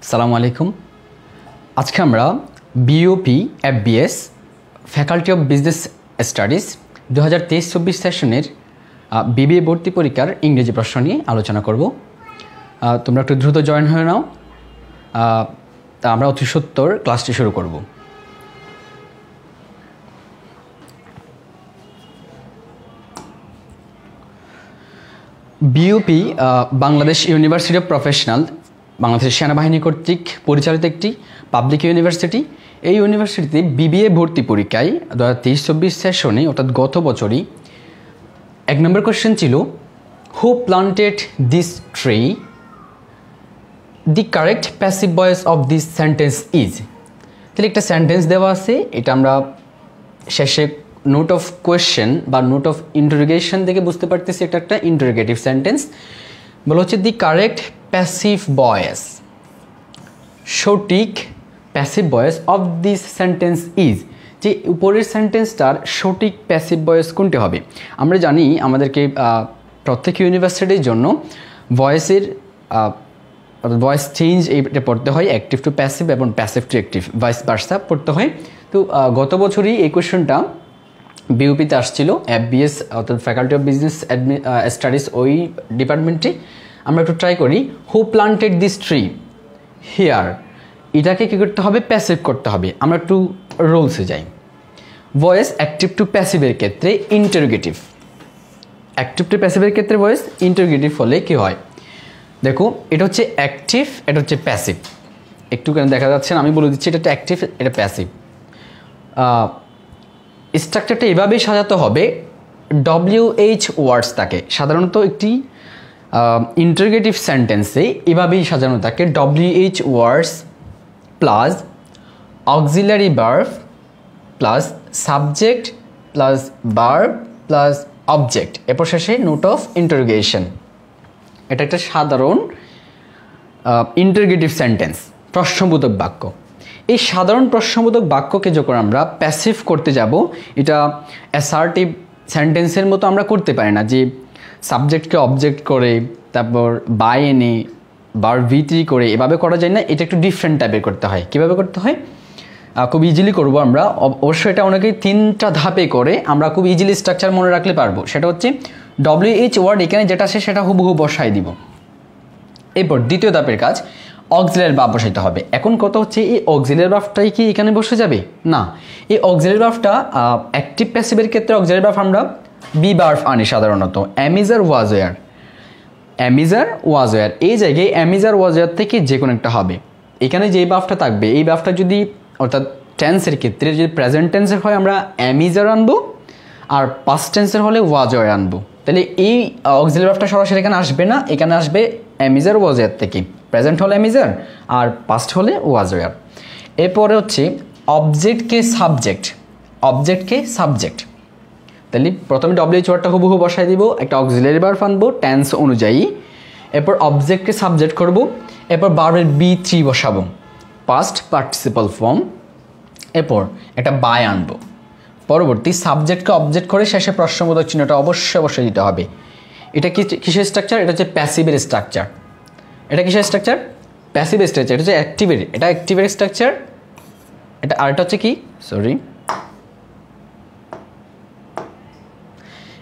আসসালামু আলাইকুম। আজকে আমরা BOP FBS faculty of business studies 2023-24 সেশনের বিবিএ ভর্তি পরীক্ষার ইংরেজি প্রশ্ন নিয়ে আলোচনা করব। তোমরা একটু দ্রুত জয়েন হয়ে নাও। তা আমরা অতি সত্বর ক্লাসটি শুরু করব। BOP Bangladesh university of professional, Bangladesh সেনাবাহিনী কর্তৃক পরিচালিত একটি পাবলিক ইউনিভার্সিটি। এই ইউনিভার্সিটিতে বিবিএ ভর্তি পরীক্ষায় 2023-24 সেশনে অর্থাৎ গত বছরই 1 নম্বর কোয়েশ্চেন ছিল, who planted this tree? The correct passive voice of this sentence is. তাহলে একটা সেন্টেন্স দেওয়া আছে, এটা আমরা শেষে নোট অফ কোয়েশ্চেন বা নোট অফ ইন্টারোগেশন থেকে বুঝতে পারতেছি এটা একটা ইন্টারোগেটিভ সেন্টেন্স। বলা হচ্ছে দি কারেক্ট প্যাসিভ ভয়েস, সঠিক passive voice of this sentence is, যে উপরের সেন্টেন্সটার সঠিক প্যাসিভ ভয়েস কোনটি হবে। আমরা জানি আমাদেরকে প্রত্যেক ইউনিভার্সিটির জন্য ভয়েসের ভয়েস চেঞ্জ এইটা পড়তে হয়, অ্যাক্টিভ টু প্যাসিভ এবং passive to active, vice versa পড়তে হয়। তো গত বছরই এই কোয়েশ্চেনটা বিউপিতে আসছিল, এফবিএস অর্থাৎ ফ্যাকাল্টি অফ বিজনেস স্টাডিজ ওই ডিপার্টমেন্টে। আমরা একটু ট্রাই করি, হু প্লান্টেড দিস ট্রি হিয়ার, এটাকে কী করতে হবে? প্যাসিভ করতে হবে। আমরা একটু রুলসে যাই। ভয়েস অ্যাক্টিভ টু প্যাসিভের ক্ষেত্রে ইন্টারোগেটিভ, অ্যাক্টিভ টু প্যাসিভের ক্ষেত্রে ভয়েস ইন্টারোগেটিভ হলে কী হয় দেখো, এটা হচ্ছে অ্যাক্টিভ, এটা হচ্ছে প্যাসিভ। একটু কেন দেখা যাচ্ছে না, আমি বলে দিচ্ছি এটা অ্যাক্টিভ, এটা প্যাসিভ। স্ট্রাকচারটা এভাবেই সাজাতে হবে, WH ওয়ার্ডস থাকে সাধারণত একটি ইন্টারোগেটিভ সেন্টেন্সে এভাবেই সাজানো থাকে, WH words plus auxiliary verb plus subject plus verb plus object, এরপর শেষে নোট অফ ইন্টারোগেশন। এটা একটা সাধারণ ইন্টারোগেটিভ সেন্টেন্স, প্রশ্নবোধক বাক্য। এই সাধারণ প্রশ্নবোধক বাক্যকে যখন আমরা প্যাসিভ করতে যাব, এটা অ্যাসার্টিভ সেন্টেন্সের মতো আমরা করতে পারি না, যে সাবজেক্টকে অবজেক্ট করে তারপর বাই এনে ভার্ব V3 করে, এভাবে করা যায় না। এটা একটু ডিফারেন্ট টাইপের করতে হয়। কীভাবে করতে হয় খুব ইজিলি করব আমরা। অবশ্যই এটা অনেকেই 3টা ধাপে করে, আমরা খুব ইজিলি স্ট্রাকচার মনে রাখলে পারবো। সেটা হচ্ছে WH ওয়ার্ড এখানে যেটা আসে সেটা হুবহু বসাই দিব। এরপর দ্বিতীয় ধাপের কাজ, অক্সিলারি ভার্ব বসাইতে হবে। এখন কথা হচ্ছে, এই অক্সিলারি ভার্বটাই কি এখানে বসে যাবে? না, এই অক্সিলারি ভার্বটা অ্যাক্টিভ প্যাসিভের ক্ষেত্রে অক্সিলারি ভার্ব আমরা বি ভার্ব আনি সাধারণত, am is are was were, am is are was were. এই জায়গায় অ্যামিজার ওয়াজ ওয়ার থেকে যে কোনো একটা হবে। এখানে যে ভার্বটা থাকবে, এই ভার্বটা যদি অর্থাৎ টেন্সের ক্ষেত্রে যদি প্রেজেন্ট টেন্সের হয় আমরা অ্যামিজার আনবো, আর পাস্ট টেন্সের হলে ওয়াজ ওয়ার আনবো। তাহলে এই অক্সিলারি ভার্বটা সরাসরি এখানে আসবে না, এখানে আসবে অ্যামিজার ওয়াজ ওয়ার থেকে। প্রেজেন্ট হলে অ্যামিজার আর পাস্ট হলে ওয়াজ ওয়ার। এরপরে হচ্ছে অবজেক্টকে সাবজেক্ট, অবজেক্টকে সাবজেক্ট। তাহলে প্রথমে WH ওয়ার্ডটা হুবহু বসাই দিব, একটা অক্সিলারি ভার্ব আনবো টেন্স অনুযায়ী, এরপর অবজেক্টকে সাবজেক্ট করব, এরপর ভার্বের B3 বসাবো, পাস্ট পার্টিসিপাল ফর্ম, এরপর একটা বাই আনবো, পরবর্তী সাবজেক্টকে অবজেক্ট করে শেষে প্রশ্নবোধক চিহ্নটা অবশ্যই দিতে হবে। এটা কিসের স্ট্রাকচার? এটা হচ্ছে প্যাসিভের স্ট্রাকচার। এটা কিসের স্ট্রাকচার? Passive structure. এটা হচ্ছে অ্যাক্টিভের, এটা অ্যাক্টিভের স্ট্রাকচার। এটা আরেকটা হচ্ছে কি,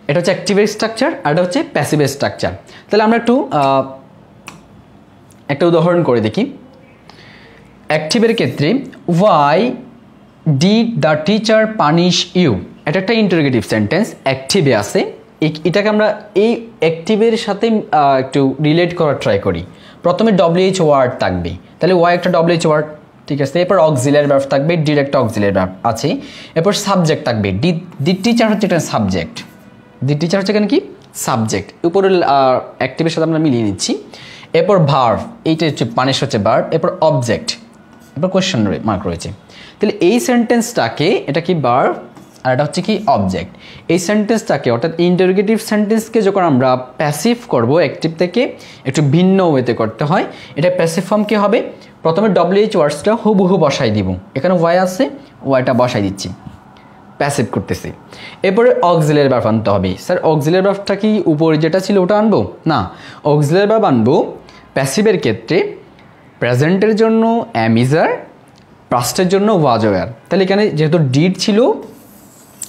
এটা হচ্ছে অ্যাক্টিভের স্ট্রাকচার, আর এটা হচ্ছে প্যাসিভের স্ট্রাকচার। তাহলে আমরা একটা উদাহরণ করে দেখি। অ্যাক্টিভের ক্ষেত্রে why did the teacher punish you, এটা একটা ইন্টারোগেটিভ সেন্টেন্স, অ্যাক্টিভে আছে। এটাকে আমরা এই অ্যাক্টিভের সাথে একটু রিলেট করার ট্রাই করি। প্রথমে WH ওয়ার্ড থাকবে, তাহলে ওয়াই একটা WH ওয়ার্ড, ঠিক আছে। এরপর অক্সিলারি ভার্ব থাকবে, ডিড একটা অক্সিলারি ভার্ব আছে। এরপর সাবজেক্ট থাকবে, দি টিচার হচ্ছে একটা সাবজেক্ট, দি টিচার হচ্ছে এখানে কি সাবজেক্ট, উপরের অ্যাক্টিভের সাথে আমরা মিলিয়ে নিচ্ছি। এরপর ভার্ব, এইটা হচ্ছে পানিশ হচ্ছে ভার্ব, এরপর অবজেক্ট, এরপর কোয়েশ্চেন মার্ক রয়েছে। তাহলে এই সেন্টেন্সটাকে, এটা কি ভার্ব আর এটা হচ্ছে কি অবজেক্ট। এই সেন্টেন্সটাকে অর্থাৎ ইন্টারোগেটিভ সেন্টেন্সকে যখন আমরা প্যাসিভ করব, অ্যাক্টিভ থেকে একটু ভিন্ন ওয়েতে করতে হয়। এটা প্যাসিভ ফর্ম কি হবে? প্রথমে WH ওয়ার্ডসটা হুবহু বসাই দিব, এখানে ওয়াই আছে, ওয়াইটা বসাই দিচ্ছি, প্যাসিভ করতেছি। এরপরে অক্সিলারি ভার্ব আনতে হবে। স্যার অক্সিলারি ভার্বটা কি উপরে যেটা ছিল ওটা আনবো? না, অক্সিলারি ভার্ব আনবো প্যাসিভের ক্ষেত্রে প্রেজেন্টের জন্য অ্যাম ইজ আর, পাস্টের জন্য ওয়াজ ওয়ার। তাহলে এখানে যেহেতু ডিড ছিল,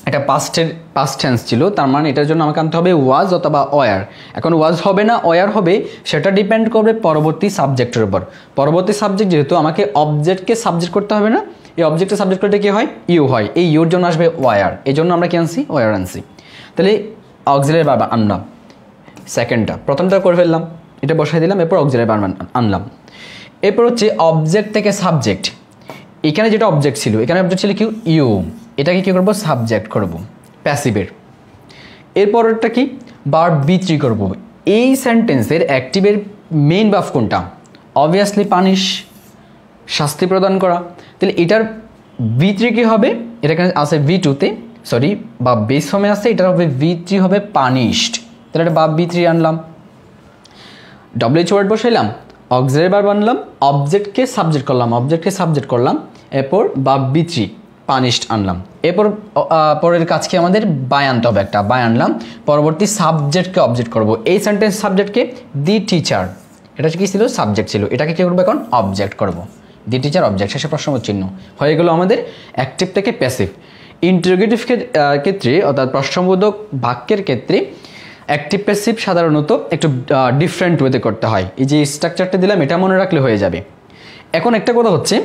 এটা পাস্ট টেন্স ছিল, তার মানে এটার জন্য আমাকে আনতে হবে ওয়াজ অথবা ওয়ার। এখন ওয়াজ হবে না ওয়ার হবে, সেটা ডিপেন্ড করবে পরবর্তী সাবজেক্টের উপর। পরবর্তী সাবজেক্ট যেহেতু আমাকে অবজেক্টকে সাবজেক্ট করতে হবে না, এই অবজেক্টকে সাবজেক্ট করতে কী হয়? ইউ হয়। এই ইউর জন্য আসবে ওয়ার, এই জন্য আমরা কি আনছি? ওয়ার আনছি। তাহলে অক্সিলারি ভার্ব আনলাম, সেকেন্ডটা, প্রথমটা করে ফেললাম, এটা বসাই দিলাম, এরপর অক্সিলারি ভার্ব আনলাম। এরপর হচ্ছে অবজেক্ট থেকে সাবজেক্ট। এখানে যেটা অবজেক্ট ছিল, এখানে অবজেক্ট ছিল কি? ইউ। এটাকে কী করবো? সাবজেক্ট করব, প্যাসিভের। এরপরটা কি? ভার্ব বি3 করব। এই সেন্টেন্সের অ্যাক্টিভের মেইন ভার্ব কোনটা? অবভিয়াসলি পানিশ, শাস্তি প্রদান করা। তাহলে এটার বি3 কি হবে? এটা এখানে আছে ভি2তে, সরি বা বেস ফর্মে আছে, এটা হবে ভি3 হবে পানিশড। তাহলে এটা ভার্ব বি3 আনলাম, ডব্লিউএইচ ওয়ার্ড বসাইলাম, অক্সিলারি ভার্ব আনলাম, অবজেক্টকে সাবজেক্ট করলাম, এরপর ভার্ব বি3 পানিশড আনলাম। এরপর পরের কাজ কি? আমাদের বাই আনতে হবে, একটা বাই আনলাম, পরবর্তী সাবজেক্টকে অবজেক্ট করব। এই সেন্টেন্স সাবজেক্টকে দি টিচার, এটা কি ছিল? সাবজেক্ট ছিল, এটাকে কী করবো? এখন অবজেক্ট করব, দি টিচার অবজেক্ট, শেষে প্রশ্নবোধক চিহ্ন হয়ে গেল আমাদের অ্যাক্টিভ থেকে প্যাসিভ। ইন্টারোগেটিভ ক্ষেত্রে অর্থাৎ প্রশ্নবোধক বাক্যের ক্ষেত্রে অ্যাক্টিভ প্যাসিভ সাধারণত একটু ডিফারেন্ট ওয়েতে করতে হয়। এই যে স্ট্রাকচারটা দিলাম, এটা মনে রাখলে হয়ে যাবে। এখন একটা কথা হচ্ছে,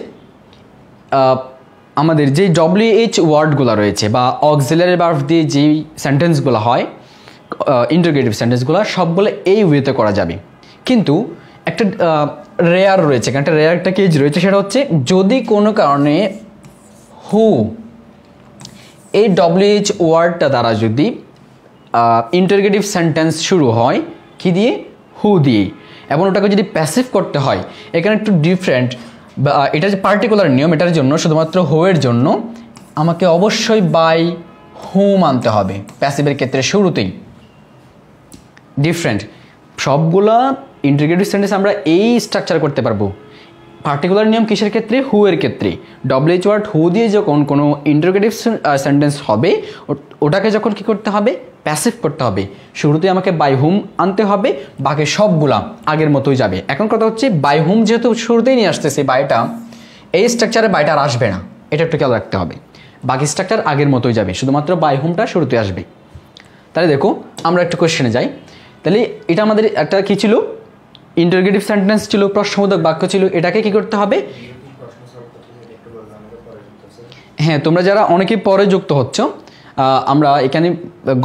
আমাদের যে ডব্লিউএইচ ওয়ার্ডগুলো রয়েছে বা অক্সিলারি ভার্ব দিয়ে যেই সেন্টেন্সগুলো হয়, ইন্টারোগেটিভ সেন্টেন্সগুলো সবগুলো এই ওয়েতে করা যাবে। কিন্তু একটা রেয়ার রয়েছে, একটা রেয়ার একটা কেজ রয়েছে, সেটা হচ্ছে যদি কোনো কারণে হু, এই ডব্লিউএইচ ওয়ার্ডটা দ্বারা যদি ইন্টারোগেটিভ সেন্টেন্স শুরু হয় কি দিয়ে? হু দিয়ে, এবং ওটাকে যদি প্যাসিভ করতে হয়, এখানে একটু ডিফারেন্ট, এটা যে পার্টিকুলার নিয়ম, এটার জন্য শুধুমাত্র হু এর জন্য আমাকে অবশ্যই বাই হুম আনতে হবে প্যাসিভের ক্ষেত্রে শুরুতেই। ডিফারেন্ট সবগুলা ইন্টারোগেটিভ সেন্টেন্স আমরা এই স্ট্রাকচার করতে পারবো। পার্টিকুলার নিয়ম কিসের ক্ষেত্রে? হু এর ক্ষেত্রে। ডব্লিউএইচ ওয়ার্ড হু দিয়ে যখন কোনো ইন্টারোগেটিভ সেন্টেন্স হবে, ওটাকে যখন কি করতে হবে? প্যাসিভ করতে হবে। শুরুতে আমাকে বাই হুম আনতে হবে, বাকি সবগুলা আগের মতোই যাবে। এখন কথা হচ্ছে বাই হুম যেহেতু শুরুতেই নিয়ে আসতেছে বাইটা, এই স্ট্রাকচারে বাইটা আর আসবে না, এটা একটু খেয়াল রাখতে হবে। বাকি স্ট্রাকচার আগের মতোই যাবে, শুধুমাত্র বাই হুমটা শুরুতে আসবে। তাহলে দেখো আমরা একটু কোয়েশ্চেনে যাই। তাহলে এটা আমাদের একটা কী ছিল? ইন্টারোগেটিভ সেন্টেন্স ছিল, প্রশ্নবোধক বাক্য ছিল। এটাকে কি করতে হবে? হ্যাঁ, তোমরা যারা অনেকে পরে যুক্ত হচ্ছ, আমরা এখানে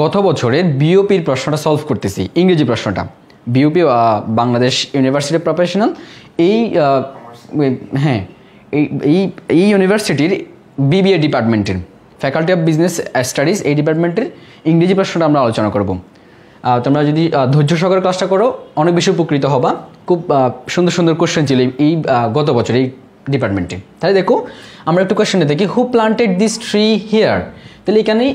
গত বছরের বিওপির প্রশ্নটা সলভ করতেছি, ইংরেজি প্রশ্নটা। বিওপি বাংলাদেশ ইউনিভার্সিটি প্রফেশনাল, এই হ্যাঁ এই ইউনিভার্সিটির বিবিএ ডিপার্টমেন্টের ফ্যাকাল্টি অফ বিজনেস স্টাডিজ, এই ডিপার্টমেন্টের ইংরেজি প্রশ্নটা আমরা আলোচনা করব। তোমরা যদি ধৈর্য সহকারে ক্লাসটা করো অনেক বেশি উপকৃত হবা। খুব সুন্দর সুন্দর কোশ্চেন ছিল এই গত বছর এই ডিপার্টমেন্টে। তাহলে দেখো আমরা একটু কোশ্চেনটা দেখি, হু প্লান্টেড দিস ট্রি হিয়ার। তাহলে এখানে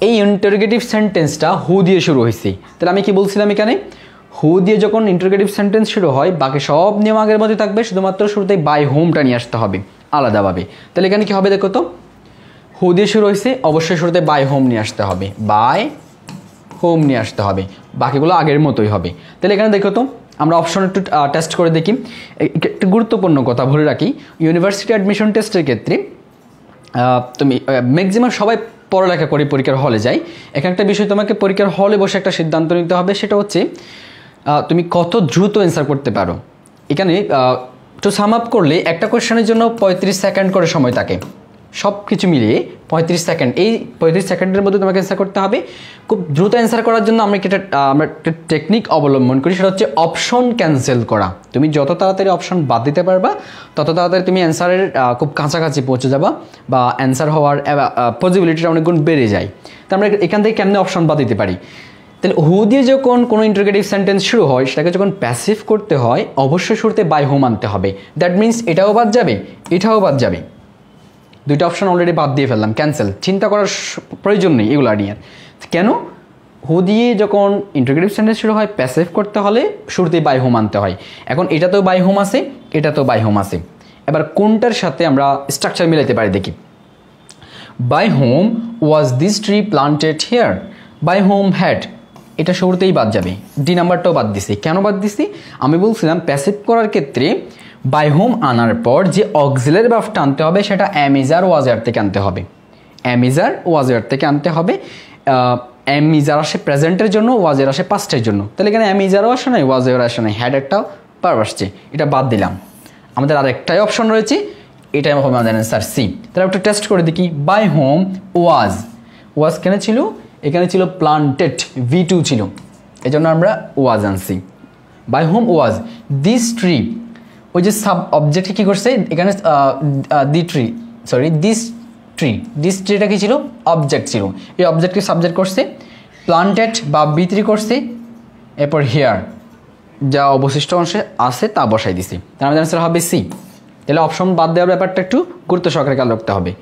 এই ইন্টারোগেটিভ সেন্টেন্সটা হু দিয়ে শুরু হয়েছে। তাহলে আমি কি বলছিলাম, এখানে হু দিয়ে যখন ইন্টারোগেটিভ সেন্টেন্স শুরু হয়, বাকি সব নিয়ম আগের মধ্যে থাকবে, শুধুমাত্র শুরুতে বাই হোমটা নিয়ে আসতে হবে আলাদাভাবে। তাহলে এখানে কি হবে দেখো তো, হু দিয়ে শুরু হয়েছে, অবশ্যই শুরুতে বাই হোম নিয়ে আসতে হবে, বাই হোম নিয়ে আসতে হবে, বাকিগুলো আগের মতোই হবে। তাহলে এখানে দেখো তো আমরা অপশন একটু টেস্ট করে দেখি। একটু গুরুত্বপূর্ণ কথা বলে রাখি, ইউনিভার্সিটি অ্যাডমিশন টেস্টের ক্ষেত্রে তুমি ম্যাক্সিমাম সবাই পড়ালেখা করে পরীক্ষার হলে যায়। এখানে একটা বিষয় তোমাকে পরীক্ষার হলে বসে একটা সিদ্ধান্ত নিতে হবে, সেটা হচ্ছে তুমি কত দ্রুত অ্যান্সার করতে পারো। এখানে একটু সাম আপ করলে একটা কোয়েশ্চেনের জন্য 35 সেকেন্ড করে সময় থাকে, সব কিছু মিলিয়ে 35 সেকেন্ড। এই 35 সেকেন্ডের মধ্যে তোমাকে অ্যান্সার করতে হবে। খুব দ্রুত অ্যান্সার করার জন্য আমরা একটা টেকনিক অবলম্বন করি, সেটা হচ্ছে অপশন ক্যান্সেল করা। তুমি যত তাড়াতাড়ি অপশন বাদ দিতে পারবা, তত তাড়াতাড়ি তুমি অ্যান্সারের খুব কাছাকাছি পৌঁছে যাবা, বা অ্যান্সার হওয়ার পসিবিলিটিটা অনেক গুণ বেড়ে যায়। তো আমরা এখান থেকে কেমনে অপশন বাদ দিতে পারি? তাহলে হু দিয়ে যখন কোনো ইন্টারোগেটিভ সেন্টেন্স শুরু হয়, সেটাকে যখন প্যাসিভ করতে হয়, অবশ্যই শুরুতে বাই হোম আনতে হবে। দ্যাট মিনস এটাও বাদ যাবে, এটাও বাদ যাবে। দুইটা অপশন অলরেডি বাদ দিয়ে ফেললাম, ক্যান্সেল। চিন্তা করার প্রয়োজন নেই এগুলো নিয়ে। কেন? হু দিয়ে যখন ইন্টারোগেটিভ সেন্টেন্স শুরু হয়, প্যাসিভ করতে হলে শুরুতেই বাই হোম আনতে হয়। এখন এটা তো বাই হোম আছে, এটা তো বাই হোম আছে, এবার কোনটার সাথে আমরা স্ট্রাকচার মিলাইতে পারি দেখি। By whom was this tree planted here? By whom had, এটা শুরুতেই বাদ যাবে, ডি নাম্বারটাও বাদ দিছি। কেন বাদ দিছি? আমি বলছিলাম প্যাসিভ করার ক্ষেত্রে বাই হোম আনার পর যে অক্সিলারি ভার্বটা আনতে হবে সেটা এম ইজ আর ওয়াজ আর থেকে আনতে হবে, এম ইজ আর ওয়াজ আর থেকে আনতে হবে। এম ইজ আর আসে প্রেজেন্টের জন্য, ওয়াজ আর আসে পাস্টের জন্য। তাহলে এখানে এম ইজ আরও আসে নাই, ওয়াজ আর আসে নাই, হ্যাড একটা ভার্ব আসছে, এটা বাদ দিলাম। আমাদের আর একটাই অপশন রয়েছে, এটাই হবে আমাদের অ্যান্সার সি। তাহলে একটু টেস্ট করে দেখি। বাই হোম ওয়াজ, ওয়াজ কেন ছিল? এখানে ছিল প্লান্টেড, V2 ছিল, এই জন্য আমরা ওয়াজ আনছি। By whom was this tree, ওই যে সাব অবজেক্টে কী করছে এখানে the tree, sorry this tree, this ট্রিটা কী ছিল? অবজেক্ট ছিল। এই অবজেক্টকে সাবজেক্ট করছে, প্লান্টেড বা V3 করছে, এরপর হেয়ার যা অবশিষ্ট অংশে আছে তা বসাই দিছি। তার আমাদের অ্যান্সার হবে সি। তাহলে অপশন বাদ দেওয়ার ব্যাপারটা একটু গুরুত্ব সহকারে খেয়াল রাখতে হবে।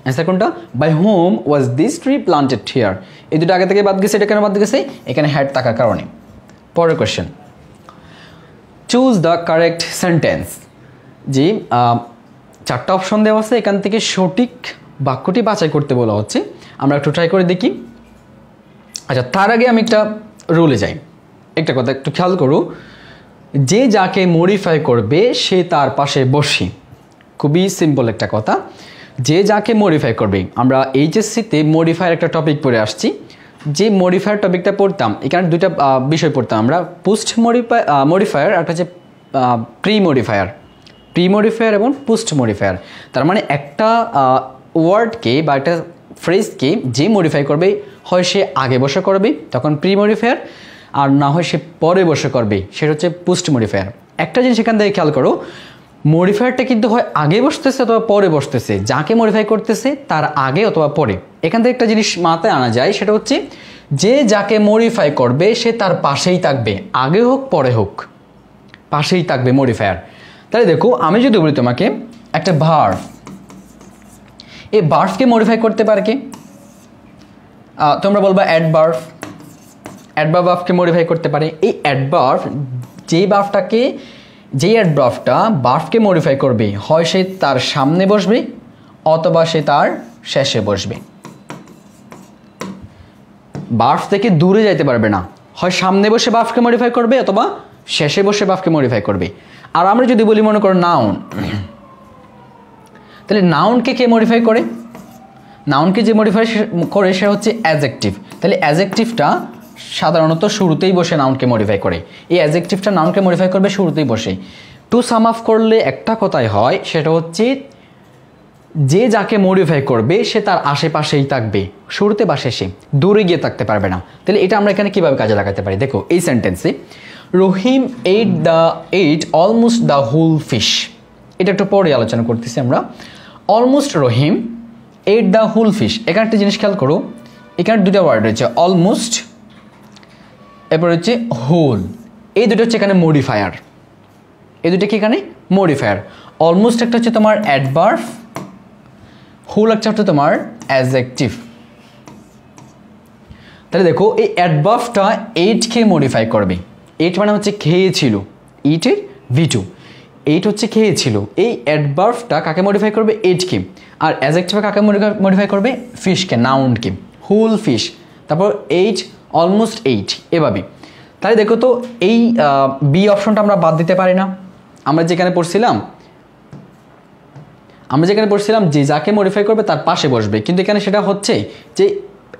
অ্যান্সার কোনটা? By whom was this tree planted here. এই দুটো আগে থেকে বাদ গেছে, এটা কেন বাদ গেছে? এখানে হ্যাড থাকার কারণে। পরের question, choose the correct sentence. জি, চারটা অপশন দেওয়া আছে, এখান থেকে সঠিক বাক্যটি বাছাই করতে বলা হচ্ছে। আমরা একটু ট্রাই করে দেখি। আচ্ছা, তার আগে আমি একটা রুলে যাই। একটা কথা একটু খেয়াল করো, যে যাকে মডিফাই করবে সে তার পাশে বসে। খুবই সিম্পল একটা কথা, যে যাকে মডিফাই করবে। আমরা এইচএসসিতে মডিফায়ার একটা টপিক পড়ে আসছি। যে মডিফায়ার টপিকটা পড়তাম, এখানে দুইটা বিষয় পড়তাম আমরা, পোস্ট মডিফায়ার, একটা হচ্ছে প্রি মডিফায়ার এবং পোস্ট মডিফায়ার। তার মানে একটা ওয়ার্ডকে বা একটা ফ্রেজকে যে মডিফাই করবে, হয় সে আগে বসে করবে তখন প্রি মডিফায়ার, আর না হয় সে পরে বসে করবে, সেটা হচ্ছে পোস্ট মডিফায়ার। একটা জিনিস এখান থেকে খেয়াল করো, মডিফায়ারটা কিন্তু হয় আগে বসতেছে অথবা পরে বসতেছে, যাকে মডিফাই করতেছে তার আগে অথবা পরে। এখান থেকে একটা জিনিস মাথায় আনা যায়, সেটা হচ্ছে যে যাকে মডিফাই করবে সে তার পাশেই থাকবে, আগে হোক পরে হোক, পাশেই থাকবে মডিফায়ার। তাহলে দেখো, আমি যদি বলি তোমাকে একটা ভার্ব, এই ভার্বকে মডিফাই করতে পারে কে? তোমরা বলবা অ্যাডভার্ব, ভার্বকে মডিফাই করতে পারে। এই অ্যাডভার্ব যেই অ্যাডভার্বটা ভার্বকে মডিফাই করবে, হয় সে তার সামনে বসবে অথবা সে তার শেষে বসবে। ভার্ব থেকে দূরে যাইতে পারবে না, হয় সামনে বসে ভার্বকে মডিফাই করবে অথবা শেষে বসে ভার্বকে মডিফাই করবে। আর আমরা যদি বলি মনে করো নাউন, তাহলে নাউনকে কে মডিফাই করে? নাউনকে যে মডিফাই করে সে হচ্ছে অ্যাডজেক্টিভ। তাহলে অ্যাডজেক্টিভটা সাধারণত শুরুতেই বসে নাউনকে মডিফাই করে, এই অ্যাডজেক্টিভটা নাউনকে মডিফাই করবে শুরুতেই বসে। টু সাম আপ করলে একটা কথাই হয়, সেটা হচ্ছে যে যাকে মডিফাই করবে সে তার আশেপাশেই থাকবে, শুরুতে বা শেষে, দূরে গিয়ে থাকতে পারবে না। তাহলে এটা আমরা এখানে কীভাবে কাজে লাগাতে পারি? দেখো, এই সেন্টেন্সে Rahim ate almost the whole fish, এটা একটু পরে আলোচনা করতেছি আমরা। Almost Rahim ate the whole fish, এখানে একটা জিনিস খেয়াল করো, এখানে দুটো ওয়ার্ড রয়েছে, অলমোস্ট এরপর হচ্ছে হোল, এই দুটো হচ্ছে এখানে মডিফায়ার। এই দুটো কি এখানে মডিফায়ার? অলমোস্ট একটা হচ্ছে তোমার অ্যাডভার্ব, হোল একটা হচ্ছে তোমার অ্যাডজেক্টিভ। তাহলে দেখো, এই অ্যাডভার্বটা এইটকে মডিফাই করবে। এইট মানে হচ্ছে খেয়েছিল, ইটের V2, এইট হচ্ছে খেয়েছিল। এই অ্যাডভার্বটা কাকে মডিফাই করবে? এইটকে। আর অ্যাডজেক্টিভ কাকে মডিফাই করবে? ফিশকে, নাউনকে, হোল ফিশ, তারপর এইট, অলমোস্ট এইট, এভাবে। তাহলে দেখো তো, এই বি অপশনটা আমরা বাদ দিতে পারি না। আমরা যেখানে পড়ছিলাম যে যাকে মডিফাই করবে তার পাশে বসবে, কিন্তু এখানে সেটা হচ্ছে যে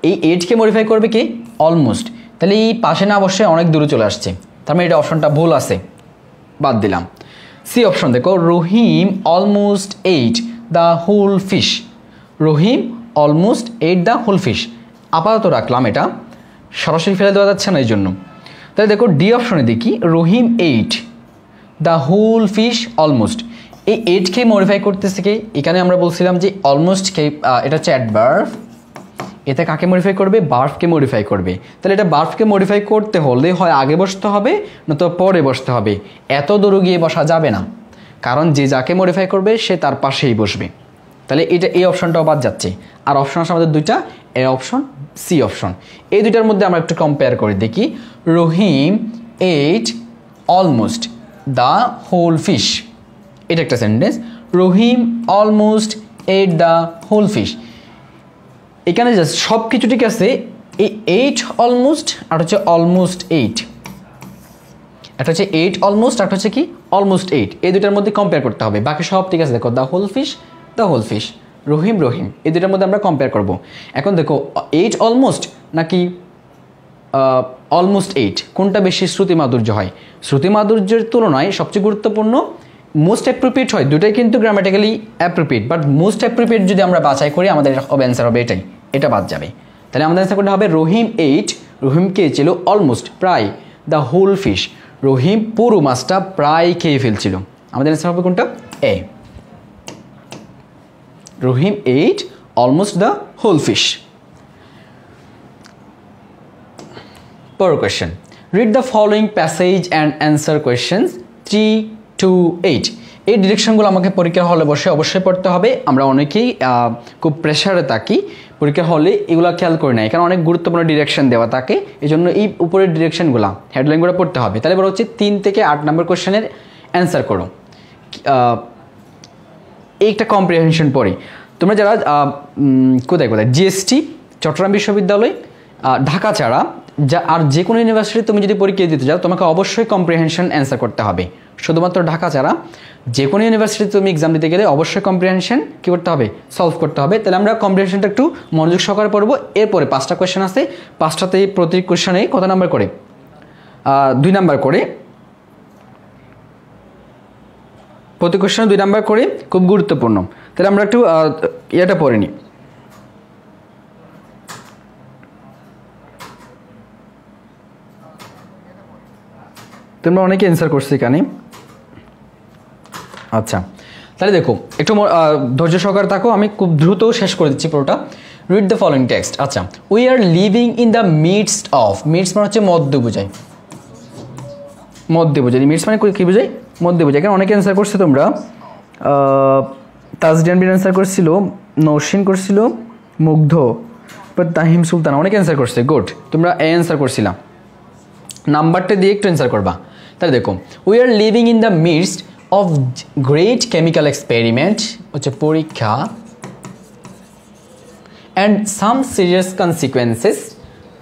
এই এইটকে মডিফাই করবে কি? অলমোস্ট। তাহলে এই পাশে না বসে অনেক দূরে চলে আসছে, তার মানে এটা অপশনটা ভুল আছে, বাদ দিলাম। সি অপশন দেখো, Rahim almost ate the whole fish, Rahim almost ate the whole fish, আপাতত রাখলাম, এটা সরাসরি ফেলে দেওয়া যাচ্ছে না এই জন্য। তাহলে দেখো, ডি অপশনে দেখি, Rahim ate the whole fish almost, এই এইটকে মডিফাই করতেছে কে? এখানে আমরা বলছিলাম যে অলমোস্টকে, এটা হচ্ছে অ্যাডভার্ব, এতে কাকে মডিফাই করবে? ভার্বকে মডিফাই করবে। তাহলে এটা ভার্বকে মডিফাই করতে হলে হয় আগে বসতে হবে নয়তো পরে বসতে হবে, এত দূরে গিয়ে বসা যাবে না, কারণ যে যাকে মডিফাই করবে সে তার পাশেই বসবে। তাহলে এটা এই অপশনটাও বাদ যাচ্ছে। আর অপশন আছে আমাদের দুইটা, এ অপশন, সি অপশন। এই দুইটার মধ্যে আমরা একটু কম্পেয়ার করে দেখি। Rahim ate almost the whole fish, এটা একটা sentence. Rahim almost ate the whole fish, এখানে জাস্ট সব কিছু ঠিক আছে, এই 8 অলমোস্ট আর হচ্ছে অলমোস্ট 8, একটা হচ্ছে 8 অলমোস্ট, একটা হচ্ছে কি অলমোস্ট 8, এই দুটার মধ্যে কম্পেয়ার করতে হবে। বাকি সব ঠিক আছে। দেখো দ্য হোল ফিশ, রহিম এই দুটার মধ্যে আমরা কম্পেয়ার করব। এখন দেখো 8 অলমোস্ট নাকি অলমোস্ট 8, কোনটা বেশি শ্রুতি মাধুর্য হয়? শ্রুতি মাধুর্যের তুলনায় সবচেয়ে গুরুত্বপূর্ণ মোস্ট অ্যাপ্রোপ্রিয়েট হয়, দুটাই কিন্তু grammatically appropriate, but most appropriate যদি আমরা বাছাই করি আমাদের অ্যান্সার হবে এটাই, এটা বাদ যাবে। তাহলে আমাদের অ্যান্সার করতে হবে রহিম 8, রহিম খেয়েছিল অলমোস্ট প্রায় দ্য হোল ফিশ, রহিম পুরো মাছটা প্রায় খেয়ে ফেলছিল। আমাদের অ্যান্সার হবে কোনটা? A, Rahim 8 almost the whole fish. Per question. Read the following passage and answer questions 3 to 8. এই ডিরেকশনগুলো আমাকে পরীক্ষার হলে বসে অবশ্যই পড়তে হবে। আমরা অনেকেই খুব প্রেশারে থাকি, পরীক্ষার হলে এগুলো খেয়াল করে নেয়, কারণ অনেক গুরুত্বপূর্ণ ডিরেকশন দেওয়া থাকে, এই জন্য এই উপরের ডিরেকশনগুলো হেডলাইনগুলো পড়তে হবে। তাহলে বলা হচ্ছে 3 থেকে 8 নম্বর কোয়েশ্চেনের অ্যান্সার করো। এইটা কম্প্রিহেনশন পড়ি। তোমরা যারা কোথায় জিএসটি, চট্টগ্রাম বিশ্ববিদ্যালয়, ঢাকা ছাড়া আর যে কোনো ইউনিভার্সিটি তুমি যদি পরীক্ষা দিতে যাও তোমাকে অবশ্যই কম্প্রিহেনশন অ্যান্সার করতে হবে। শুধুমাত্র ঢাকা ছাড়া যে কোনো ইউনিভার্সিটি তুমি এক্সাম দিতে গেলে অবশ্যই কম্প্রিহেনশন কী করতে হবে? সলভ করতে হবে। তাহলে আমরা কম্প্রিহেনশনটা একটু মনোযোগ সহকারে পড়বো। এরপরে 5টা কোয়েশ্চেন আছে, 5টাতেই প্রতি কোয়েশ্চেনে কত নাম্বার করে? 2 নাম্বার করে, প্রতি কোয়েশ্চেনে 2 নাম্বার করে, খুব গুরুত্বপূর্ণ। তাহলে আমরা একটু এটা পড়ে নিই। তোমরা অনেকে অ্যান্সার করছো এখানে। আচ্ছা, তাহলে দেখো একটু ধৈর্য সহকারে থাকো, আমি খুব দ্রুত শেষ করে দিচ্ছি পুরোটা। Read the following text. আচ্ছা, we are living in the midst of, midst মানে হচ্ছে মধ্যে বোঝায়, মধ্যে বোঝায়। মিডস্ট মানে কী বোঝায়? মধ্যে বোঝায়। কারণ অনেকে অ্যান্সার করছে, তোমরা তাজডিয়ান বিন অ্যান্সার করছিল, নৌসিন করছিল, মুগ্ধ, বাট তাহিম সুলতানা অনেকে অ্যান্সার করছে। গুড, তোমরা অ্যান্সার করছিলাম, নাম্বারটা দিয়ে একটু অ্যান্সার করবা। তাহলে দেখো, we are living in the midst of great chemical experiment হচ্ছে পরীক্ষা, and some serious consequences,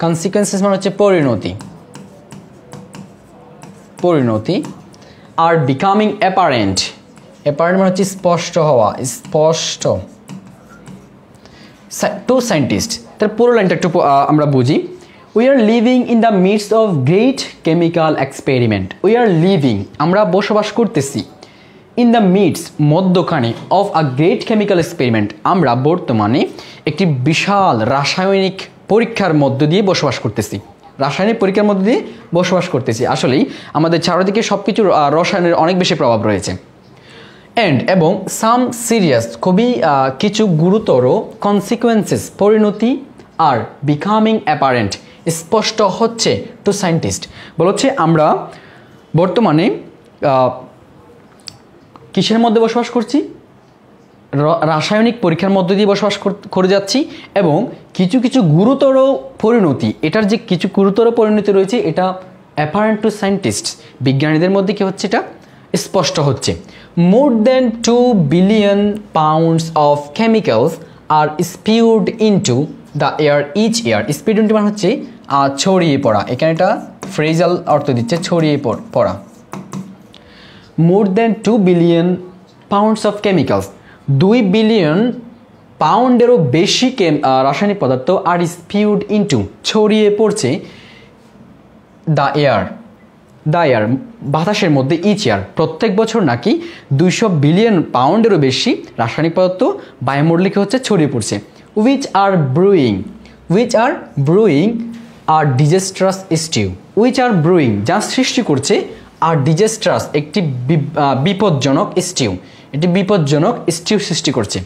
consequences মানে হচ্ছে পরিণতি, পরিণতি, আর বিকামিং অ্যাপারেন্ট, অ্যাপারেন্ট মানে হচ্ছে স্পষ্ট হওয়া, স্পষ্ট, টু সায়েন্টিস্ট। তার পুরো লাইনটা একটু আমরা বুঝি। We are living in the midst of great chemical experiment, we are living আমরা বসবাস করতেছি, ইন দ্য মিডস মধ্যখানে, of a great chemical experiment আমরা বর্তমানে একটি বিশাল রাসায়নিক পরীক্ষার মধ্য দিয়ে বসবাস করতেছি, রাসায়নিক পরীক্ষার মধ্য দিয়ে বসবাস করতেছি। আসলেই আমাদের চারিদিকে সব কিছু রসায়নের অনেক বেশি প্রভাব রয়েছে। অ্যান্ড এবং সাম সিরিয়াস খুবই কিছু গুরুতর, কনসিকুয়েন্সেস পরিণতি, আর বিকামিং অ্যাপারেন্ট স্পষ্ট হচ্ছে টু সায়েন্টিস্ট। বলা হচ্ছে আমরা বর্তমানে কিসের মধ্যে বসবাস করছি? রাসায়নিক পরীক্ষার মধ্য দিয়ে বসবাস করে যাচ্ছি, এবং কিছু কিছু গুরুতর পরিণতি, এটার যে কিছু গুরুতর পরিণতি রয়েছে এটা অ্যাপারেন্ট টু সায়েন্টিস্ট, বিজ্ঞানীদের মধ্যে কি হচ্ছে? এটা স্পষ্ট হচ্ছে। More than 2 billion pounds of chemicals are spewed into the air each year. Spewed into মানে হচ্ছে ছড়িয়ে পড়া, এখানে এটা ফ্রেজাল অর্থ দিচ্ছে ছড়িয়ে পড়া। More than 2 billion pounds of chemicals, 2 billion পাউন্ডেরও বেশি রাসায়নিক পদার্থ আর স্পিউড ইনটু ছড়িয়ে পড়ছে দ্য এয়ার, দ্য এয়ার বাতাসের মধ্যে, ইচ ইয়ার প্রত্যেক বছর নাকি 200 বিলিয়ন পাউন্ডেরও বেশি রাসায়নিক পদার্থ বায়ুমণ্ডলে হচ্ছে ছড়িয়ে পড়ছে। Which are brewing are disastrous stew, which are brewing যা সৃষ্টি করছে, আর ডিজাস্ট্রাস একটি বিপজ্জনক স্টিউ, এটি বিপজ্জনক স্টিউ সৃষ্টি করছে।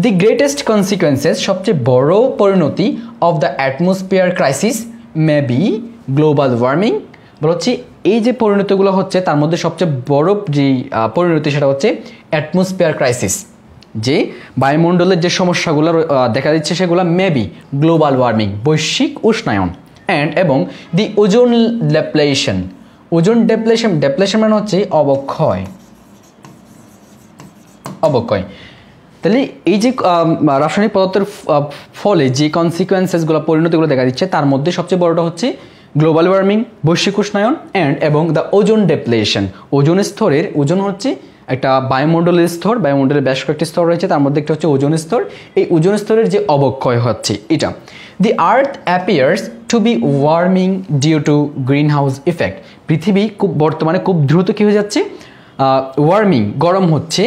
দি গ্রেটেস্ট কনসিকুয়েন্সেস সবচেয়ে বড় পরিণতি of the atmosphere crisis may be global warming. বলা হচ্ছে এই যে পরিণতিগুলো হচ্ছে তার মধ্যে সবচেয়ে বড় যে পরিণতি সেটা হচ্ছে অ্যাটমসফিয়ার ক্রাইসিস, যে বায়ুমণ্ডলের যে সমস্যাগুলো দেখা দিচ্ছে সেগুলো মেবি গ্লোবাল ওয়ার্মিং, বৈশ্বিক উষ্ণায়ন, অ্যান্ড এবং দি ওজোন ডেপ্লেশন, ওজোন ডেপ্লেশন মানে হচ্ছে অবক্ষয়, অবক্ষয়। তাহলে এই যে রাসায়নিক পদার্থের ফলে যে কনসিকুয়েন্সেসগুলো পরিণতিগুলো দেখা দিচ্ছে তার মধ্যে সবচেয়ে বড়টা হচ্ছে গ্লোবাল ওয়ার্মিং, বৈশ্বিক উষ্ণায়ন এবং দ্য ওজোন ডেপ্লেশন। ওজোন স্তরের, ওজোন হচ্ছে একটা বায়ুমণ্ডলের স্তর, বায়ুমণ্ডলের বেশ কয়েকটি স্তর রয়েছে, তার মধ্যে একটা হচ্ছে ওজোন স্তর। এই ওজোন স্তরের যে অবক্ষয় হচ্ছে এটা। The earth appears to be warming due to greenhouse effect. পৃথিবী বর্তমানে খুব দ্রুত কী হয়ে যাচ্ছে, ওয়ার্মিং, গরম হচ্ছে,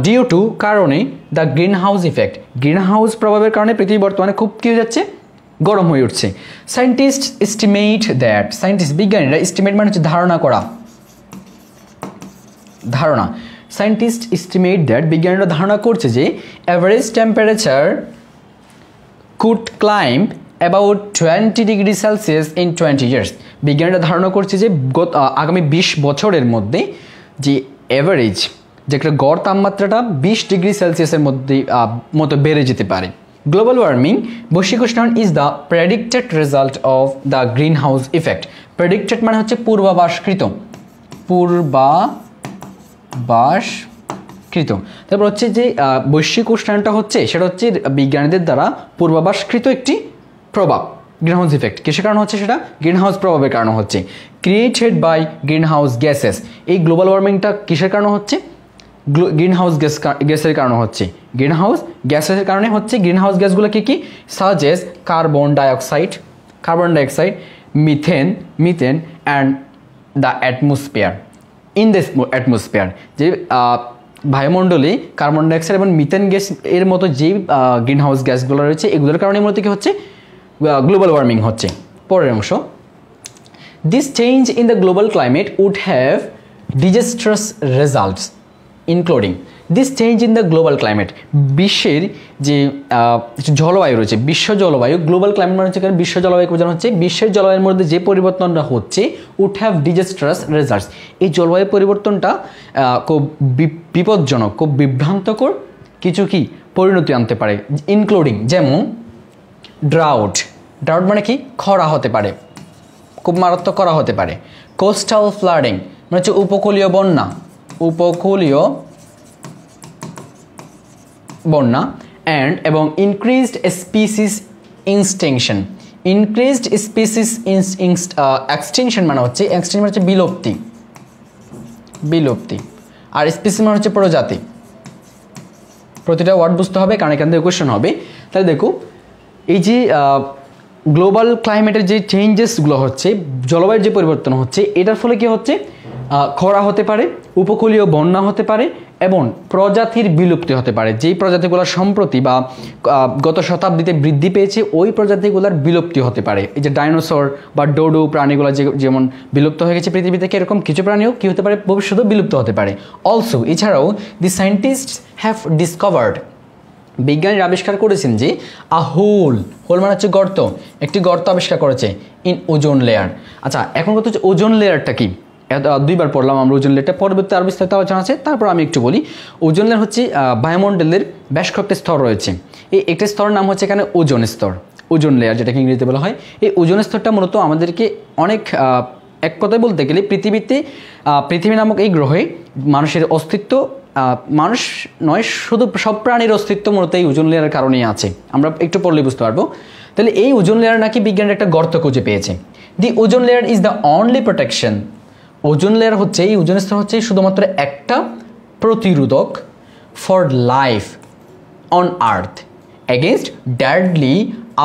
ডিউ টু কারণে the green house effect, green house প্রভাবের কারণে পৃথিবী বর্তমানে খুব কী হয়ে যাচ্ছে, গরম হয়ে উঠছে। সায়েন্টিস্ট এস্টিমেট দ্যাট, সায়েন্টিস্ট বিজ্ঞানীরা, এস্টিমেট মানে হচ্ছে ধারণা করা, ধারণা। সায়েন্টিস্ট এস্টিমেট দ্যাট, বিজ্ঞানীরা ধারণা করছে যে average temperature could climb about 20 degree Celsius in 20 years. বিজ্ঞানীরা ধারণা করছে যে আগামী 20 বছরের মধ্যে যে অ্যাভারেজ, যে একটা গড় তাপমাত্রাটা 20 ডিগ্রি সেলসিয়াসের মতো বেড়ে যেতে পারে। গ্লোবাল ওয়ার্মিং, বৈশ্বিক উষ্ণায়ন is the predicted result of the green house effect. Predicted মানে হচ্ছে পূর্বাভাসকৃত, পূর্বাভাসকৃত। তারপর হচ্ছে যে বৈশ্বিক উষ্ণায়নটা হচ্ছে, সেটা হচ্ছে বিজ্ঞানীদের দ্বারা পূর্বাভাসকৃত একটি প্রভাব, গ্রিন হাউস ইফেক্ট। কিসের কারণে হচ্ছে, সেটা গ্রিন হাউস প্রভাবের কারণে হচ্ছে। Created by green house gases, এই গ্লোবাল ওয়ার্মিংটা কিসের কারণে হচ্ছে, গ্রিন হাউস গ্যাসের কারণে হচ্ছে। গ্রিন হাউস গ্যাসের কারণে হচ্ছে। গ্রিন হাউস গ্যাসগুলো কী such as carbon dioxide, methane and the atmosphere. In this atmosphere, যে বায়ুমণ্ডলে কার্বন ডাইঅক্সাইড এবং মিথেন গ্যাস এর মতো যে গ্রিন হাউস গ্যাসগুলো রয়েছে, এগুলোর কারণে মূলত কী হচ্ছে, গ্লোবাল ওয়ার্মিং হচ্ছে। পরের অংশ, this change in the global climate would have disastrous results including this change in the global climate. বিশ্বের যে জলবায়ু রয়েছে, বিশ্ব জলবায়ু, গ্লোবাল ক্লাইমেট মানে হচ্ছে বিশ্ব জলবায়ু বোঝানো হচ্ছে বিশ্বের জলবায়ুর মধ্যে যে পরিবর্তনটা হচ্ছে, উড হ্যাভ ডিজাস্ট্রাস রেজাল্টস। এই জলবায়ু পরিবর্তনটা খুব বিপজ্জনক, খুব বিভ্রান্তকর কিছু কি পরিণতি আনতে পারে। ইনক্লুডিং, যেমন ড্রাউট মানে কি, খরা হতে পারে, খুব মারাত্মক খরা হতে পারে। কোস্টাল ফ্লাডিং মানে হচ্ছে উপকূলীয় বন্যা, এবং ইনক্রিজড স্পিসিস এক্সটিংশন মানে হচ্ছে, বিলুপ্তি, আর স্পিসিস মানে হচ্ছে প্রজাতি। প্রতিটা ওয়ার্ড বুঝতে হবে কারণ এখান থেকে কোয়েশ্চেন হবে। তাহলে দেখো, এই যে গ্লোবাল ক্লাইমেটের যে চেঞ্জেসগুলো হচ্ছে, জলবায়ুর যে পরিবর্তন হচ্ছে, এটার ফলে কি হচ্ছে, খরা হতে পারে, উপকূলীয় বন্যা হতে পারে এবং প্রজাতির বিলুপ্তি হতে পারে। যেই প্রজাতিগুলো সম্প্রতি বা গত শতাব্দীতে বৃদ্ধি পেয়েছে, ওই প্রজাতিগুলোর বিলুপ্তি হতে পারে। এই যে ডাইনোসর বা ডোডো প্রাণীগুলো যেমন বিলুপ্ত হয়ে গেছে পৃথিবী থেকে, এরকম কিছু প্রাণীও কী হতে পারে, ভবিষ্যতেও বিলুপ্ত হতে পারে। অলসো, এছাড়াও দি সায়েন্টিস্টস হ্যাভ ডিসকভার্ড, বিজ্ঞানীরা আবিষ্কার করেছেন যে হোল মানে হচ্ছে গর্ত, একটি গর্ত আবিষ্কার করেছে ইন ওজোন লেয়ার। আচ্ছা, এখন কথা হচ্ছে ওজোন লেয়ারটা কি, দুইবার পড়লাম আমরা ওজোন লেয়ারটা, পরবর্তী আরও বিস্তারিত আলোচনা আছে। তারপর আমি একটু বলি, ওজোন লেয়ার হচ্ছে বায়ুমণ্ডলের বেশ কয়েকটি স্তর রয়েছে। এই একটি স্তরের নাম হচ্ছে এখানে ওজোন স্তর, ওজোন লেয়ার যেটাকে ইংরেজিতে বলা হয়। এই ওজোন স্তরটা মূলত আমাদেরকে অনেক, এক কথায় বলতে গেলে পৃথিবী নামক এই গ্রহে মানুষের অস্তিত্ব, মানুষ নয় শুধু সব প্রাণীর অস্তিত্ব মূলত এই ওজোন লেয়ারের কারণেই আছে। আমরা একটু পড়লে বুঝতে পারবো। তাহলে এই ওজোন লেয়ার নাকি বিজ্ঞানীরা একটা গর্ত খুঁজে পেয়েছে। The ozone layer is the only protection. Ozone layer হচ্ছে, এই ওজোন স্তর হচ্ছে শুধুমাত্র একটা প্রতিরোধক for life on earth against deadly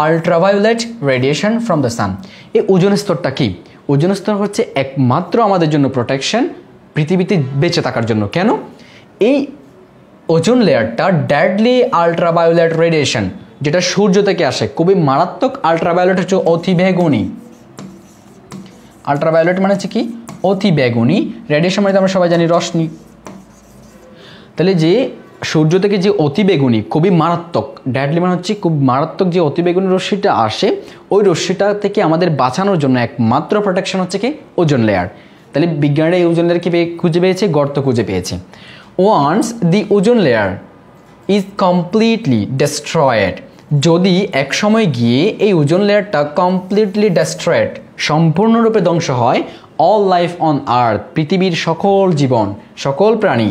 ultraviolet radiation from the sun. এই ওজোন স্তরটা কি, ওজোন স্তর হচ্ছে একমাত্র আমাদের জন্য প্রোটেকশন পৃথিবীতে বেঁচে থাকার জন্য। কেন? এই ওজোন লেয়ারটা ডেডলি আল্ট্রাভায়োলেট রেডিয়েশন, যেটা সূর্য থেকে আসে, খুবই মারাত্মক। আল্ট্রাভায়োলেট হচ্ছে অতি বেগুনি, আল্ট্রাভায়োলেট মানে হচ্ছে কি, অতি বেগুনি। রেডিয়েশন মানে আমরা সবাই জানি রশ্মি। তাহলে যে সূর্য থেকে যে অতি বেগুনি, খুবই মারাত্মক, ডেডলি মানে হচ্ছে খুব মারাত্মক, যে অতি বেগুনি রশ্মিটা আসে, ওই রশ্মিটা থেকে আমাদের বাঁচানোর জন্য একমাত্র প্রোটেকশন হচ্ছে কি, ওজোন লেয়ার। তাহলে বিজ্ঞানীরা এই ওজোন লেয়ার কি খুঁজে পেয়েছে, গর্ত খুঁজে পেয়েছে। Once the ozone layer is completely destroyed, যদি এক সময় গিয়ে এই ওজোন লেয়ারটা কমপ্লিটলি ডেস্ট্রয়েড, সম্পূর্ণরূপে ধ্বংস হয়, অল লাইফ অন আর্থ, পৃথিবীর সকল জীবন, সকল প্রাণী,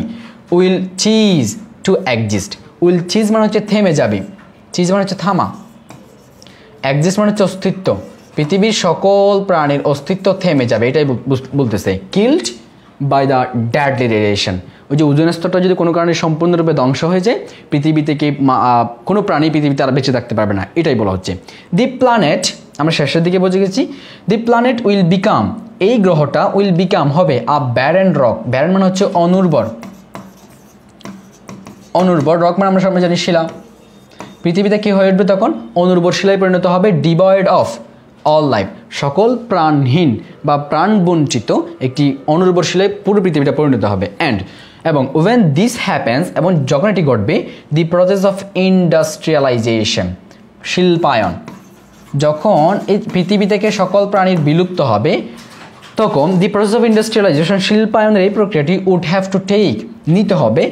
will cease to exist, will cease মানে হচ্ছে থেমে যাবে, চিজ মানে হচ্ছে থামা, এক্সিস্ট মানে হচ্ছে অস্তিত্ব, পৃথিবীর সকল প্রাণীর অস্তিত্ব থেমে যাবে, এটাই বলতেছে। কিল্ড বাই দ্য ড্যাডলি রেডিয়েশন, ওই যে ওজোন স্তরটা যদি কোনো কারণে সম্পূর্ণরূপে ধ্বংস হয়ে যায়, পৃথিবী থেকে কোনো প্রাণী পৃথিবীতে আর বেঁচে থাকতে পারবে না, এটাই বলা হচ্ছে। দি প্ল্যানেট, আমরা শেষের দিকে বুঝে গেছি, দি প্ল্যানেট উইল বিকাম, এই গ্রহটা উইল বিকাম হবে আ ব্যারেন রক, ব্যারেন মানে হচ্ছে অনুর্বর, অনুর্বর, রক মানে আমরা সবাই জানি শিলা, পৃথিবীতে কী হয়ে উঠবে তখন? অনুর্বর শিলায় পরিণত হবে, ডিভয়েড অফ অল লাইফ, সকল প্রাণহীন বা প্রাণ বঞ্চিত একটি অনুর্বর শিলায় পুরো পৃথিবীটা পরিণত হবে। এবং ওয়েন দিস হ্যাপেন্স, এবং যখন এটি ঘটবে, দি প্রসেস অফ ইন্ডাস্ট্রিয়ালাইজেশন, শিল্পায়ন, যখন এই পৃথিবী থেকে সকল প্রাণীর বিলুপ্ত হবে, তখন দি প্রসেস অফ ইন্ডাস্ট্রিয়ালাইজেশন, শিল্পায়নের এই প্রক্রিয়াটি উড হ্যাভ টু টেক, নিতে হবে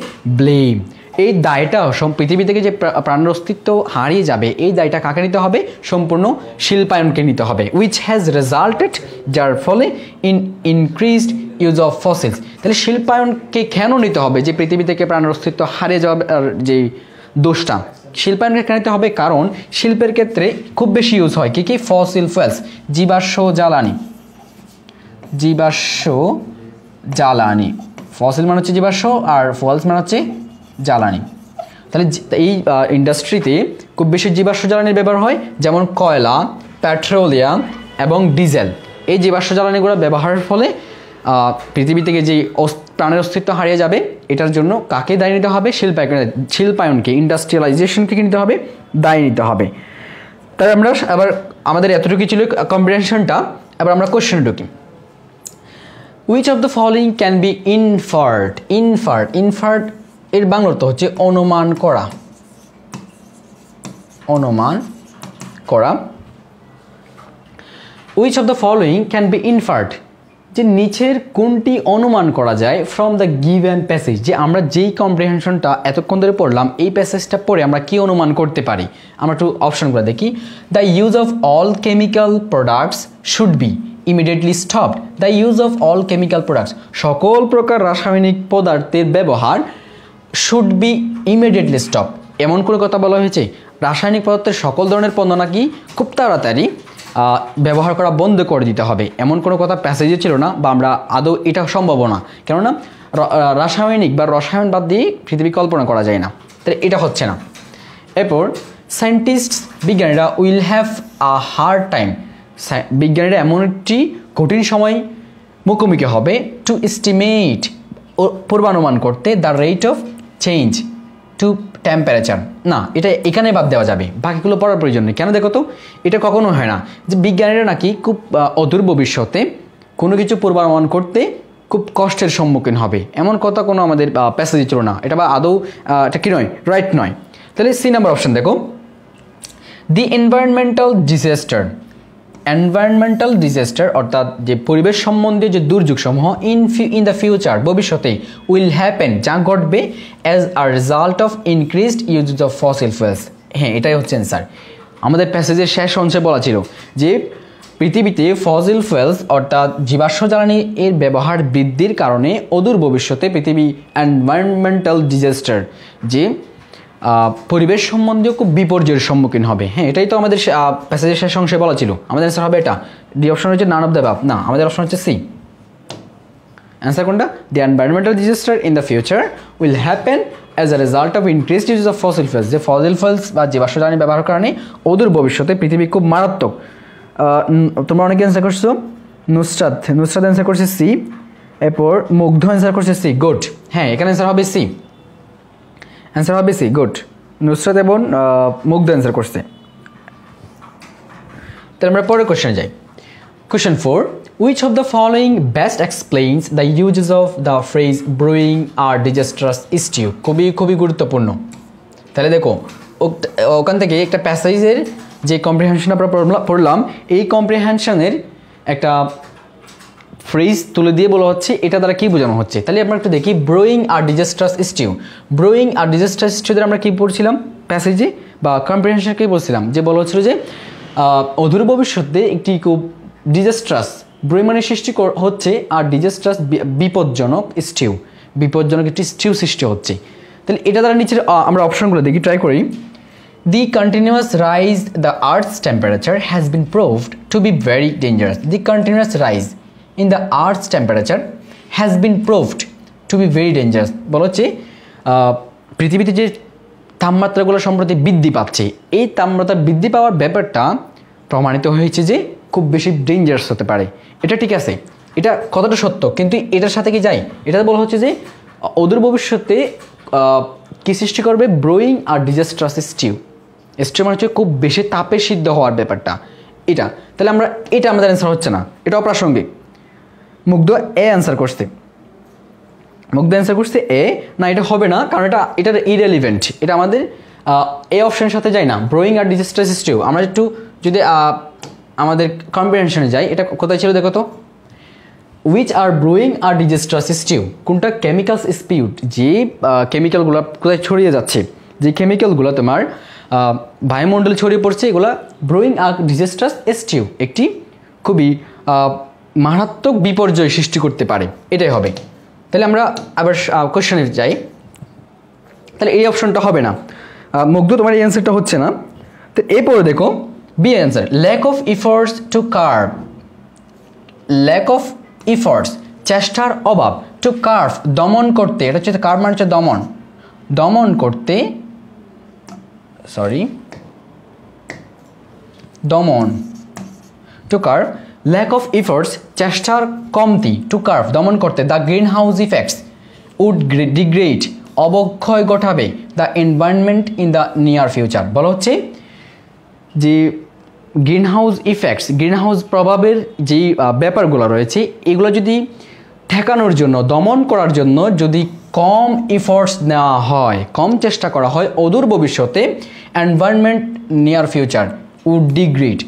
ব্লেম, এই দায়টা পৃথিবী থেকে যে প্রাণের অস্তিত্ব হারিয়ে যাবে, এই দায়টা কাকে নিতে হবে? সম্পূর্ণ শিল্পায়নকে নিতে হবে। উইচ হ্যাজ রেজাল্টেড, যার ফলে ইনক্রিজড ইউজ অফ ফসিলস, তাহলে শিল্পায়নকে কেন নিতে হবে যে পৃথিবী থেকে প্রাণের অস্তিত্ব হারিয়ে যাওয়ার যে দোষটা, শিল্পায়নকে কেন নিতে হবে? কারণ শিল্পের ক্ষেত্রে খুব বেশি ইউজ হয় কি কি? ফসিল ফুয়েলস, জীবাশ্ম জ্বালানি, জীবাশ্ম জ্বালানি, ফসিল মানে হচ্ছে জীবাশ্ম আর ফুয়েলস মানে হচ্ছে জ্বালানি। তাহলে এই ইন্ডাস্ট্রিতে খুব বেশি জীবাশ্ম জ্বালানির ব্যবহার হয়, যেমন কয়লা, পেট্রোলিয়াম এবং ডিজেল। এই জীবাশ্ম জ্বালানিগুলো ব্যবহারের ফলে পৃথিবী থেকে যে প্রাণের অস্তিত্ব হারিয়ে যাবে, এটার জন্য কাকে দায়ী নিতে হবে? শিল্পায়নকে, ইন্ডাস্ট্রিয়ালাইজেশনকে নিতে হবে, দায়ী নিতে হবে। তাই আমরা আবার আমাদের এতটুকু ছিল কম্প্রিহেনশনটা, এবার আমরা কোশ্চেনে ঢুকি। Which of the following can be inferred, inferred এর বাংলা অর্থ হচ্ছে অনুমান করা, অনুমান করা। Which of the following can be inferred, যে নিচের কোনটি অনুমান করা যায় ফ্রম দ্য গিভেন প্যাসেজ, যে আমরা যেই কম্প্রিহেনশনটা এতক্ষণ ধরে পড়লাম, এই প্যাসেজটা পড়ে আমরা কি অনুমান করতে পারি? আমরা একটু অপশনগুলো দেখি। The use of all chemical products should be immediately stopped, the use of all chemical products, সকল প্রকার রাসায়নিক পদার্থের ব্যবহার শুড বি ইমিডিয়েটলি স্টপ, এমন কোনো কথা বলা হয়েছে? রাসায়নিক পদার্থের সকল ধরনের পণ্য নাকি খুব তাড়াতাড়ি ব্যবহার করা বন্ধ করে দিতে হবে, এমন কোনো কথা প্যাসেজে ছিল না, বা আমরা আদৌ এটা সম্ভব না, কেননা রাসায়নিক বা রসায়ন বাদ দিয়ে পৃথিবী কল্পনা করা যায় না, তাহলে এটা হচ্ছে না। এরপর সায়েন্টিস্ট, বিজ্ঞানীরা will have a hard time, বিজ্ঞানীরা এমন একটি কঠিন সময় মুখোমুখি হবে, টু এস্টিমেট, পূর্বানুমান করতে, the rate of change to temperature, না এটা এখানে বাদ দেওয়া যাবে, বাকিগুলো পড়ার প্রয়োজন নেই। কেন দেখো তো, এটা কখনো হয় না যে বিজ্ঞানীরা নাকি খুব অদূর ভবিষ্যতে কোনো কিছু পূর্বানুমান করতে খুব কষ্টের সম্মুখীন হবে, এমন কথা কোনো আমাদের প্যাসেজে ছিল না, এটা বা আদৌ এটা কি নয়, রাইট নয়। তাহলে সি নাম্বার অপশন দেখো, দি এনভায়রনমেন্টাল ডিজাস্টার, এনভায়রনমেন্টাল ডিজাস্টার অর্থাৎ যে পরিবেশ সম্বন্ধে যে দুর্যোগসমূহ ইন দ্য ফিউচার, ভবিষ্যতে, উইল হ্যাপেন, যা ঘটবে, as a result of increased use of fossil fuels. হ্যাঁ, এটাই হচ্ছে অ্যান্সার। আমাদের প্যাসেজের শেষ অংশে বলা ছিল যে পৃথিবীতে ফসিল ফুয়েলস অর্থাৎ জীবাশ্ম জ্বালানি এর ব্যবহার বৃদ্ধির কারণে অদূর ভবিষ্যতে পৃথিবী এনভায়রনমেন্টাল ডিজাস্টার, যে পরিবেশ সম্বন্ধীয় খুব বিপর্যয়ের সম্মুখীন হবে। হ্যাঁ, এটাই তো আমাদের প্যাসেজের শেষ অংশে বলা ছিল। আমাদের অ্যান্সার হবে এটা, ডি অপশন হচ্ছে নান অফ দ্য অ্যাবাভ, না আমাদের অপশন হচ্ছে সি। অ্যান্সার কোনটা? The environmental disaster in the future will happen as a result of increased use of fossil fuels, যে ফসিল ফুয়েলস বা জীবাশ্ম জ্বালানি ব্যবহারের কারণে অদূর ভবিষ্যতে পৃথিবী খুব মারাত্মক। তোমরা অনেকে অ্যান্সার করছো, নুসরাত অ্যান্সার করছে সি, এরপর মুগ্ধ অ্যান্সার করছে সি, গুড। হ্যাঁ, এখানে অ্যান্সার হবে সি, অ্যান্সার হবে সি, গুড। নুসরাত এবং মুগ্ধ অ্যান্সার করছে। তাহলে আমরা পরের কোশ্চেনে যাই। Question 4, which of the following best explains the uses of the phrase brewing are disastrous stew, খুবই গুরুত্বপূর্ণ। তাহলে দেখো ওখান থেকে একটা প্যাসেজের যে কম্প্রিহেনশন আমরা পড়লাম, এই কম্প্রিহেনশনের একটা ফ্রেজ তুলে দিয়ে বলা হচ্ছে এটা দ্বারা কি বোঝানো হচ্ছে। তাহলে আমরা একটু দেখি, ব্রোয়িং are disastrous stew, ব্রোয়িং are disastrous stew দ্বারা আমরা কি পড়ছিলাম প্যাসেজে বা কম্প্রিহেনশন কি বলছিলাম, যে বলা হচ্ছিল যে অদূর ভবিষ্যতে একটি খুব ডিজাস্ট্রাস, ব্রোয়িং মানে সৃষ্টি হচ্ছে, আর ডিজাস্ট্রাস বিপজ্জনক স্টিউ, বিপজ্জনক একটি স্টিউ সৃষ্টি হচ্ছে। তাহলে এটা দ্বারা নিচের আমরা অপশনগুলো দেখি, ট্রাই করি। The continuous rise the Earth's temperature has been proved to be very dangerous. The continuous rise in the Earth's temperature has been proved to be very dangerous. বলা হচ্ছে পৃথিবীতে যে তাপমাত্রাগুলো সম্প্রতি বৃদ্ধি পাচ্ছে, এই তাপমাত্রা বৃদ্ধি পাওয়ার ব্যাপারটা প্রমাণিত হয়েছে যে খুব বেশি ডেঞ্জারাস হতে পারে। এটা ঠিক আছে, এটা কতটা সত্য, কিন্তু এটার সাথে কি যায়, এটা বলা হচ্ছে যে অদূর ভবিষ্যতে কি সৃষ্টি করবে, ব্রোয়িং আর ডিজাস্ট্রাস স্টিউ। স্টিউ মানে হচ্ছে খুব বেশি তাপে সিদ্ধ হওয়ার ব্যাপারটা, এটা। তাহলে আমরা এটা আমাদের অ্যান্সার হচ্ছে না, এটা অপ্রাসঙ্গিক। মুগ্ধ এ অ্যান্সার করছে, মুগ্ধ অ্যান্সার করছে এ। না, এটা হবে না, কারণ এটার ইরেলিভেন্ট, এটা আমাদের এ অপশনের সাথে যায় না। ব্রোয়িং আর ডিজাস্ট্রাস স্টিউ, আমরা একটু যদি আমাদের কম্প্রিহেনশনে যাই, এটা কোথায় ছিল দেখো তো, which are brewing are disastrous stew, কোনটা কেমিক্যালস স্পিউট, যে কেমিক্যালগুলো কোথায় ছড়িয়ে যাচ্ছে, যে কেমিক্যালগুলো তোমার বায়ুমণ্ডলে ছড়িয়ে পড়ছে, এগুলো ব্রোয়িং আর ডিজাস্ট্রাস স্টিউ, একটি খুবই মারাত্মক বিপর্যয় সৃষ্টি করতে পারে, এটাই হবে। তাহলে আমরা আবার কোশ্চেনে যাই, তাহলে এই অপশনটা হবে না। মুগ্ধ তোমার এই অ্যান্সারটা হচ্ছে না। তো এরপরে দেখো B answer, lack of efforts to curb, lack of efforts চেষ্টার অভাব, টু কার্ভ দমন করতে, এটা হচ্ছে কার্ভ মানে হচ্ছে দমন, দমন করতে, সরি দমন, to curb, lack of efforts চেষ্টার কমতি, টু কার্ভ দমন করতে, the green house effects would degrade অবক্ষয় ঘটাবে the environment in the near future. বলা হচ্ছে যে green house effects, green house প্রভাবের যেই ব্যাপারগুলো রয়েছে, এগুলো যদি ঠেকানোর জন্য, দমন করার জন্য যদি কম ইফোর্টস নেওয়া হয়, কম চেষ্টা করা হয়, অদূর ভবিষ্যতে environment near future would degrade,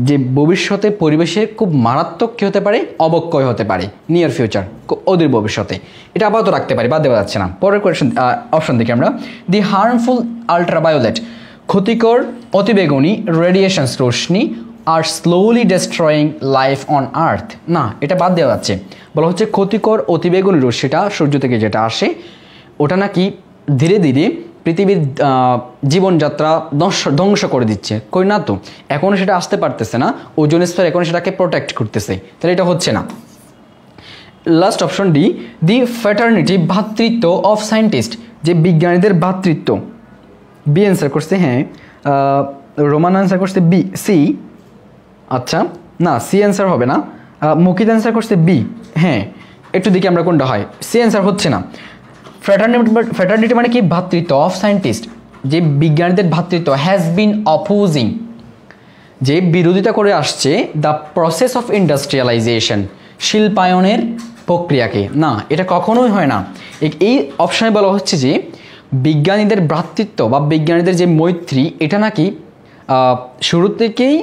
যে ভবিষ্যতে পরিবেশের খুব মারাত্মক কী হতে পারে, অবক্ষয় হতে পারে, নিয়ার ফিউচার অদূর ভবিষ্যতে। এটা আপাতত রাখতে পারি, বাদ দেওয়া যাচ্ছে না। পরের কোয়েশ্চন অপশন দেখি আমরা, দি হার্মফুল আল্ট্রাভায়োলেট, ক্ষতিকর অতিবেগুনি রেডিয়েশনস রশ্মি আর slowly destroying life on earth. না, এটা বাদ দেওয়া যাচ্ছে। বলা হচ্ছে ক্ষতিকর অতিবেগুনি রশ্মিটা সূর্য থেকে যেটা আসে, ওটা নাকি ধীরে ধীরে পৃথিবীর জীবনযাত্রা ধ্বংস করে দিচ্ছে। কই না তো, এখনও সেটা আসতে পারতেছে না, ওজোন স্তর এখন সেটাকে প্রোটেক্ট করতেছে, তাহলে এটা হচ্ছে না। লাস্ট অপশন ডি, দি ফ্যাটার্নিটি ভ্রাতৃত্ব অফ সায়েন্টিস্ট, যে বিজ্ঞানীদের ভ্রাতৃত্ব। বি অ্যান্সার করছে, হ্যাঁ। রোমান অ্যান্সার করছে বি, সি। আচ্ছা, না সি অ্যান্সার হবে না। মুকিত অ্যান্সার করছে বি, হ্যাঁ। একটু দেখি আমরা কোনটা হয়। সি অ্যান্সার হচ্ছে না। ফ্র্যাটার্নিটি মানে কি, ভ্রাতৃত্ব অফ সায়েন্টিস্ট, যে বিজ্ঞানীদের ভ্রাতৃত্ব, হ্যাজ বিন অপোজিং, যে বিরোধিতা করে আসছে দ্য প্রসেস অফ ইন্ডাস্ট্রিয়ালাইজেশন, শিল্পায়নের প্রক্রিয়াকে। না, এটা কখনোই হয় না। এই অপশনে বলা হচ্ছে যে বিজ্ঞানীদের ভ্রাতৃত্ব বা বিজ্ঞানীদের যে মৈত্রী, এটা নাকি শুরু থেকেই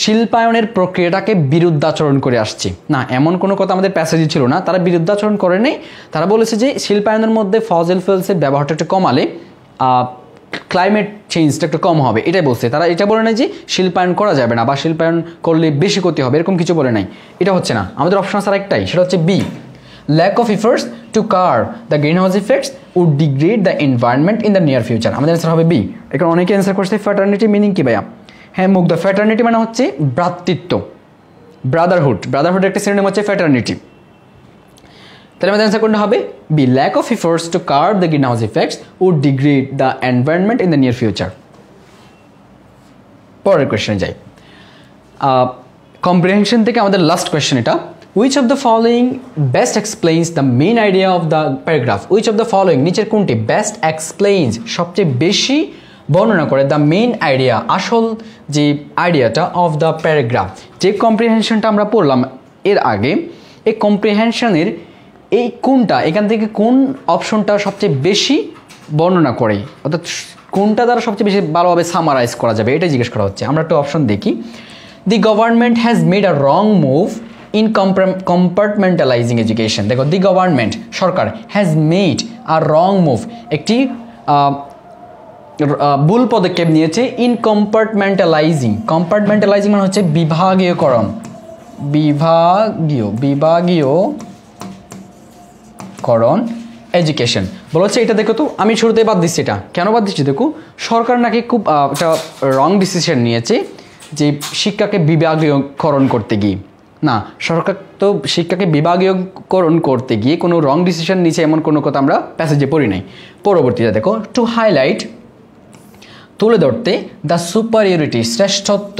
শিল্পায়নের প্রক্রিয়াটাকে বিরুদ্ধাচরণ করে আসছে। না, এমন কোনো কথা আমাদের প্যাসেজে ছিল না, তারা বিরুদ্ধাচরণ করে নেই। তারা বলেছে যে শিল্পায়নের মধ্যে ফসিল ফুয়েলসের ব্যবহারটা একটু কমালে ক্লাইমেট চেঞ্জটা একটু কম হবে, এটাই বলছে। তারা এটা বলে নাই যে শিল্পায়ন করা যাবে না বা শিল্পায়ন করলে বেশি ক্ষতি হবে, এরকম কিছু বলে নাই। এটা হচ্ছে না। আমাদের অপশন আছে একটাই, সেটা হচ্ছে B, lack of efforts to curb the green house effects would degrade the environment in the near future. আমাদের অ্যান্সার হবে বি। এখানে অনেকে অ্যান্সার করছে ফ্র্যাটার্নিটি মিনিং কি ভাইয়া? হ্যাঁ মুগ্ধ, ফ্র্যাটার্নিটি মানে হচ্ছে ভ্রাতৃত্ব, ব্রাদারহুড। ব্রাদারহুডের একটা সিনোনিম হচ্ছে ফ্র্যাটার্নিটি। তাহলে আমাদের অ্যান্সার কোনটা হবে? B, lack of efforts to curb the green house effects would degrade the environment in the near future. পরের কোয়েশ্চেনে যাই। কম্প্রিহেনশন থেকে আমাদের লাস্ট কোয়েশ্চেন এটা। Which of the following best explains the main idea of the paragraph? Which of the following, নিচের কোনটি best explains, সবচেয়ে বেশি বর্ণনা করে the main idea, আসল যে আইডিয়াটা of the paragraph? যে কম্প্রিহেনশনটা আমরা পড়লাম এর আগে, এই কম্প্রিহেনশনের এই কোনটা, এখান থেকে কোন অপশনটা সবচেয়ে বেশি বর্ণনা করে, অর্থাৎ কোনটা দ্বারা সবচেয়ে বেশি ভালোভাবে সামারাইজ করা যাবে, এটা জিজ্ঞেস করা হচ্ছে। আমরা একটা অপশন দেখি। The government has made a wrong move in compartmentalizing education. দেখো, the government, Sarkar, has made a wrong move, একটি ভুল পদক্ষেপ নিয়েছে ইন কম্পার্টমেন্টালাইজিং। কম্পার্টমেন্টালাইজিং মানে হচ্ছে বিভাগীয়করণ, বিভাগীয়করণ এডুকেশন। বলা হচ্ছে এটা দেখো তো, আমি শুরুতে বাদ দিচ্ছি, এটা কেন বাদ দিচ্ছি দেখো, সরকার নাকি খুব একটা রং ডিসিশন নিয়েছে যে শিক্ষাকে বিভাগীয়করণ করতে গিয়ে। না, সরকার তো শিক্ষাকে বিভাগীয়করণ করতে গিয়ে কোনো রং ডিসিশন নিয়েছে এমন কোনো কথা আমরা প্যাসেজে পড়ি নাই। পরবর্তীতে দেখো, টু হাইলাইট, তুলে ধরতে, দ্য সুপারিয়রিটি, শ্রেষ্ঠত্ব,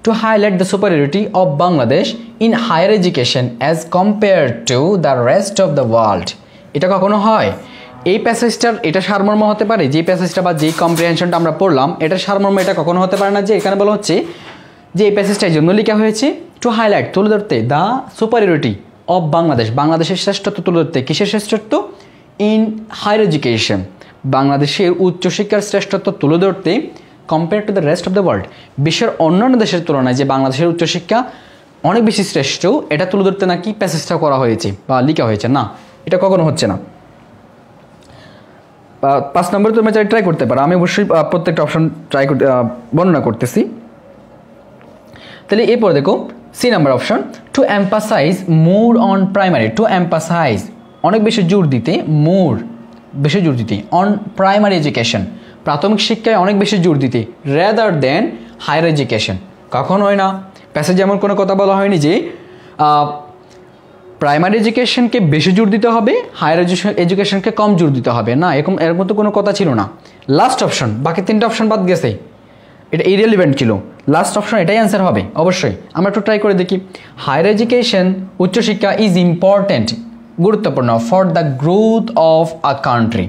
to highlight the superiority of Bangladesh in higher education as compared to the rest of the world. এটা কখনো হয়? এই প্যাসেজটার এটা সারমর্ম হতে পারে, যে প্যাসেজটা বা যে কম্প্রিহেনশনটা আমরা পড়লাম এটার সারমর্ম এটা কখনো হতে পারে না যে এখানে বলা হচ্ছে যে এই প্যাসেজটা এই জন্য লেখা হয়েছে টু হাইলাইট, তুলে ধরতে, দ্য সুপারিয়রিটি অফ বাংলাদেশ, বাংলাদেশের শ্রেষ্ঠত্ব তুলে ধরতে। কিসের শ্রেষ্ঠত্ব? ইন হায়ার এডুকেশন, বাংলাদেশের উচ্চশিক্ষার শ্রেষ্ঠত্ব তুলে ধরতে compare to the rest of the world, বিশ্বের অন্যান্য দেশের তুলনায় যে বাংলাদেশের উচ্চশিক্ষা অনেক বেশি শ্রেষ্ঠ, এটা তুলে ধরতে নাকি প্যাসেজটা করা হয়েছে বা লেখা হয়েছে। না, এটা কখনো হচ্ছে না। 5 নম্বরে তুমি ট্রাই করতে পারো, আমি অবশ্যই প্রত্যেকটা অপশন ট্রাই করতে বর্ণনা করতেছি। তাহলে এরপর দেখো C number option, to emphasise more on primary, to emphasise অনেক বেশি জোর দিতে, মোর বেশি জোর দিতে, অন প্রাইমারি এডুকেশন প্রাথমিক শিক্ষায় অনেক বেশি জোর দিতে, রেদার দেন হায়ার এডুকেশন। কখন হয় না? প্যাসেজে এমন কোনো কথা বলা হয়নি যে প্রাইমারি এডুকেশনকে বেশি জোর দিতে হবে, হায়ার এডুকেশনকে কম জোর দিতে হবে না, এরকম তো কোনো কথা ছিল না। লাস্ট অপশন, বাকি 3টা অপশন বাদ গেছে, এটা ইরেলিভেন্ট ছিল। লাস্ট অপশন এটাই অ্যান্সার হবে অবশ্যই। আমরা একটু ট্রাই করে দেখি। হায়ার এডুকেশন, উচ্চশিক্ষা ইজ ইম্পর্ট্যান্ট, গুরুত্বপূর্ণ, for the growth of a country.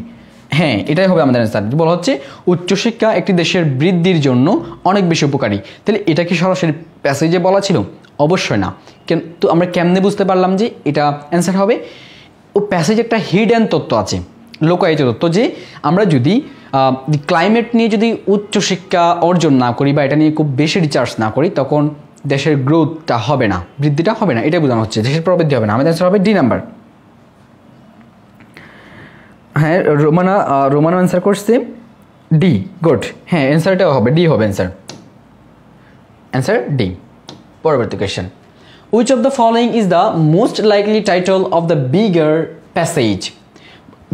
হ্যাঁ, এটাই হবে আমাদের অ্যান্সার। বলা হচ্ছে উচ্চশিক্ষা একটি দেশের বৃদ্ধির জন্য অনেক বেশি উপকারী। তাহলে এটা কি সরাসরি প্যাসেজে বলা ছিল? অবশ্যই না। কিন্তু আমরা কেমনে বুঝতে পারলাম যে এটা অ্যান্সার হবে? ও প্যাসেজে একটা হিডেন তত্ত্ব আছে, লোকায়িত তত্ত্ব, যে আমরা যদি ক্লাইমেট নিয়ে যদি উচ্চশিক্ষা অর্জন না করি বা এটা নিয়ে খুব বেশি রিসার্চ না করি, তখন দেশের গ্রোথটা হবে না, বৃদ্ধিটা হবে না, এটাই বোঝানো হচ্ছে, দেশের প্রবৃদ্ধি হবে না। আমাদের অ্যান্সার হবে ডি নাম্বার। হ্যাঁ, রোমানা অ্যান্সার করছে ডি, গুড। হ্যাঁ, অ্যান্সারটাও হবে ডি, হবে অ্যান্সার ডি। পরবর্তী question, which of the following is the most likely title of the bigger passage?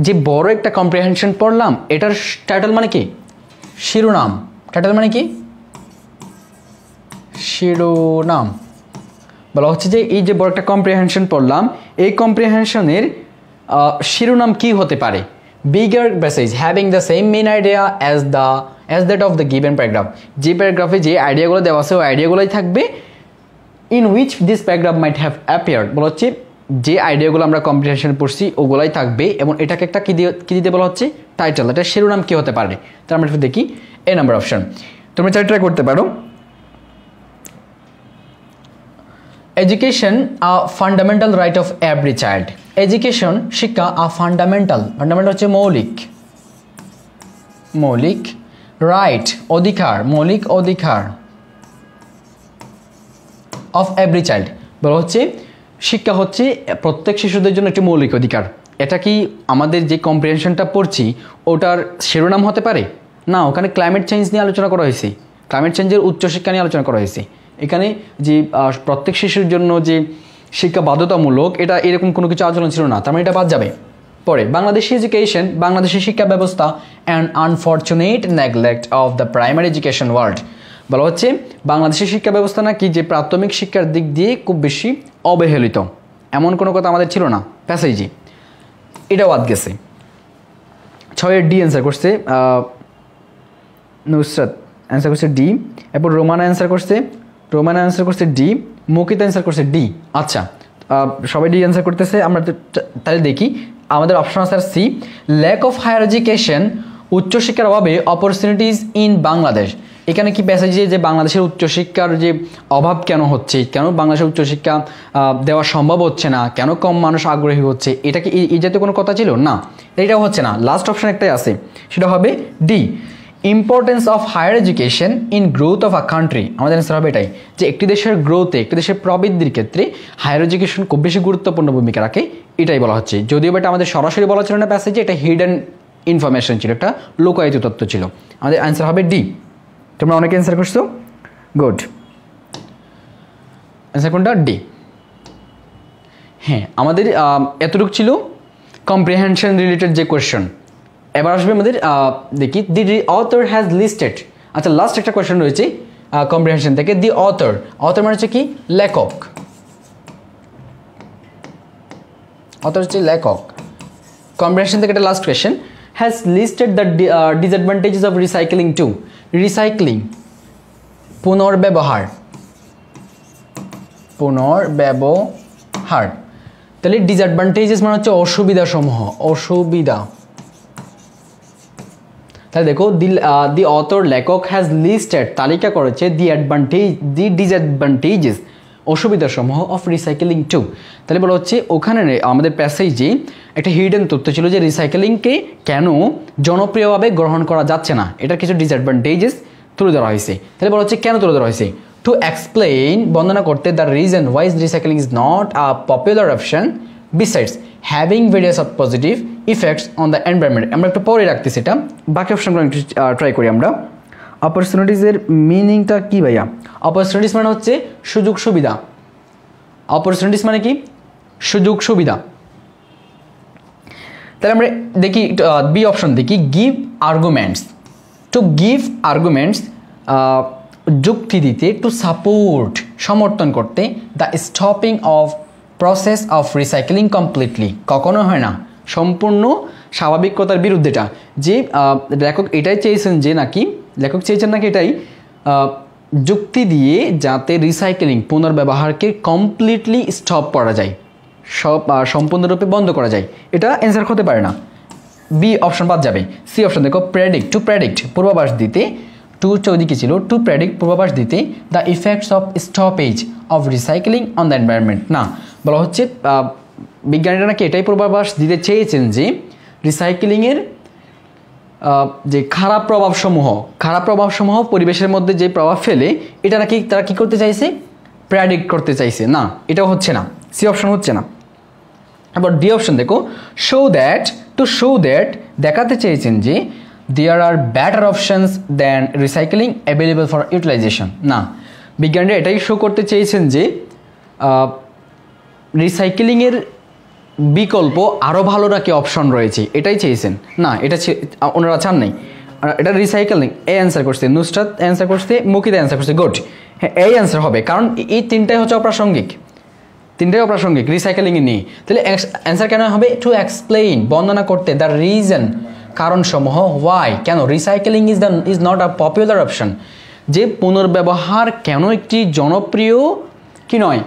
যে বড় একটা কম্প্রিহেনশন পড়লাম, এটার টাইটেল মানে কি? শিরোনাম। টাইটেল মানে কি? শিরোনাম। বলা হচ্ছে যে এই যে বড় একটা কম্প্রিহেনশন পড়লাম, এই কম্প্রিহেনশনের শিরোনাম কি হতে পারে? Bigger passage having the same main idea as that of the given paragraph, যে প্যারাগ্রাফে যে আইডিয়াগুলো দেওয়া আছে ওই আইডিয়াগুলোই থাকবে। In which this paragraph might have appeared, বলা হচ্ছে যে আইডিয়াগুলো আমরা কম্প্রিহেনশন পড়ছি ওগুলাই থাকবে, এবং এটাকে একটা কি দিতে বলা হচ্ছে? টাইটেল। এটা শিরোনাম কি হতে পারে? তার আমরা একটু দেখি। এ নাম্বার অপশন তোমরা ট্রাই করতে পারো। Education a fundamental right of every child, education শিক্ষা আ ফান্ডামেন্টাল হচ্ছে মৌলিক রাইট, অধিকার, মৌলিক অধিকার অফ এভরি চাইল্ড। বলা হচ্ছে শিক্ষা হচ্ছে প্রত্যেক শিশুদের জন্য একটি মৌলিক অধিকার। এটা কি আমাদের যে কম্প্রিহেনশনটা পড়ছি ওটার শিরোনাম হতে পারে? না, ওখানে ক্লাইমেট চেঞ্জ নিয়ে আলোচনা করা হয়েছে, ক্লাইমেট চেঞ্জের উচ্চশিক্ষা নিয়ে আলোচনা করা হয়েছে। এখানে যে প্রত্যেক শিশুর জন্য যে শিক্ষা বাধ্যতামূলক, এটা এরকম কোনো কিছু আলোচনা ছিল না, তার মানে এটা বাদ যাবে। পরে বাংলাদেশি এডুকেশন, বাংলাদেশের শিক্ষা ব্যবস্থা and unfortunate neglect of the primary education world. বলা হচ্ছে বাংলাদেশের শিক্ষা ব্যবস্থা নাকি যে প্রাথমিক শিক্ষার দিক দিয়ে খুব বেশি অবহেলিত, এমন কোনো কথা আমাদের ছিল না প্যাসেজে, এটাও বাদ গেছে। 6-এর ডি অ্যান্সার করছে নুসরাত, অ্যান্সার করছে ডি। এরপর রোমানা অ্যান্সার করছে ডি, মুকিত অ্যান্সার করছে ডি। আচ্ছা, সবাই ডি অ্যান্সার করতেছে। আমরা তাহলে দেখি, আমাদের অপশন আছে C, lack of higher education, উচ্চশিক্ষার অভাবে অপরচুনিটিস ইন বাংলাদেশ। এখানে কি প্যাসেজে যে বাংলাদেশের উচ্চশিক্ষার যে অভাব কেন হচ্ছে, কেন বাংলাদেশের উচ্চশিক্ষা দেওয়া সম্ভব হচ্ছে না, কেন কম মানুষ আগ্রহী হচ্ছে, এটা কি এই জাতীয় কোনো কথা ছিল? না, এটাও হচ্ছে না। লাস্ট অপশন একটাই আছে, সেটা হবে D, importance of higher education in growth of a country. আমাদের অ্যান্সার হবে এটাই, যে একটি দেশের গ্রোথে, একটি দেশের প্রবৃদ্ধির ক্ষেত্রে হায়ার এডুকেশন খুব বেশি গুরুত্বপূর্ণ ভূমিকা রাখে, এটাই বলা হচ্ছে। যদিও এটা আমাদের সরাসরি বলা ছিল না প্যাসেজে, এটা হিডেন ইনফরমেশন ছিল, একটা লোকায়িত তথ্য ছিল। আমাদের অ্যান্সার হবে ডি। তোমরা অনেকে অ্যান্সার করছো, গুড। অ্যান্সার কোনটা? ডি। হ্যাঁ, আমাদের এতটুকু ছিল কম্প্রিহেনশন রিলেটেড যে কোয়েশ্চেন। এবার আসবে আমাদের দেখি দি অথর হ্যাজ লিস্টেড। আচ্ছা, লাস্ট একটা কোয়েশ্চেন রয়েছে কম্প্রিহেনশন থেকে। দি অথর, অথর মানে হচ্ছে কি লেখক, অথর হচ্ছে লেখক। কম্প্রিহেনশন থেকে একটা last question, has listed the disadvantages of recycling too. Recycling পুনর্ব্যবহার, পুনর্ব্যবহার। তাহলে ডিসঅ্যাডভান্টেজেস মানে হচ্ছে অসুবিধা সমূহ, অসুবিধা। তাহলে দেখো দি অথর লেখক হ্যাজ লিস্টেড তালিকা করেছে দি ডিসঅ্যাডভান্টেজেস অসুবিধা সমূহ অফ রিসাইক্লিং টু। তাহলে বলা হচ্ছে ওখানে আমাদের প্যাসেজে একটা হিডেন তথ্য ছিল যে রিসাইক্লিংকে কেন জনপ্রিয়ভাবে গ্রহণ করা যাচ্ছে না, এটার কিছু ডিসঅ্যাডভান্টেজেস তুলে ধরা হয়েছে। তাহলে বলা হচ্ছে কেন তুলে ধরা হয়েছে, টু এক্সপ্লেইন বর্ণনা করতে the reason why recycling is not a popular option besides having various of positive effects on the environment. আমরা একটু পরে রাখতেছি এটা, বাকি অপশনগুলো একটু ট্রাই করি আমরা। অপরচুনিটিসের মিনিংটা কি ভাইয়া? অপরচুনিটিস মানে হচ্ছে সুযোগ সুবিধা। অপরচুনিটিস মানে কি সুযোগ সুবিধা। তাহলে আমরা দেখি বি অপশন দেখি, give arguments. To give arguments যুক্তি দিতে, টু সাপোর্ট সমর্থন করতে, the stopping of process of recycling completely. কখনো হয় না, সম্পূর্ণ স্বাভাবিকতার বিরুদ্ধেটা। যে লেখক এটাই চেয়েছেন যে নাকি লেখক চেয়েছেন নাকি এটাই যুক্তি দিয়ে যাতে রিসাইক্লিং পুনর্ব্যবহারকে কমপ্লিটলি স্টপ করা যায়, সম্পূর্ণরূপে বন্ধ করা যায়। এটা অ্যান্সার হতে পারে না, বি অপশন বাদ যাবে। সি অপশন দেখো, প্রেডিক্ট। টু প্রেডিক্ট পূর্বাভাস দিতে, টু চৌদিকে ছিল, টু প্রেডিক্ট পূর্বাভাস দিতে the effects of stoppage of recycling on the environment. না, বলা হচ্ছে বিজ্ঞানীরা নাকি এটাই পূর্বাভাস দিতে চেয়েছেন যে রিসাইক্লিংয়ের যে খারাপ প্রভাবসমূহ পরিবেশের মধ্যে যে প্রভাব ফেলে, এটা নাকি তারা কী করতে চাইছে, প্রেডিক্ট করতে চাইছে। না, এটাও হচ্ছে না, সি অপশন হচ্ছে না। আবার ডি অপশন দেখো, show that. To show that দেখাতে চেয়েছেন যে there are better options than recycling available for utilization. না, বিজ্ঞানীরা এটাই শো করতে চেয়েছেন যে রিসাইক্লিংয়ের বিকল্প আরও ভালো নাকি অপশন রয়েছে, এটাই চেয়েছেন। না, এটা ওনারা চান নাই। এটা রিসাইক্লিং এই অ্যান্সার করছে, নুসরাত অ্যান্সার করছে, মুকিদা অ্যান্সার করছে, গুড। হ্যাঁ, এই অ্যান্সার হবে, কারণ এই তিনটাই হচ্ছে অপ্রাসঙ্গিক, রিসাইক্লিংয়ে নিয়ে। তাহলে অ্যান্সার কেন হবে, টু এক্সপ্লেইন বর্ণনা করতে, দ্য রিজন কারণসমূহ, ওয়াই কেন recycling is not a popular option, যে পুনর্ব্যবহার কেন একটি জনপ্রিয় কি নয়,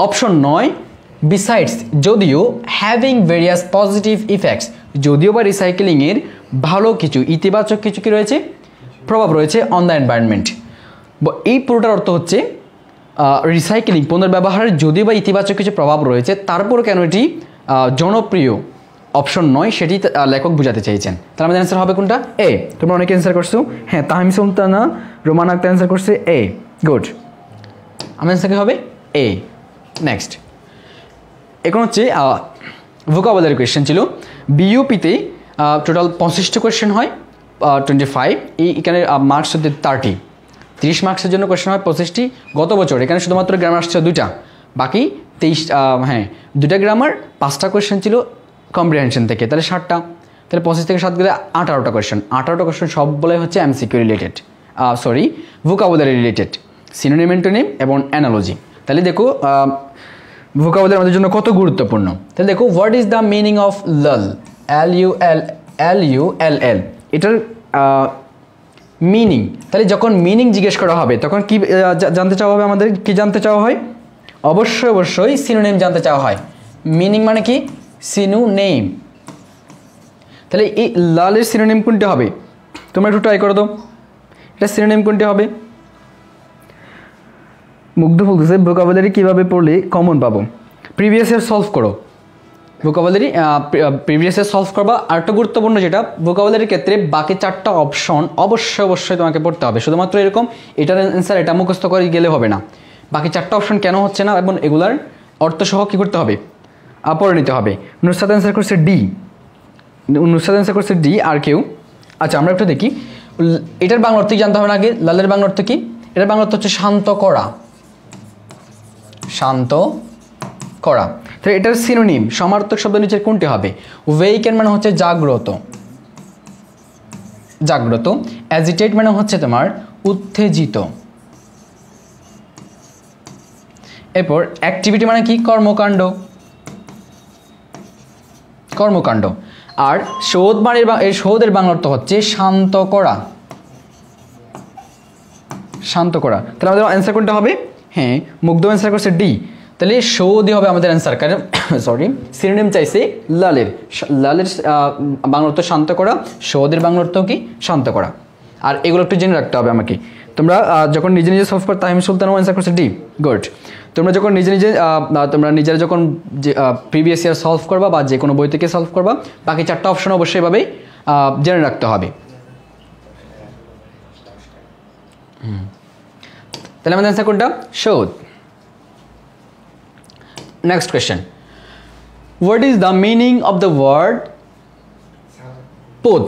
অপশন নয়। বিসাইডস যদিও, হ্যাভিং ভেরিয়াস পজিটিভ ইফেক্টস যদিও বা রিসাইক্লিংয়ের ভালো কিছু ইতিবাচক কিছু কি রয়েছে, প্রভাব রয়েছে অন দ্য এনভায়রনমেন্ট। এই পুরোটার অর্থ হচ্ছে রিসাইক্লিং পুনর্ব্যবহারের যদিও বা ইতিবাচক কিছু প্রভাব রয়েছে, তারপর কেন এটি জনপ্রিয় অপশন নয়, সেটি লেখক বোঝাতে চাইছেন। তার আমাদের অ্যান্সার হবে কোনটা, এ। তোমরা অনেকে অ্যান্সার করছো, হ্যাঁ, তাহমিদ সুলতানা, রোমান আক্তার অ্যান্সার করছে এ, গুড। আমার অ্যান্সার কি হবে, এ। নেক্সট, এখন হচ্ছে ভোকাবুলারি কোয়েশ্চেন ছিল। বিইউপিতে টোটাল 25টা কোয়েশ্চেন হয়, 25। এখানে মার্কস হচ্ছে 30 মার্কসের জন্য কোয়েশ্চেন হয় 25টি। গত বছর এখানে শুধুমাত্র গ্রামার আসছে 2টা, বাকি 23, হ্যাঁ 2টা গ্রামার, 5টা কোয়েশ্চেন ছিল কম্প্রিহেনশন থেকে, তাহলে 60টা। তাহলে 25 থেকে 7 গেলে 18টা কোয়েশ্চেন। 18টা কোয়েশ্চেন সব বলে হচ্ছে MCQ related, vocabulary related, synonym antonym এবং অ্যানালজি। তাহলে দেখো ভোকাবুলারি আমাদের জন্য কত গুরুত্বপূর্ণ। তাহলে দেখো, what is the meaning of Lal, LULL, এটার মিনিং। তাহলে যখন মিনিং জিজ্ঞেস করা হবে তখন কি জানতে চাওয়া হবে, আমাদের কি জানতে চাওয়া হয়, অবশ্যই সিনোনিম জানতে চাওয়া হয়। মিনিং মানে কি, সিনোনিম। তাহলে এই লালের সিনোনিম কোনটি হবে, তোমরা একটু ট্রাই করে দাও, এটা সিনোনিম কোনটি হবে। মুগ্ধ বলতেছে ভোকাবুলারি কীভাবে পড়লে কমন পাবো, প্রিভিয়াস ইয়ার সলভ করো। ভোকাবুলারি প্রিভিয়াস ইয়ার সলভ করবা। আর একটা গুরুত্বপূর্ণ যেটা, ভোকাবুলারির ক্ষেত্রে বাকি 4টা অপশন অবশ্যই তোমাকে পড়তে হবে। শুধুমাত্র এরকম এটার অ্যান্সার এটা মুখস্থ করে গেলে হবে না, বাকি 4টা অপশন কেন হচ্ছে না এবং এগুলার অর্থসহ কী করতে হবে, পড়ে নিতে হবে। নুসরাত অ্যান্সার করছে ডি, আর কেউ? আচ্ছা, আমরা একটু দেখি এটার বাংলা অর্থ কি জানতে হবে না আগে। লালের বাংলা অর্থ কি, এটার বাংলা অর্থ হচ্ছে শান্ত করা, শান্ত করা। তাহলে এটার সিনোনিম সমার্থক শব্দ নিচের কোনটি হবে? ওয়েকেন মানে হচ্ছে জাগ্রত, জাগ্রত। অ্যাজিটেট মানে হচ্ছে তোমার উত্তেজিত। এরপর অ্যাক্টিভিটি মানে কি? কর্মকাণ্ড, কর্মকাণ্ড। আর শোধ মানে এর শোধের বাংলা অর্থ হচ্ছে শান্ত করা, শান্ত করা। তাহলে আমাদের অ্যান্সার কোনটা হবে? হ্যাঁ, মুগ্ধ অ্যান্সার করছে ডি। তাহলে শোধই হবে আমাদের অ্যান্সার, কারণ সরি সিনোনিম চাইছে লালের। লালের বাংলা অর্থ শান্ত করা, শোধের বাংলা অর্থ কি? শান্ত করা। আর এগুলো একটু জেনে রাখতে হবে আমাকে। তোমরা যখন নিজে নিজে সলভ করো, তাহিম সুলতানও অ্যান্সার করছে ডি, গুড। তোমরা যখন নিজে নিজে তোমরা নিজেরা যখন যে প্রিভিয়াস ইয়ার সলভ করবা বা যে কোনো বই থেকে সলভ করবা, বাকি চারটা অপশন অবশ্যই এভাবেই জেনে রাখতে হবে। তাহলে আমাদের অ্যান্সার কোনটা? শোধ। Next question, what is the meaning of the word poach?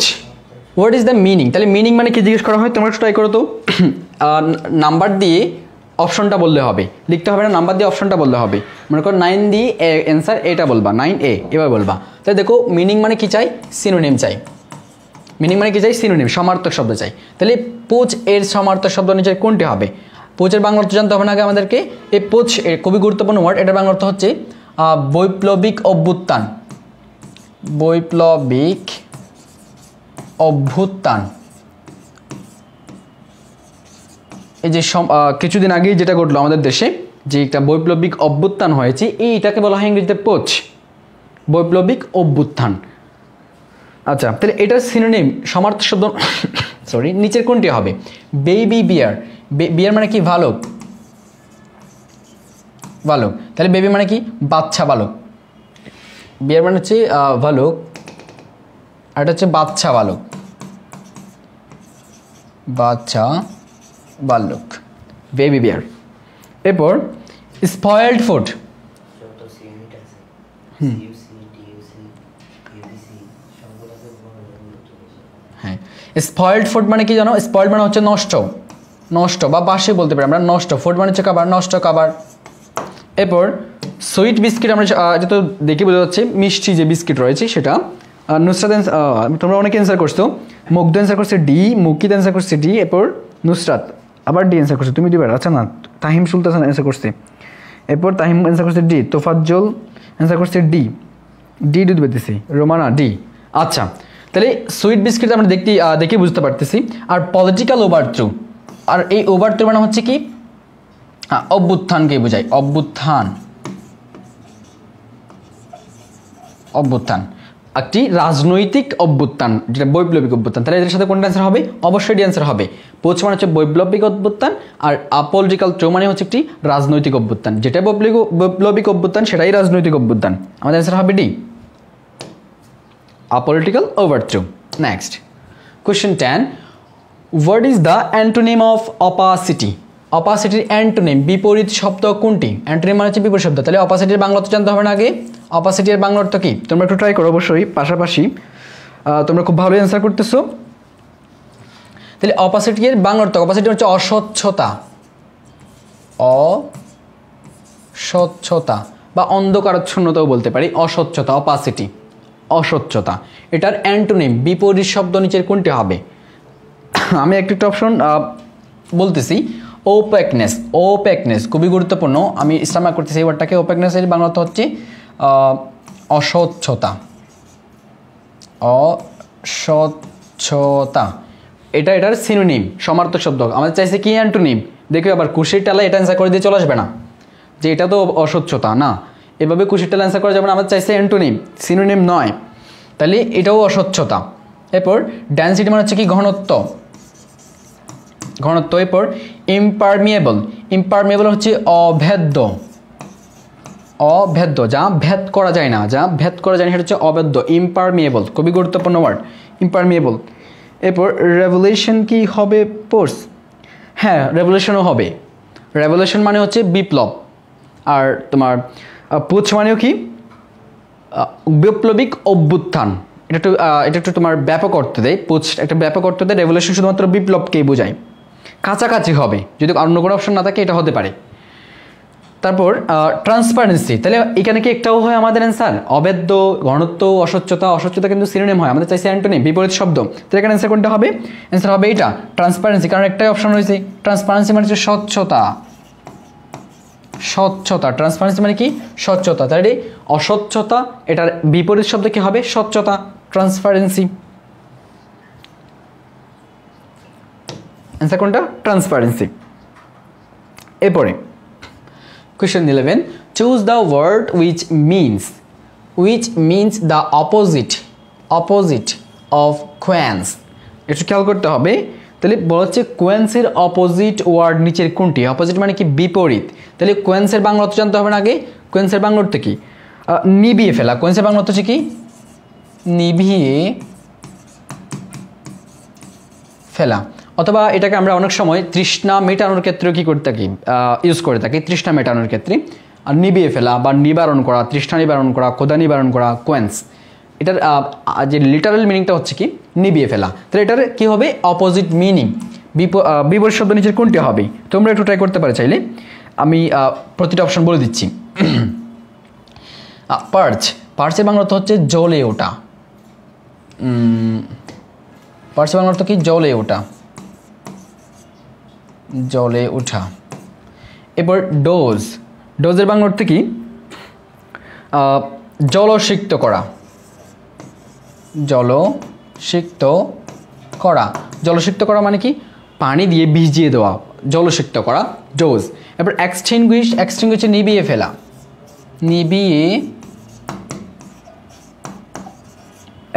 What is the meaning? তাহলে মিনিং মানে কি জিজ্ঞেস করা হয়? তোমরা একটু ট্রাই করো তো। নাম্বার দিয়ে অপশনটা বললে হবে, লিখতে হবে না, নাম্বার দিয়ে অপশনটা বললে হবে। মনে করো 9 দিয়ে অ্যান্সার এটা বলবা, 9A এবার বলবা। তাহলে দেখো মিনিং মানে কি চাই? সিনোনিম চাই। মিনিং মানে কি চাই? সিনোনিম, সমার্থক শব্দ চাই। তাহলে পোচ এর সমার্থক শব্দ নিচে কোনটি হবে? পোচের বাংলা অর্থ জানতে হবে না আগে আমাদেরকে। এই পোচ খুবই গুরুত্বপূর্ণ ওয়ার্ড। এটার বাংলা অর্থ হচ্ছে বৈপ্লবিক অভ্যুত্থান, বৈপ্লবিক অভ্যুত্থান। এই যে কিছুদিন আগেই যেটা ঘটলো আমাদের দেশে, যে একটা বৈপ্লবিক অভ্যুত্থান হয়েছে, এইটাকে বলা হয় ইংরেজিতে পোচ, বৈপ্লবিক অভ্যুত্থান। আচ্ছা, তাহলে এটার সিনোনিম সমার্থক শব্দ সরি নিচের কোনটি হবে? বেবি বিয়ার। বিয়ার মানে কি? ভালুক, ভালুক। তাহলে বেবি মানে কি? বাচ্চা বালক। বিয়ার মানে হচ্ছে ভালুক, আর এটা হচ্ছে বাচ্চা বালক, বাচ্চা বালক, বেবি বিয়ার। এরপর স্পয়েলড ফুড। হ্যাঁ, স্পয়েলড ফুড মানে কি জানো? স্পয়েলড মানে হচ্ছে নষ্ট, নষ্ট বা বাসি বলতে পারি আমরা। নষ্ট, ফুড মানে হচ্ছে খাবার, নষ্ট খাবার। এরপর সুইট বিস্কিট, আমরা এটা তো দেখে বোঝা যাচ্ছে মিষ্টি যে বিস্কিট রয়েছে সেটা। নুসরাত, তোমরা অনেকে অ্যান্সার করছো। মুগ্ধ অ্যান্সার করছে ডি, মুকিত অ্যান্সার করছে ডি। এরপর নুসরাত আবার ডি অ্যান্সার করছে, তুমি দিবার। আচ্ছা না, তাহিম সুলতান অ্যান্সার করছে। এরপর তাহিম অ্যান্সার করছে ডি, তোফাজ্জল অ্যান্সার করছে ডি, ডি দুধ পেতেছি, রোমানা ডি। আচ্ছা, তাহলে সুইট বিস্কিট আমরা দেখে বুঝতে পারতেছি। আর পলিটিক্যাল ওভারথ্রো, আর এই ওভারথ্রো মানে হচ্ছে কি? অভ্যুত্থানকে বোঝায়, অভ্যুত্থান, অভ্যুত্থান একটি রাজনৈতিক অভ্যুত্থান, যেটা বৈপ্লবিক অভ্যুত্থান। তাহলে এদের সাথে কোনটা অ্যান্সার হবে? অবশ্যই ডি অ্যান্সার হবে। পোচ মানে হচ্ছে বৈপ্লবিক অভ্যুত্থান, আর আপলিটিক্যাল থ্রো মানে হচ্ছে একটি রাজনৈতিক অভ্যুত্থান। যেটা বৈপ্লবিক অভ্যুত্থান সেটাই রাজনৈতিক অভ্যুত্থান। আমাদের অ্যান্সার হবে D, apolitical overthrow. Next question 10, what is the antonym of opacity? অপাসিটির অ্যান্টোনিম বিপরীত শব্দ কোনটি? অ্যান্টোনিম মানে হচ্ছে বিপরীত শব্দ। তাহলে অপাসিটির বাংলা অর্থ জানতে হবে না আগে? অপাসিটির বাংলা অর্থ কি? তোমরা একটু ট্রাই করো অবশ্যই, পাশাপাশি তোমরা খুব ভালো অ্যান্সার করতেছো। তাহলে অপাসিটির বাংলা অর্থ, অপাসিটি হচ্ছে অস্বচ্ছতা, অস্বচ্ছতা বা অন্ধকারাচ্ছন্নতাও বলতে পারি। অস্বচ্ছতা, অপাসিটি, অস্বচ্ছতা। এটার অ্যান্টোনিম বিপরীত শব্দ নিচের কোনটি হবে? আমি একটা অপশন বলতেছি, ওপেকনেস। ওপেকনেস খুবই গুরুত্বপূর্ণ, আমি ইসলামা করতেছি এই ওয়ার্ডটাকে। ওপেকনেসের বাংলা অর্থ হচ্ছে অস্বচ্ছতা, অস্বচ্ছতা। এটার সিনোনিম, সমার্থক শব্দ। আমাদের চাইছে কি? অ্যান্টোনিম। দেখো আবার কুশির টালা এটা অ্যান্সার করে দিয়ে চলে আসবে না যে এটা তো অস্বচ্ছতা, না, এভাবে কুশির টালা অ্যান্সার করা যাবে না। আমাদের চাইছে অ্যান্টোনিম, সিনোনিম নয়। তাহলে এটাও অস্বচ্ছতা। এরপর ডেনসিটি মানে হচ্ছে কি? ঘনত্ব, ঘনত্ব। এরপর ইম্পারমিয়েবল। ইম্পারমিয়েবল হচ্ছে অভেদ্য, অভেদ্য, যা ভেদ করা যায় না, যা ভেদ করা যায় না সেটা হচ্ছে অভেদ্য, ইম্পারমিয়েবল। খুবই গুরুত্বপূর্ণ ওয়ার্ড, ইম্পারমিয়েবল। এরপর রেভলিউশন কি হবে? পোর্স। হ্যাঁ, রেভলিউশনও হবে। রেভলিউশন মানে হচ্ছে বিপ্লব, আর তোমার পোচ মানেও কি? বৈপ্লবিক অভ্যুত্থান। এটা একটু তোমার ব্যাপক অর্থ দেয়। পোচ একটা ব্যাপক অর্থ দেয়, রেভলিউশন শুধুমাত্র বিপ্লবকেই বোঝায়। কাছাকাছি হবে, যদি অন্য কোনো অপশন না থাকে এটা হতে পারে। তারপর ট্রান্সপারেন্সি, তাহলে এখানে কি একটাও হয় আমাদের অ্যান্সার? অবেদ্য, ঘনত্ব, অস্বচ্ছতা, অস্বচ্ছতা কিন্তু সিনোনিম হয়, আমাদের চাইছে অ্যান্টোনিম, বিপরীত শব্দ। তাহলে এখানে অ্যান্সার কোনটা হবে? অ্যান্সার হবে এটা ট্রান্সপারেন্সি, কারণ একটাই অপশন রয়েছে। ট্রান্সপারেন্সি মানে হচ্ছে স্বচ্ছতা, স্বচ্ছতা। ট্রান্সপারেন্সি মানে কি? স্বচ্ছতা। তাহলে অস্বচ্ছতা, এটার বিপরীত শব্দ কি হবে? স্বচ্ছতা, ট্রান্সপারেন্সি। অ্যান্সার কোনটা? ট্রান্সপারেন্সি। এরপরে Question 11. Choose the word which means the opposite of quench. একটু খেয়াল করতে হবে। তাহলে বলা হচ্ছে কোয়েন্সের অপোজিট ওয়ার্ড নিচের কোনটি? অপোজিট মানে কি? বিপরীত। তাহলে কোয়েন্সের বাংলা অর্থ জানতে হবে না আগে? কোয়েন্সের বাংলা অর্থ কি? নিভিয়ে ফেলা। কোয়েন্সের বাংলা অর্থ হচ্ছে কি? নিভিয়ে ফেলা। অথবা এটাকে আমরা অনেক সময় তৃষ্ণা মেটানোর ক্ষেত্রেও কি করতে থাকি? ইউজ করে থাকি, তৃষ্ণা মেটানোর ক্ষেত্রে। আর নিভিয়ে ফেলা বা নিবারণ করা, তৃষ্ণা নিবারণ করা, ক্ষুধা নিবারণ করা, কোয়েন্স, এটার যে লিটারাল মিনিংটা হচ্ছে কি? নিভিয়ে ফেলা। তাহলে এটার কি হবে? অপোজিট মিনিং, বিপরীত শব্দ নিচের কোনটি হবে? তোমরা একটু ট্রাই করতে পারো চাইলে। আমি প্রতিটা অপশন বলে দিচ্ছি। পার্চের বাংলা অর্থ হচ্ছে জ্বলে ওঠা। পার্চের বাংলা অর্থ কি? জ্বলে ওঠা, জ্বলে ওঠা। এরপর ডোজের বাংলা অর্থ কি? জলসিক্ত করা, জলসিক্ত করা। জলসিক্ত করা মানে কি? পানি দিয়ে ভিজিয়ে দেওয়া, জলসিক্ত করা, ডোজ। এরপর এক্সটিংগুইশ নিভিয়ে ফেলা,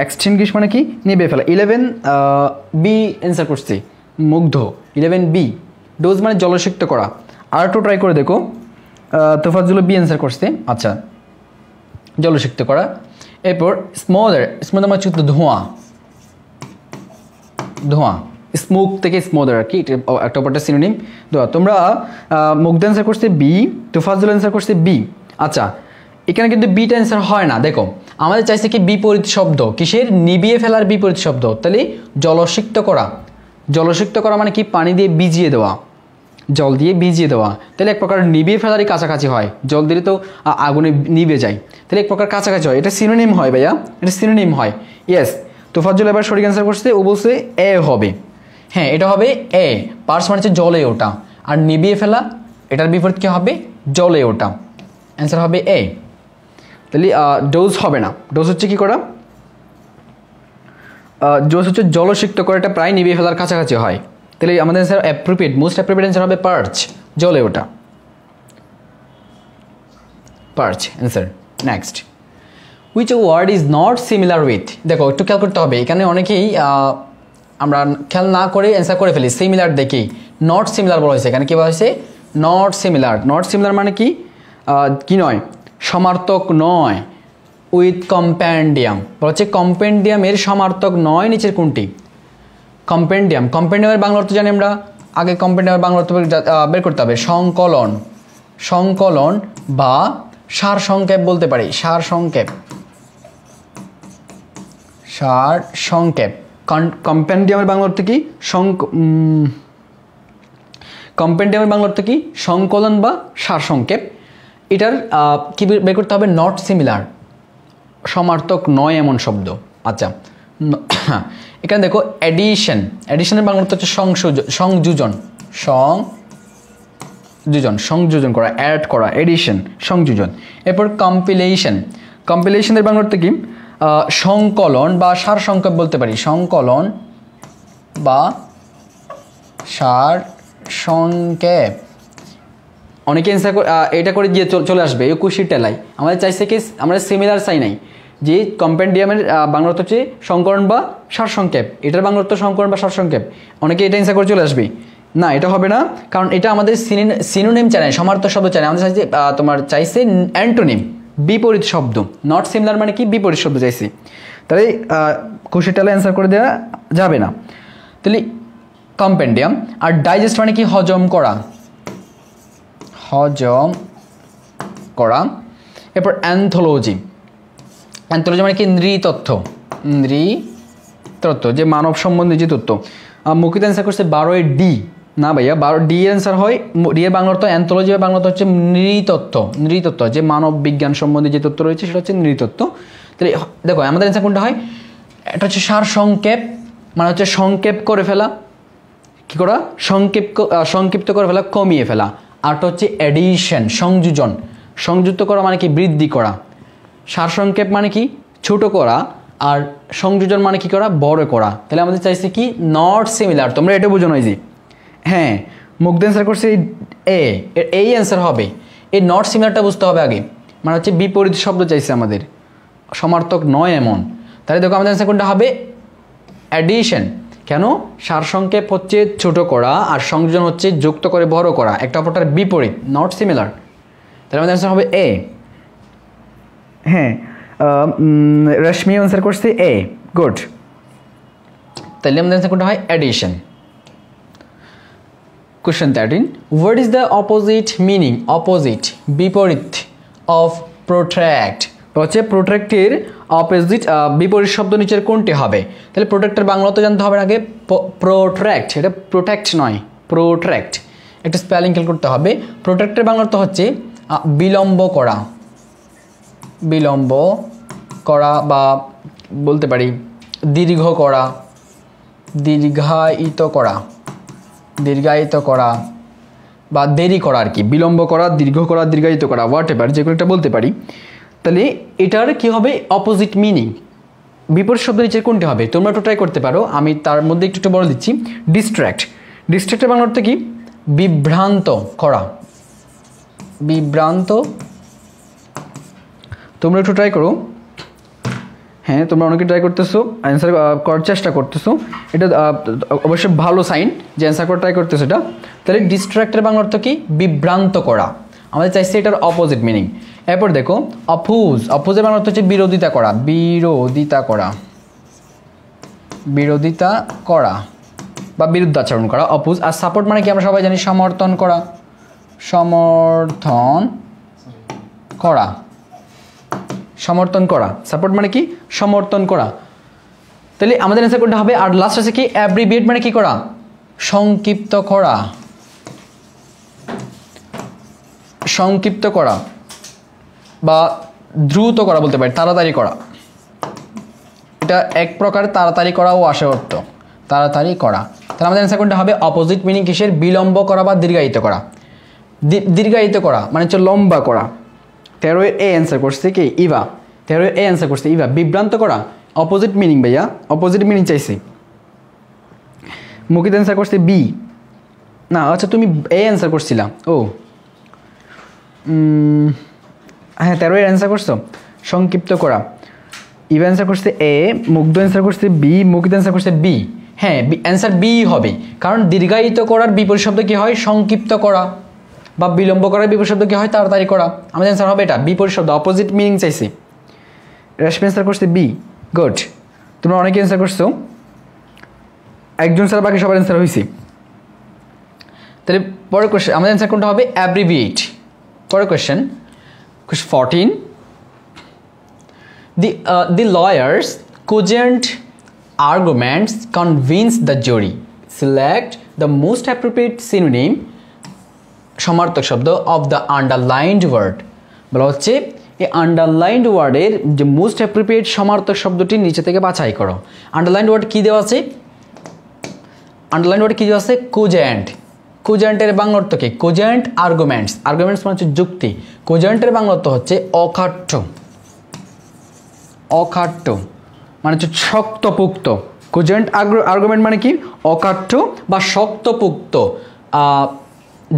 এক্সটিংগুইশ মানে কি? নিভিয়ে ফেলা। 11 বি অ্যান্সার করছি, মুগ্ধ। 11 বি। ডোজ মানে জলসিক্ত করা। আর একটু ট্রাই করে দেখো। তোফাজ্জুল বি অ্যান্সার করছে। আচ্ছা, জলসিক্ত করা। এরপর স্মোদার মানে হচ্ছে ধোঁয়া, স্মোক থেকে স্মোদার আর কি, একটা অপরটা সিনোনিম। ধোঁয়া। তোমরা মুগ্ধ অ্যান্সার করছে বি, তোফাজ্জুল অ্যান্সার করছে বি। আচ্ছা, এখানে কিন্তু বিটা অ্যান্সার হয় না। দেখো, আমাদের চাইছে কি? বিপরীত শব্দ। কিসের? নিভিয়ে ফেলার বিপরীত শব্দ। তাহলে জলসিক্ত করা, জলসিক্ত করা মানে কি? পানি দিয়ে ভিজিয়ে দেওয়া, জল দিয়ে ভিজিয়ে দেওয়া। তাহলে এক প্রকার নিভিয়ে ফেলারই কাছাকাছি হয়। জল দিলে তো আগুনে নিভে যায়, তাহলে এক প্রকার কাছাকাছি হয়। এটা সিনোনিম হয় ভাইয়া, এটা সিনোনিম হয়। ইয়েস, তোফাজ্জুল এবার সঠিক অ্যান্সার করছে। ও বলছে এ হবে। হ্যাঁ, এটা হবে এ। পার্স মানে হচ্ছে জলে ওঠা, আর নিভিয়ে ফেলা, এটার বিপরীত কি হবে? জলে ওঠা। অ্যান্সার হবে এ। তাহলে ডোজ হবে না। ডোজ হচ্ছে কি করা? ডোজ হচ্ছে জলসিক্ত করা, এটা প্রায় নিভিয়ে ফেলার কাছাকাছি হয়। তাহলে আমাদের answer appropriate, most appropriate answer হবে পার্চ, জলে ওঠা, perch answer. Next, which word is not similar with. দেখো, একটু খেয়াল করতে হবে। এখানে অনেকেই আমরা খেয়াল না করে অ্যান্সার করে ফেলি সিমিলার দেখেই। নট সিমিলার বলা হয়েছে। এখানে কী বলা হয়েছে? Not similar. নট সিমিলার মানে কি? কি নয়? সমার্থক নয়। উইথ কম্পেন্ডিয়াম বলা হচ্ছে কম্পেন্ডিয়ামের সমার্থক নয় নিচের কোনটি? কম্পেন্ডিয়াম। কম্পেন্ডিয়ামের বাংলা অর্থ জানি আমরা। আগে কম্পেন্ডিয়ামের বাংলা অর্থ বের করতে হবে। সংকলন, সংকলন বা সার সংক্ষেপ বলতে পারি। সার সংক্ষেপ, সার সংক্ষেপ। কম্পেন্ডিয়ামের বাংলা অর্থ কি? কম্পেন্ডিয়ামের বাংলা অর্থ কি? সংকলন বা সার সংক্ষেপ। এটার কি বের করতে হবে? নট সিমিলার, সমার্থক নয় এমন শব্দ। আচ্ছা, এখানে দেখো এডিশন। এডিশনের বাংলা অর্থ হচ্ছে সংযোজন, সংযোজন করা, অ্যাড করা, এডিশন, সংযোজন। এরপর কম্পিলেশন। কম্পিলেশনের বাংলা অর্থ কি? সংকলন বা সার সংক্ষেপ বলতে পারি। সংকলন বা সার সংক্ষেপ। অনেকে অ্যান্সার এটা করে দিয়ে চলে আসবে 21 টেলাই। আমাদের চাইছে কি? আমরা সিমিলার চাই নাই। যে কম্পেন্ডিয়ামের বাংলা অর্থ হচ্ছে সংকলন বা সার সংক্ষেপ, এটার বাংলা অর্থ সংকলন বা সার সংক্ষেপ। অনেকে এটা অ্যান্সার করে চলে আসবে। না, এটা হবে না, কারণ এটা আমাদের সিনোনিম চাই নাই, সমার্থক শব্দ চাই না। আমাদের চাইছে তোমার চাইছে অ্যান্টোনিম, বিপরীত শব্দ। নট সিমিলার মানে কি? বিপরীত শব্দ চাইছি। তাহলে 21 টেলাই অ্যান্সার করে দেওয়া যাবে না। তাহলে কম্পেন্ডিয়াম। আর ডাইজেস্ট মানে কি? হজম করা, হজম করা। এরপর অ্যান্থোলজি। অ্যান্থোলজি মানে কি? নৃতত্ত্ব, নৃতত্ত্ব, যে মানব সম্বন্ধে যে তথ্য। মুকিত অ্যান্সার করছে 12 ডি, না ভাইয়া, 12 ডি এর অ্যান্সার হয়, ডি এর বাংলা অর্থ অ্যান্থোলজি বা বাংলা অর্থ হচ্ছে নৃতত্ত্ব। নৃতত্ত্ব যে মানব বিজ্ঞান সম্বন্ধে যে তত্ত্ব রয়েছে সেটা হচ্ছে নৃতত্ত্ব। তাহলে দেখো আমাদের অ্যান্সার কোনটা হয়, এটা হচ্ছে সার সংক্ষেপ, মানে হচ্ছে সংক্ষেপ করে ফেলা, কী করা, সংক্ষিপ্ত করে ফেলা, কমিয়ে ফেলা। আরটা হচ্ছে এডিশন, সংযোজন, সংযুক্ত করা মানে কি বৃদ্ধি করা। সার সংক্ষেপ মানে কি ছোট করা, আর সংযোজন মানে কি করা, বড় করা। তাহলে আমাদের চাইছে কি নট সিমিলার, তোমরা এটা বুঝো নয় যে হ্যাঁ মুগ্ধ অ্যান্সার করছে এই অ্যান্সার হবে। এই নট সিমিলারটা বুঝতে হবে আগে, মানে হচ্ছে বিপরীত শব্দ চাইছে আমাদের, সমার্থক নয় এমন। তাহলে দেখো আমাদের অ্যান্সার কোনটা হবে, অ্যাডিশন। কেন, সারসংক্ষেপ হচ্ছে ছোট করা আর সংযোজন হচ্ছে যুক্ত করে বড় করা, একটা অপরটার বিপরীত, নট সিমিলার। তাহলে আমাদের অ্যান্সার হবে এ। হ্যাঁ রশ্মি অ্যান্সার করছে এ, গুড। তাহলে আমাদের অ্যান্সার কোনটা হয়, addition. Question 13. What is the opposite meaning, opposite, বিপরীত of protract? হচ্ছে প্রোট্রাক্টের অপোজিট বিপরীত শব্দ নিচের কোনটি হবে? তাহলে প্রোট্রাক্টের বাংলা তো জানতে হবে আগে, প্রোট্রাক্ট, এটা প্রোটেক্ট নয়, প্রোট্রাক্ট। একটা স্পেলিং খেয়াল করতে হবে। প্রোট্রাক্টের বাংলা তো হচ্ছে বিলম্ব করা, বিলম্ব করা বা বলতে পারি দীর্ঘ করা, দীর্ঘায়িত করা, দীর্ঘায়িত করা বা দেরি করা আর কি, বিলম্ব করা, দীর্ঘ করা, দীর্ঘায়িত করা, হোয়াট এভার যেগুলো একটা বলতে পারি। তাহলে এটার কি হবে, অপোজিট মিনিং, বিপরীত শব্দ নিচে কোনটি হবে? তোমরা একটু ট্রাই করতে পারো, আমি তার মধ্যে একটু বলে দিচ্ছি। ডিস্ট্র্যাক্ট, ডিস্ট্র্যাক্টের বাংলা অর্থ কি, বিভ্রান্ত করা, বিভ্রান্ত। তোমরা একটু ট্রাই করো, হ্যাঁ তোমরা অনেকে ট্রাই করতেছো, অ্যান্সার করার চেষ্টা করতেছো, এটা অবশ্যই ভালো সাইন যে অ্যান্সার করা ট্রাই করতেছো এটা। তাহলে ডিস্ট্র্যাক্টের বাংলা অর্থ কি, বিভ্রান্ত করা। আমাদের চাইছে এটার অপোজিট মিনিং। এরপর দেখো অপোজ, অপোজের বাংলা অর্থ হচ্ছে বিরোধিতা করা, বিরোধিতা করা, বিরোধিতা করা বা বিরুদ্ধাচরণ করা, অপোজ। আর সাপোর্ট মানে কি আমরা সবাই জানি, সমর্থন করা, সমর্থন করা, সমর্থন করা। সাপোর্ট মানে কি, সমর্থন করা। তাহলে আমাদের অ্যান্সার কোনটা হবে? আর লাস্ট আছে কি, অ্যাব্রিভিয়েট মানে কি করা, সংক্ষিপ্ত করা, সংক্ষিপ্ত করা বা দ্রুত করা বলতে পারি, তাড়াতাড়ি করা। এটা এক প্রকার তাড়াতাড়ি করাও আসে অর্থ, তাড়াতাড়ি করা। তাহলে আমাদের অ্যান্সার কোনটা হবে, অপোজিট মিনিং কিসের, বিলম্ব করা বা দীর্ঘায়িত করা। দীর্ঘায়িত করা মানে হচ্ছে লম্বা করা। 13 এ অ্যান্সার করছে কি, ইভা। 13 এ অ্যান্সার করছে ইভা, বিভ্রান্ত করা, অপোজিট মিনিং ভাইয়া, অপোজিট মিনিং চাইছি। মুকিত অ্যান্সার করছে বি, না আচ্ছা তুমি এ অ্যান্সার করছিলাম, ও হ্যাঁ 13 এর অ্যান্সার করছো, সংক্ষিপ্ত করা। ইভা অ্যান্সার করছে এ, মুগ্ধ অ্যান্সার করছে বি, মুকিত অ্যান্সার করছে বি। হ্যাঁ অ্যান্সার বি হবে, কারণ দীর্ঘায়িত করার বিপরীত শব্দ কি হয়, সংক্ষিপ্ত করা, বা বিলম্ব করার বিপরীত শব্দ কি হয়, তাড়াতাড়ি করা। আমাদের অ্যান্সার হবে এটা, বিপরীত শব্দ, অপোজিট মিনিং চাইছি। রেশমি অ্যান্সার করছে বি, গুড। তোমরা অনেকে অ্যান্সার করছো, একজন ছাড়া বাকি সবার অ্যান্সার হয়েছে। তাহলে পরের কোয়েশ্চেন, আমাদের অ্যান্সার কোনটা হবে, অ্যাব্রিভিয়েট। পরের question 14. The lawyers cogent arguments convince the jury. Select the most appropriate synonym, সমার্থক শব্দ, of the underlined word. বলা হচ্ছে এই আন্ডারলাইন্ড ওয়ার্ডের যে মোস্ট অ্যাপ্রোপ্রিয়েট সমার্থক শব্দটি নিচে থেকে বাছাই করো। আন্ডারলাইন্ড ওয়ার্ড কী দেওয়া আছে, আন্ডারলাইন্ড ওয়ার্ড কী দেওয়া আছে, কোজেন্ট। কোজেন্টের বাংলা অর্থ কি, কোজেন্ট আর্গুমেন্টস, আর্গুমেন্টস মানে হচ্ছে যুক্তি। কোজেন্টের বাংলা অর্থ হচ্ছে অখাট্য, অখাট্য মানে হচ্ছে শক্তপোক্ত। কোজেন্ট আর্গুমেন্ট মানে কি, অখাট্য বা শক্তপোক্ত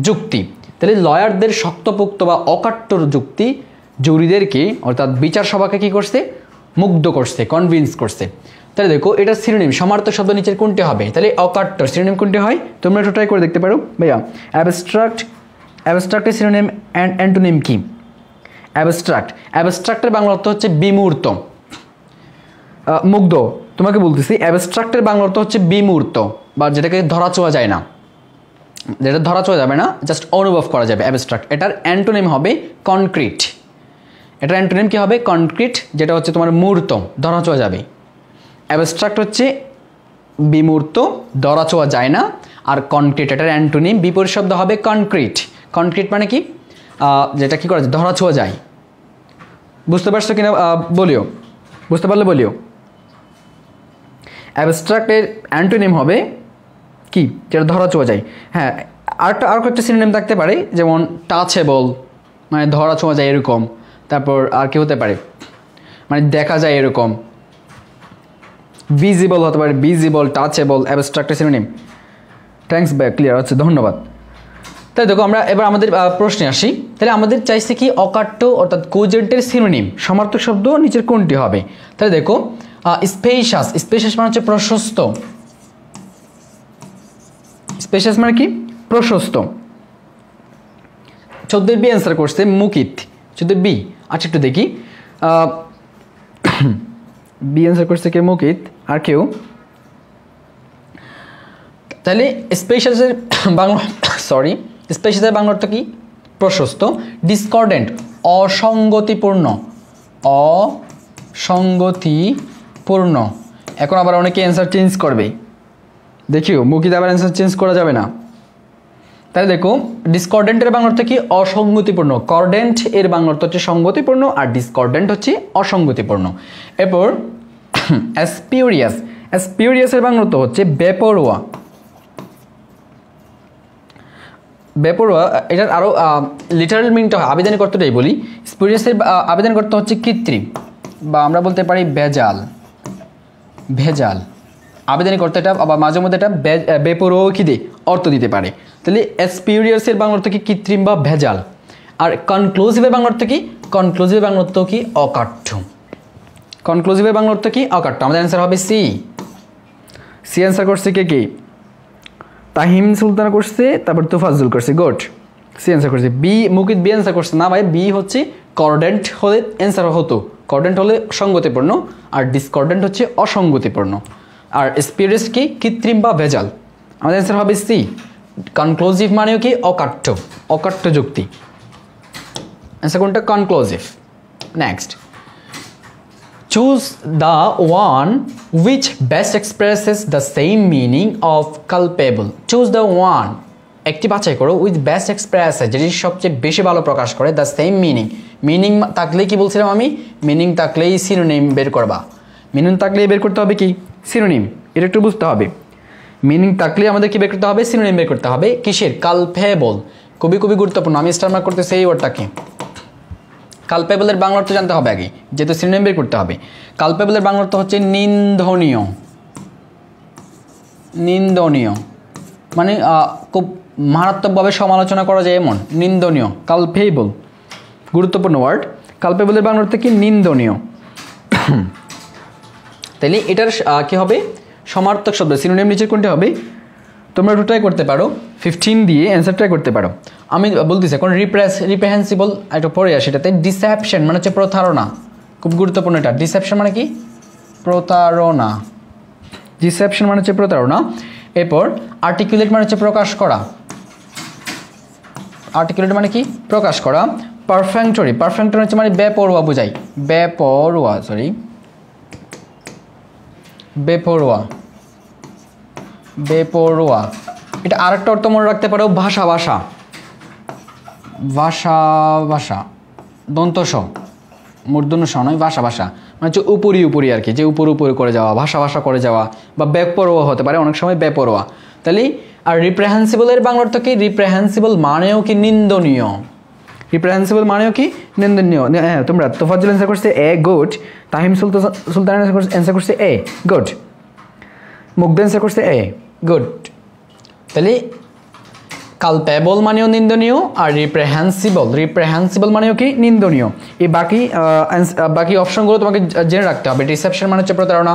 যুক্তি। তাহলে লয়ারদের শক্তপোক্ত বা অকাট্য যুক্তি জুরিদেরকে অর্থাৎ বিচার সভাকে কী করছে, মুগ্ধ করছে, কনভিন্স করছে। তাহলে দেখো এটা সিনোনিম, সমার্থক শব্দ নিচের কোনটি হবে? তাহলে অকাট্য সিনোনিম কোনটি হয়, তোমরা একটু ট্রাই করে দেখতে পারো ভাইয়া। অ্যাবস্ট্রাক্ট, অ্যাবস্ট্রাক্টের সিনোনিম অ্যান্ড অ্যান্টোনিম কি? অ্যাবস্ট্রাক্ট, অ্যাবস্ট্রাক্টের বাংলা অর্থ হচ্ছে বিমূর্ত। মুগ্ধ তোমাকে বলতেছি, অ্যাবস্ট্রাক্টের বাংলা অর্থ হচ্ছে বিমূর্ত বা যেটাকে ধরা ছোঁয়া যায় না, যেটা ধরা ছোঁয়া যাবে না, জাস্ট অনুভব করা যাবে, অ্যাবস্ট্রাক্ট। এটার অ্যান্টোনিম হবে কনক্রিট। এটার অ্যান্টোনিম কি হবে, কনক্রিট, যেটা হচ্ছে তোমার মূর্ত, ধরা ছোঁয়া যাবে। অ্যাবস্ট্রাক্ট হচ্ছে বিমূর্ত, ধরা ছোঁয়া যায় না, আর কনক্রিট এটার অ্যান্টোনিম, বিপরীত শব্দ হবে কনক্রিট। কনক্রিট মানে কি? যেটা কি করা যায়, ধরা ছোঁয়া যায়। বুঝতে পারছো কিনা বলিও, বুঝতে পারলে বলিও। অ্যাবস্ট্রাক্টের অ্যান্টোনিম হবে কি, যেটা ধরা ছোঁয়া যায়। হ্যাঁ, আর কয়েকটা সিনোনিম থাকতে পারে, যেমন টাচেবল মানে ধরা ছোঁয়া যায় এরকম, তারপর আর কি হতে পারে মানে দেখা যায় এরকম, ভিজিবল হতে পারে, ভিজিবল, টাচেবল, অ্যাবস্ট্রাক্টের সিনোনিম। থ্যাঙ্কস ভাই, ক্লিয়ার হচ্ছে, ধন্যবাদ। তাই দেখো আমরা এবার আমাদের প্রশ্নে আসি। তাহলে আমাদের চাইছে কি অকাট্য অর্থাৎ কোজেন্টের সিনোনিম সমার্থক শব্দ নিচের কোনটি হবে? তাহলে দেখো স্পেশাস, স্পেশাস মানে হচ্ছে প্রশস্ত। স্পেশাস মানে কি? প্রশস্ত। 14 বি অ্যান্সার করছে মুকিত, 14 বি। আচ্ছা একটু দেখি, বি অ্যান্সার করছে কে? মুকিত। আর কেউ? তাহলে স্পেশাসের বাংলা সরি স্পেশাসের বাংলা অর্থ কি? প্রশস্ত। ডিসকর্ডেন্ট অসঙ্গতিপূর্ণ, অসঙ্গতিপূর্ণ। এখন আবার অনেকে অ্যান্সার চেঞ্জ করবে, দেখিও মুকিত আবার অ্যান্সার চেঞ্জ করা যাবে না। তাহলে দেখো ডিসকর্ডেন্টের বাংলা অর্থ কি? অসঙ্গতিপূর্ণ। কর্ডেন্ট এর বাংলা অর্থ হচ্ছে সঙ্গতিপূর্ণ, আর ডিসকর্ডেন্ট হচ্ছে অসঙ্গতিপূর্ণ। এরপর অ্যাসপিউরিয়াস, অ্যাসপিউরিয়াসের বাংলা অর্থ হচ্ছে বেপরোয়া। বেপরোয়া এটার আরও লিটারাল মিনিংটা হয়, আবেদনিক অর্থটাই বলি। স্পিউরিয়াসের আবেদনিক অর্থ হচ্ছে কৃত্রিম, বা আমরা বলতে পারি ভেজাল। ভেজাল আবেদনিক অর্থ এটা, আবার মাঝে মধ্যে এটা বেপরোয়া কি দিয়ে অর্থ দিতে পারে। তাহলে স্পিউরিয়াসের বাংলা অর্থ কি? কৃত্রিম বা ভেজাল। আর কনক্লুসিভের বাংলা অর্থ কি? কনক্লুসিভের বাংলা অর্থ কি? অকাট্য। কনক্লুসিভের বাংলা অর্থ কি? অকাট্য। আমাদের অ্যান্সার হবে সি। সি অ্যান্সার করছে কে কে? তাহিম সুলতানা করছে, তারপর তোফাজ্জুল করছে, গুড। সি অ্যান্সার করছে। বি মুকিত বি অ্যান্সার করছে না ভাই, বি হচ্ছে কর্ডেন্ট হলে অ্যান্সার হতো, কর্ডেন্ট হলে সঙ্গতিপূর্ণ, আর ডিসকর্ডেন্ট হচ্ছে অসঙ্গতিপূর্ণ। আর স্পিউরিয়াস কি? কৃত্রিম বা ভেজাল। আমাদের অ্যান্সার হবে সি। কনক্লুসিভ মানেও কি? অকাট্য, অকাট্য যুক্তি। অ্যান্সার কোনটা? Conclusive. Next, choose the one which best expresses the same meaning of culpable. choose the one, একটি বাছাই করো, which best expresses, যেটি সবচেয়ে বেশি ভালো প্রকাশ করে, the same meaning। মিনিং থাকলেই কি বলছিলাম আমি? মিনিং থাকলেই সিনোনিম বের করবা। মিনিং থাকলেই বের করতে হবে কি? সিনোনিম। এটা একটু বুঝতে হবে। মিনিং থাকলে আমাদের কি বের করতে হবে? সিনোনিম বের করতে হবে। কিসের? কালপেবল। খুবই খুবই গুরুত্বপূর্ণ। আমি স্টার মার্ক করতেছি এই ওয়ার্ডটাকে। কালপেবলের বাংলা অর্থ জানতে হবে আগে, যেহেতু সিনোনিম বের করতে হবে। কালপেবলের বাংলা অর্থ হচ্ছে নিন্দনীয়। নিন্দনীয় মানে খুব মারাত্মকভাবে সমালোচনা করা যায় এমন, নিন্দনীয়। কালপেবল গুরুত্বপূর্ণ ওয়ার্ড। কালপেবলের বাংলা অর্থ কি? নিন্দনীয়। তাহলে এটার কি হবে? সমার্থক শব্দ। সিনোনিম নিচের কোনটি হবে? তোমরা একটু ট্রাই করতে পারো, 15 দিয়ে অ্যান্সার ট্রাই করতে পারো। আমি বলতেছি এখন রিপ্রেহেন্সিবল একটু পরে আসে। এটাতে ডিসেপশন মানে হচ্ছে প্রতারণা, খুব গুরুত্বপূর্ণ এটা। ডিসেপশন মানে কি? প্রতারণা। ডিসেপশন মানে হচ্ছে প্রতারণা। এরপর আর্টিকুলেট মানে হচ্ছে প্রকাশ করা। আর্টিকুলেট মানে কি? প্রকাশ করা। পারফেক্টরি, পারফেক্টরি হচ্ছে মানে বেপরোয়া বোঝাই। বেপরোয়া, সরি বেপরোয়া, বেপরোয়া। এটা আরেকটা অর্থ মনে রাখতে পারো, ভাষা। ভাষা, ভাষা, ভাষা দন্তস মূর্ধন্য স নয়, ভাষা। ভাষা মানে হচ্ছে উপরি উপরি আর কি, যে উপর উপরে করে যাওয়া, ভাষা ভাষা করে যাওয়া, বা বেপরোয়া হতে পারে অনেক সময়, বেপরোয়া। তাহলে আর রিপ্রেহেন্সিবলের বাংলা অর্থ কি? রিপ্রেহেন্সিবল মানেও কি? নিন্দনীয়। রিপ্রেহেন্সিবল মানেও কি? নিন্দনীয়। হ্যাঁ, তোমরা তোফাজ্জুল অ্যান্সার করছে এ, গুড। তাহিম সুলতান অ্যান্সার করছে এ, গুড। মুগ্ধ অ্যান্সার করছে এ, গুড। তাহলে কালপেবল মানেও নিন্দনীয়, আর রিপ্রেহেন্সিবল মানেও কি? নিন্দনীয়। এই বাকি অপশনগুলো তোমাকে জেনে রাখতে হবে। ডিসেপশন মানে হচ্ছে প্রতারণা,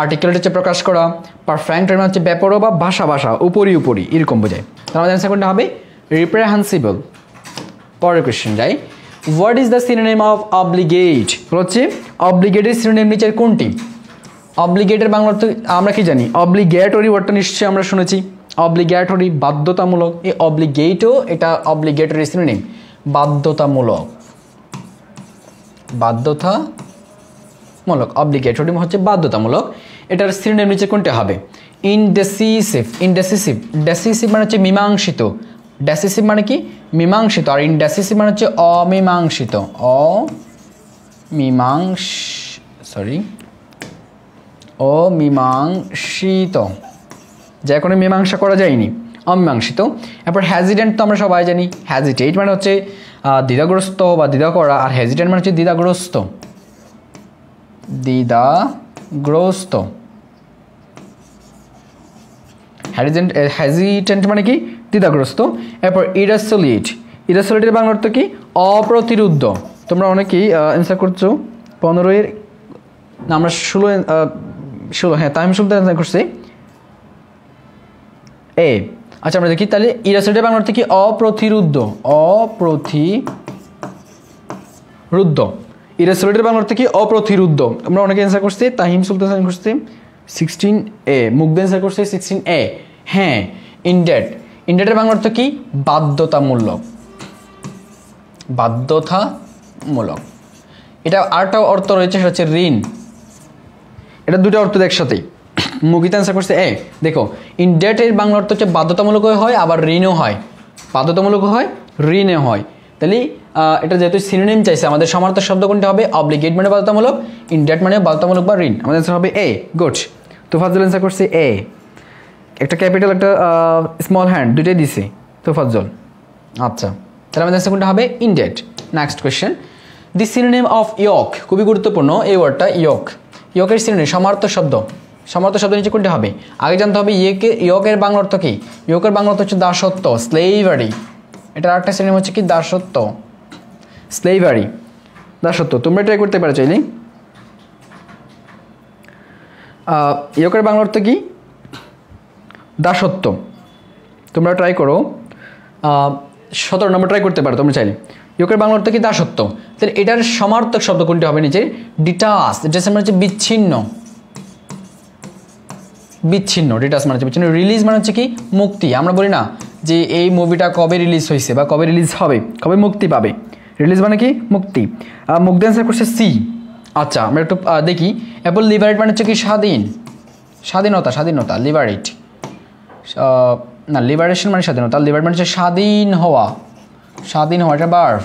আর্টিকুলেট হচ্ছে প্রকাশ করা, পারফেক্ট মানে হচ্ছে বেপরোয়া বা ভাষা ভাষা, উপরি উপরি এরকম বোঝায়। তাহলে আমাদের অ্যান্সার কোনটা হবে? রিপ্রেহেন্সিবল। পরের কোয়েশ্চেন যাই। What is the synonym of obligate? হচ্ছে অব্লিগেটের সিনোনিম নিচের কোনটি? অব্লিগেটের বাংলা অর্থ আমরা কি জানি? অব্লিগেটরি ওয়ার্ডটা নিশ্চয়ই আমরা শুনেছি। অব্লিগেটরি বাধ্যতামূলক। এই অব্লিগেটও এটা অব্লিগেটরি সিনোনিম, বাধ্যতামূলক। বাধ্যতামূলক, অব্লিগেটরি হচ্ছে বাধ্যতামূলক। এটার সিনোনিম নিচে কোনটা হবে? ইনডেসিসিভ, ইনডেসিসিভ, ডেসিসিভ মানে হচ্ছে মীমাংসিত, ডেসিসিভ মানে কি মীমাংসিত, আর ইনডেসিসিভ মানে হচ্ছে অমীমাংসিত, অমীমাংসিত, যা কোনো মীমাংসা করা যায়নি, অমীমাংসিত। এরপর হ্যাজিটেন্ট তো আমরা সবাই জানি, হ্যাজিটেট মানে হচ্ছে দ্বিধাগ্রস্ত বা দ্বিধা করা, আর হ্যাজিটেন্ট মানে হচ্ছে দ্বিধাগ্রস্ত, দ্বিধাগ্রস্ত। হ্যাজিটেন্ট মানে কি দ্বিধাগ্রস্ত। এরপর ইরাসোলিট, ইরাসোলিটের বাংলা অর্থ কি অপ্রতিরুদ্ধ। তোমরা অনেকেই অ্যান্সার করছো 15-এর না, আমরা 16 হ্যাঁ তামিম সুলতান অ্যান্সার করছি এ। আচ্ছা আমরা দেখি তাহলে ইরাসোলিটের বাংলা অর্থ কি অপ্রতিরুদ্ধ, অপ্রতিরুদ্ধ। ইরাসোলিটের বাংলা অর্থ কি অপ্রতিরুদ্ধ। আমরা অনেকে অ্যান্সার করছি, তাহিম সুলতান অ্যান্সার করছি 16A, মুগ্ধ অ্যান্সার করছে 16A। হ্যাঁ ইনডেট, ইনডেটের বাংলা অর্থ কি বাধ্যতামূলক, বাধ্যতামূলক। এটা আরেকটা অর্থ রয়েছে, সেটা হচ্ছে ঋণ। এটা দুটো অর্থ একসাথেই। মুগিত অ্যান্সার করছে এ। দেখো ইনডেটের বাংলা অর্থ হচ্ছে বাধ্যতামূলক হয়, আবার ঋণও হয়, বাধ্যতামূলক হয় ঋণে হয়। তাহলে এটা যেহেতু সিনোনিম চাইছে, আমাদের সমার্থক শব্দ কোনটা হবে, অব্লিগেট মানে বাধ্যতামূলক, ইনডেট মানে বাধ্যতামূলক বা ঋণ। আমাদের অ্যান্সার হবে এ। গুড। তোফাজ্জল অ্যান্সার করছে এ, একটা ক্যাপিটাল একটা স্মল হ্যান্ড দুটোই দিছে তোফাজ্জল। আচ্ছা তাহলে আমাদের অ্যান্সার কোনটা হবে ইনডেট। Next question, the synonym of yoke, খুবই গুরুত্বপূর্ণ এই ওয়ার্ডটা ইয়ক। ইয়কের সিনোনিম সমার্থক শব্দ, সমার্থক শব্দ নিচে কোনটা হবে আগে জানতে হবে। ইয়কের বাংলা অর্থ কি, ইয়কের বাংলা অর্থ হচ্ছে দাসত্ব, স্লেভারি। এটা আরেকটা সিনোনিম হচ্ছে কি দাসত্ব, স্লেভারি, দাসত্ব। তোমরা ট্রাই করতে পারো চাইলে। ইয়কের বাংলা অর্থ কি দাসত্ব, তোমরা ট্রাই করো। 17 নম্বর ট্রাই করতে পারো তোমরা চাইলে। ইয়কের বাংলা অর্থ কি দাসত্ব। তাহলে এটার সমার্থক শব্দ কোনটি হবে নিচে, ডিটাচ। ডিটাচ মানে হচ্ছে বিচ্ছিন্ন, বিচ্ছিন্ন, ডিটাচ মানে হচ্ছে বিচ্ছিন্ন। রিলিজ মানে হচ্ছে কি মুক্তি। আমরা বলি না যে এই মুভিটা কবে রিলিজ হয়েছে বা কবে রিলিজ হবে, কবে মুক্তি পাবে, রিলিজ মানে কি মুক্তি। মুগ্ধ অ্যান্সার করছে সি। আচ্ছা আমরা একটু দেখি। এরপর লিবারেট মানে হচ্ছে কি স্বাধীন, স্বাধীনতা, স্বাধীনতা, লিবারেট না, লিবারেশন মানে স্বাধীনতা, লিবারেট মানে হচ্ছে স্বাধীন হওয়া, স্বাধীন হওয়া, এটা বার্ভ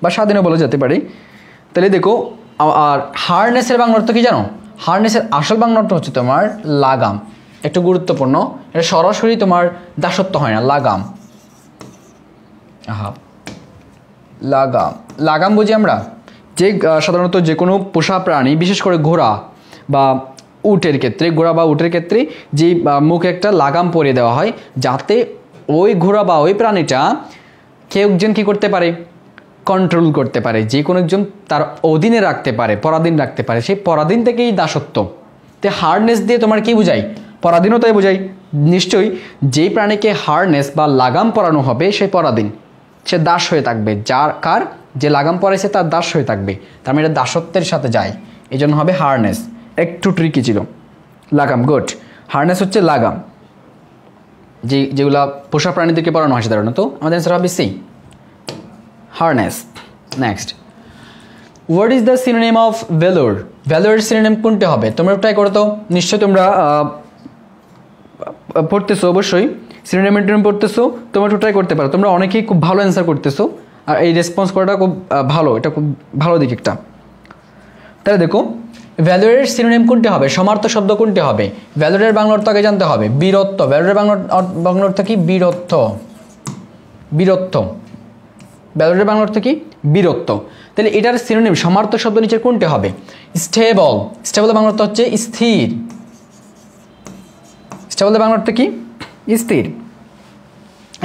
বা স্বাধীনও বলা যেতে পারে। তাহলে দেখো, আর হারনেসের বাংলা অর্থ কি জানো, হারনেসের আসল বাংলা অর্থ হচ্ছে তোমার লাগাম। একটু গুরুত্বপূর্ণ, এটা সরাসরি তোমার দাসত্ব হয় না, লাগাম। লাগাম, লাগাম বুঝি আমরা যে সাধারণত যে কোনো পোষা প্রাণী, বিশেষ করে ঘোড়া বা উটের ক্ষেত্রে, ঘোড়া বা উটের ক্ষেত্রে যে মুখে একটা লাগাম পরিয়ে দেওয়া হয়, যাতে ওই ঘোড়া বা ওই প্রাণীটা কেউ একজন কী করতে পারে, কন্ট্রোল করতে পারে, যে কোনো একজন তার অধীনে রাখতে পারে, পরাধীন রাখতে পারে। সেই পরাধীন থেকেই দাসত্ব। তো হার্ডনেস দিয়ে তোমার কি বোঝাই, পরাধীনতাই বোঝাই। নিশ্চয়ই যেই প্রাণীকে হার্ডনেস বা লাগাম পরানো হবে সেই পরাধীন, সে দাস হয়ে থাকবে, যার কার যে লাগাম পরাইছে তার দাস হয়ে থাকবে। তার মানে এটা দাসত্বের সাথে যায়, এই জন্য হবে হার্নেস। একটু ট্রিকি ছিল লাগাম। গুড। হার্নেস হচ্ছে লাগাম, যেগুলা পোষা প্রাণীদেরকে পরানো হয় সাধারণত। আমাদের অ্যান্সার হবে C, harness. Next, what is the synonym of valour. ভেলোরের সিনোনিম কোনটা হবে, তোমরা ট্রাই করো তো। নিশ্চয়ই তোমরা পড়তেছো, অবশ্যই সিনোনিম পড়তেছো, তোমরা একটু ট্রাই করতে পারো। তোমরা অনেকেই খুব ভালো অ্যান্সার করতেছো, আর এই রেসপন্স করাটা খুব ভালো, এটা খুব ভালো দিক একটা। তাহলে দেখো, ভ্যালোরের সিনোনিম কোনটি হবে, সমার্থক শব্দ কোনটি হবে। ভ্যালোরের বাংলা অর্থ আগে জানতে হবে, বীরত্ব। ভ্যালোরের বাংলা অর্থ কি, বীরত্ব, বীরত্ব। ভ্যালোরের বাংলা অর্থ কি, বীরত্ব। তাহলে এটার সিনোনিম সমার্থক শব্দ নিচে কোনটি হবে, স্টেবল। স্টেবলের বাংলা অর্থ হচ্ছে স্থির। স্টেবলের বাংলা অর্থ কি, স্থির।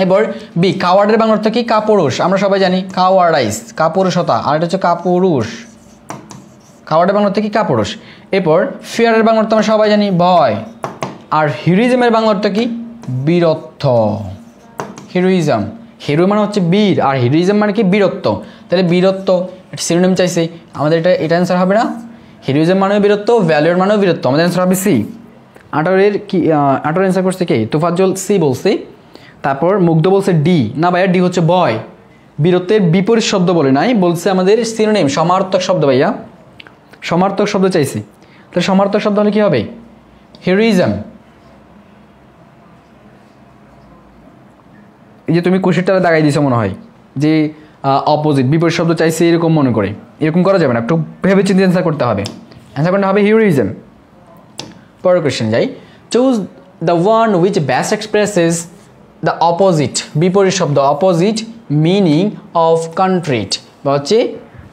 এবার বি, কাওয়ার্ডের বাংলা অর্থ কি, কাপুরুষ। আমরা সবাই জানি কাওয়ার্ডাইজ, কাপুরুষতা, আর এটা হচ্ছে কাপুরুষ। কাওয়ার্ডের বাংলা অর্থ কি, কাপুরুষ। এরপর ফিয়ারের বাংলা অর্থ আমরা সবাই জানি ভয়। আর হিরোইজমের বাংলা অর্থ কি, বীরত্ব। হিরোইজম, হিরো মানে হচ্ছে বীর, আর হিরোইজম মানে কি, বীরত্ব। তাহলে বীরত্ব এটা সিনোনিম চাইছে আমাদের, এটা অ্যান্সার হবে না। হিরোইজম মানেও বীরত্ব, ভ্যালুর মানেও বীরত্ব, আমাদের অ্যান্সার হবে সি। 18-এর কি, 18 অ্যান্সার করছে কে, তোফাজ্জল সি বলছে। তারপর মুগ্ধ বলছে ডি। না ভাইয়া, ডি হচ্ছে ভয়। বীরত্বের বিপরীত শব্দ বলে নাই, বলছে আমাদের সিনোনিম সমার্থক শব্দ। ভাইয়া সমার্থক শব্দ চাইছি, তাহলে সমার্থক শব্দ হলে কী হবে, হিরোইজম। এই যে তুমি কোষেরটারে দাগাই দিছো মনে হয় যে অপোজিট বিপরীত শব্দ চাইছে এরকম মনে করে, এরকম করা যাবে না, একটু ভেবে চিন্তে অ্যান্সার করতে হবে। অ্যান্সার করতে হবে হিউরিজম। পরের কোয়েশ্চেন যাই, choose the one which best expresses the opposite, বিপরীত শব্দ অপোজিট মিনিং অফ কন্ট্রিট, বা হচ্ছে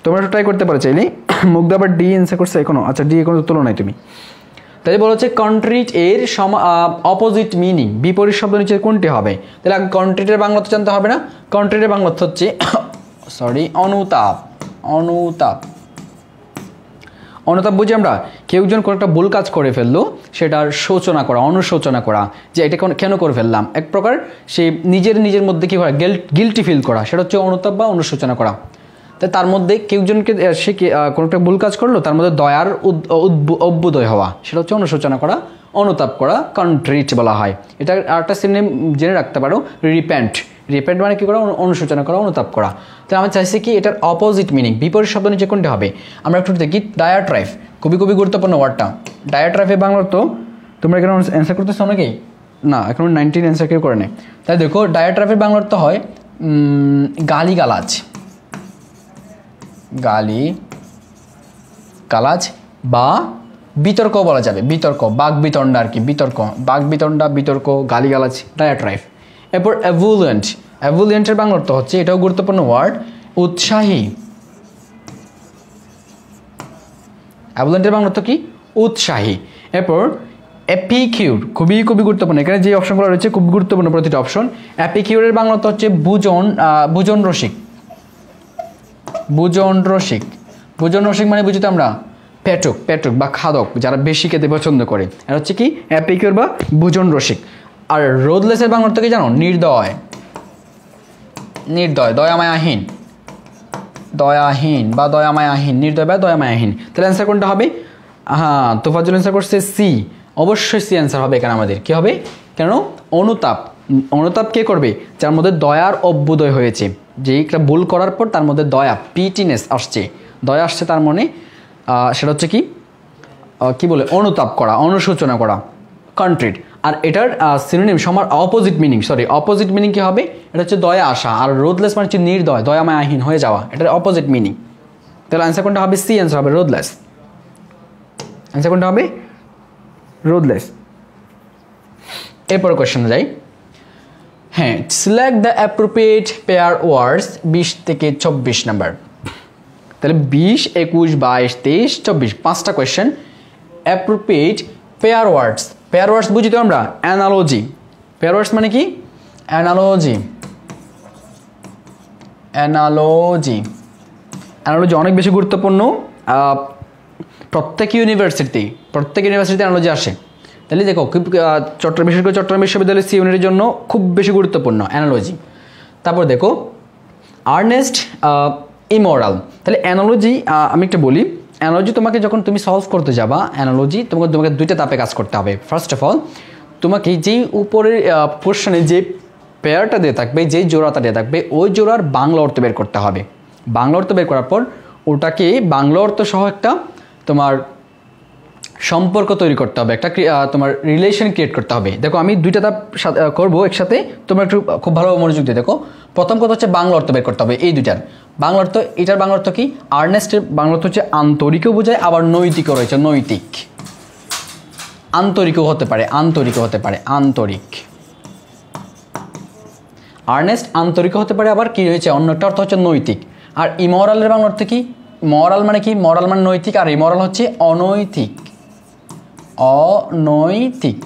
তোমরা ট্রাই করতে পারো চাইলে। মুগ্ধ আবার ডি অ্যান্সার করছে এখনো, আচ্ছা ডি এখনো তোলো নাই তুমি। তাহলে বলা হচ্ছে কন্ট্রিট এর অপোজিট মিনিং, বিপরীত শব্দ নিচে কোনটি হবে? তাহলে আগে কন্ট্রিটের বাংলা তো জানতে হবে না। কন্ট্রিটের বাংলা হচ্ছে অনুতাপ। অনুতাপ, অনুতাপ বুঝি আমরা কেউজন কোনো একটা ভুল কাজ করে ফেললো, সেটার শোচনা করা, অনুশোচনা করা, যে এটা কেন করে ফেললাম, এক প্রকার সে নিজের মধ্যে কী করা, গিল্টি ফিল করা, সেটা হচ্ছে অনুতাপ বা অনুশোচনা করা। তাই তার মধ্যে কেউজনকে সে কোনো একটা ভুল কাজ করলো, তার মধ্যে দয়ার অভ্যুদয় হওয়া, সেটা হচ্ছে অনুশোচনা করা, অনুতাপ করা, কন্ট্রিট বলা হয়। এটা আরেকটা সিনোনিম জেনে রাখতে পারো, রিপেন্ট। রিপেন্ট মানে কী করা, অনুশোচনা করা, অনুতাপ করা। তাহলে আমি চাইছি কি এটার অপোজিট মিনিং, বিপরীত শব্দ নিচে কোনটি হবে? আমরা একটু দেখি ডায়াট্রাইফ, খুবই গুরুত্বপূর্ণ ওয়ার্ডটা। ডায়াট্রাইফের বাংলা তো তোমরা এখানে অ্যান্সার করতেছো অনেকেই না, এখন 19 অ্যান্সার কেউ করে নেয়। তাই দেখো ডায়াট্রাইফের বাংলা তো হয় গালিগালাজ, গালি গালাজ বা বিতর্ক বলা যাবে, বিতর্ক, বাক বিতণ্ডা আর কি, বিতর্ক, বাক বিতণ্ডা, বিতর্ক, গালিগালাজ, ডায়াট্রাইফ। এরপর অ্যাভুলেন্ট, অ্যাভুলেন্টের বাংলা অর্থ হচ্ছে, এটাও গুরুত্বপূর্ণ ওয়ার্ড, উৎসাহী। অ্যাভুলেন্টের বাংলা অর্থ কি? উৎসাহী। এরপর অ্যাপিকিউর, খুবই গুরুত্বপূর্ণ, এখানে যে অপশনগুলো রয়েছে খুব গুরুত্বপূর্ণ প্রতিটা অপশন। অ্যাপিকিউরের বাংলা অর্থ হচ্ছে ভোজন রসিক। ভোজন রসিক, ভোজন রসিক মানে বুঝি তো আমরা পেটুক, পেটুক বা খাদক, যারা বেশি খেতে পছন্দ করে, এটা হচ্ছে কি অ্যাপিকিউর বা ভোজন রসিক। আর রোদলেসের বাংলা অর্থ কি জানো? নির্দয়। নির্দয়, দয়ামায়াহীন, দয়াহীন বা দয়ামায়াহীন, নির্দয় বা দয়ামায়াহীন। তাহলে অ্যান্সার কোনটা হবে? হ্যাঁ, তোফাজ্জল অ্যান্সার করছে সি, অবশ্যই সি অ্যান্সার হবে এখানে আমাদের। কি হবে? কেন? অনুতাপ। অনুতাপ কে করবে? যার মধ্যে দয়ার অভ্যুদয় হয়েছে, যে একটা ভুল করার পর তার মধ্যে দয়া, পিটিনেস আসছে, দয়া আসছে তার মনে, সেটা হচ্ছে কি বলে? অনুতাপ করা, অনুশোচনা করা, কন্ট্রিট। আর এটার সিনোনিম সমার অপোজিট মিনিং, অপোজিট মিনিং কি হবে? এটা হচ্ছে দয়া আসা, আর রোদলেস মানে হচ্ছে নির্দয়, দয়ামায়াহীন হয়ে যাওয়া, এটার অপোজিট মিনিং। তাহলে অ্যান্সার কোনটা হবে? সি অ্যান্সার হবে, রোদলেস। অ্যান্সার কোনটা হবে? রোদলেস। এরপর কোয়েশ্চন যাই। হ্যাঁ, সিলেক্ট দ্য অ্যাপ্রোপ্রিয়েট পেয়ার ওয়ার্ডস 20 থেকে 24 নাম্বার। তাহলে 20, 21, 22, 23, 24, 5টা কোয়েশ্চেন। অ্যাপ্রোপ্রিয়েট পেয়ার ওয়ার্ডস, পেয়ার ওয়ার্ডস বুঝি তো আমরা অ্যানালজি। পেয়ার ওয়ার্ডস মানে কি? অ্যানালজি। অ্যানালজি, অ্যানালজি অনেক বেশি গুরুত্বপূর্ণ, প্রত্যেক ইউনিভার্সিটিতে অ্যানালজি আসে। তাহলে দেখো বিশেষ করে চট্টগ্রাম বিশ্ববিদ্যালয়ের সি ইউনিটের জন্য খুব বেশি গুরুত্বপূর্ণ অ্যানালজি। তারপর দেখো আর্নেস্ট ইমোরাল। তাহলে অ্যানালজি আমি একটা বলি, অ্যানালজি তোমাকে যখন তুমি সলভ করতে যাবা, অ্যানালজি তোমাকে দুইটা ধাপে কাজ করতে হবে। ফার্স্ট অফ অল তোমাকে যেই উপরের পোর্শনে যে পেয়ারটা দিয়ে থাকবে, যেই জোড়াটা দিয়ে থাকবে, ওই জোড়ার বাংলা অর্থ বের করতে হবে। বাংলা অর্থ বের করার পর ওটাকে বাংলা অর্থ সহ একটা তোমার সম্পর্ক তৈরি করতে হবে, একটা তোমার রিলেশন ক্রিয়েট করতে হবে। দেখো আমি দুইটা ধাপ করবো একসাথে, তোমরা একটু খুব ভালোভাবে মনোযোগ দিয়ে দেখো। প্রথম কথা হচ্ছে বাংলা অর্থ বের করতে হবে এই দুইটার। বাংলা অর্থ, এটার বাংলা অর্থ কি? আর্নেস্টের বাংলা অর্থ হচ্ছে আন্তরিকও বোঝায়, আবার নৈতিকও রয়েছে, নৈতিক। আন্তরিকও হতে পারে, আন্তরিক। আর্নেস্ট আন্তরিকও হতে পারে, আবার কি রয়েছে অন্যটা অর্থ হচ্ছে নৈতিক। আর ইমোরালের বাংলা অর্থ কি? মরাল মানে কি? মরাল মানে নৈতিক, আর ইমোরাল হচ্ছে অনৈতিক। অনৈতিক।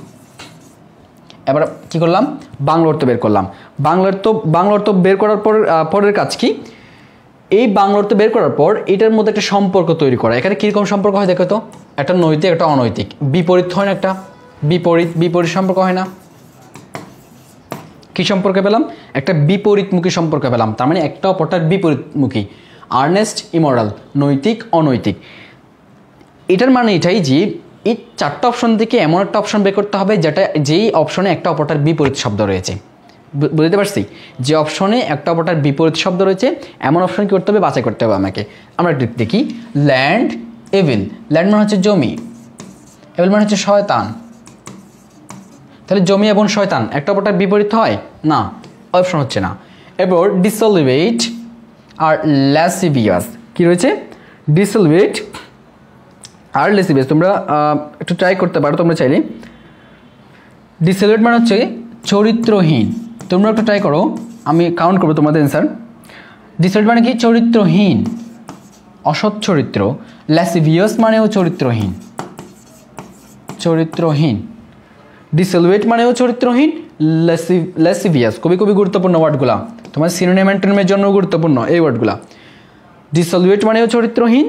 এবার কি করলাম? বাংলা অর্থ বের করলাম। বাংলা অর্থ বের করার পরের কাজ কি? এই বাংলা অর্থ বের করার পর এটার মধ্যে একটা সম্পর্ক তৈরি করা। এখানে কীরকম সম্পর্ক হয় দেখো তো, একটা নৈতিক, একটা অনৈতিক, বিপরীত হয় না, একটা বিপরীত সম্পর্ক হয় না? কি সম্পর্ক পেলাম? একটা বিপরীতমুখী সম্পর্ক পেলাম, তার মানে একটা অপরটার বিপরীতমুখী। আর্নেস্ট ইমোরাল, নৈতিক অনৈতিক। এটার মানে এটাই যে এই 4টা অপশন থেকে এমন একটা অপশন বের করতে হবে যেই অপশনে একটা অপরটার বিপরীত শব্দ রয়েছে। বুঝতে পারছি? যে অপশনে একটা অপরটার বিপরীত শব্দ রয়েছে এমন অপশন কি করতে হবে? বাছাই করতে হবে আমাকে। আমরা দেখি ল্যান্ড এভিল। ল্যান্ড মানে হচ্ছে জমি, এভিল মানে হচ্ছে শয়তান। তাহলে জমি এবং শয়তান একটা অপরটার বিপরীত হয় না, অপশন হচ্ছে না। এবার ডিসলভেট আর ল্যাসিভিয়াস কি রয়েছে, ডিসলভেট আর ল্যাসিভিয়াস। তোমরা একটু ট্রাই করতে পারো তোমরা চাইলে। ডিসলভেট মানে হচ্ছে চরিত্রহীন, তোমরা একটু ট্রাই করো, আমি কাউন্ট করবো তোমাদের অ্যান্সার। ডিসলভেট মানে কি, চরিত্রহীন, অসৎ চরিত্র। ল্যাসিভিয়াস মানেও চরিত্রহীন, চরিত্রহীন। ডিসলভেট মানেও চরিত্রহীন, ল্যাসিভিয়াস খুবই খুবই গুরুত্বপূর্ণ ওয়ার্ডগুলা, তোমার সিনোনিম অ্যান্টোনিমের জন্য গুরুত্বপূর্ণ এই ওয়ার্ডগুলা। ডিসলভেট মানেও চরিত্রহীন,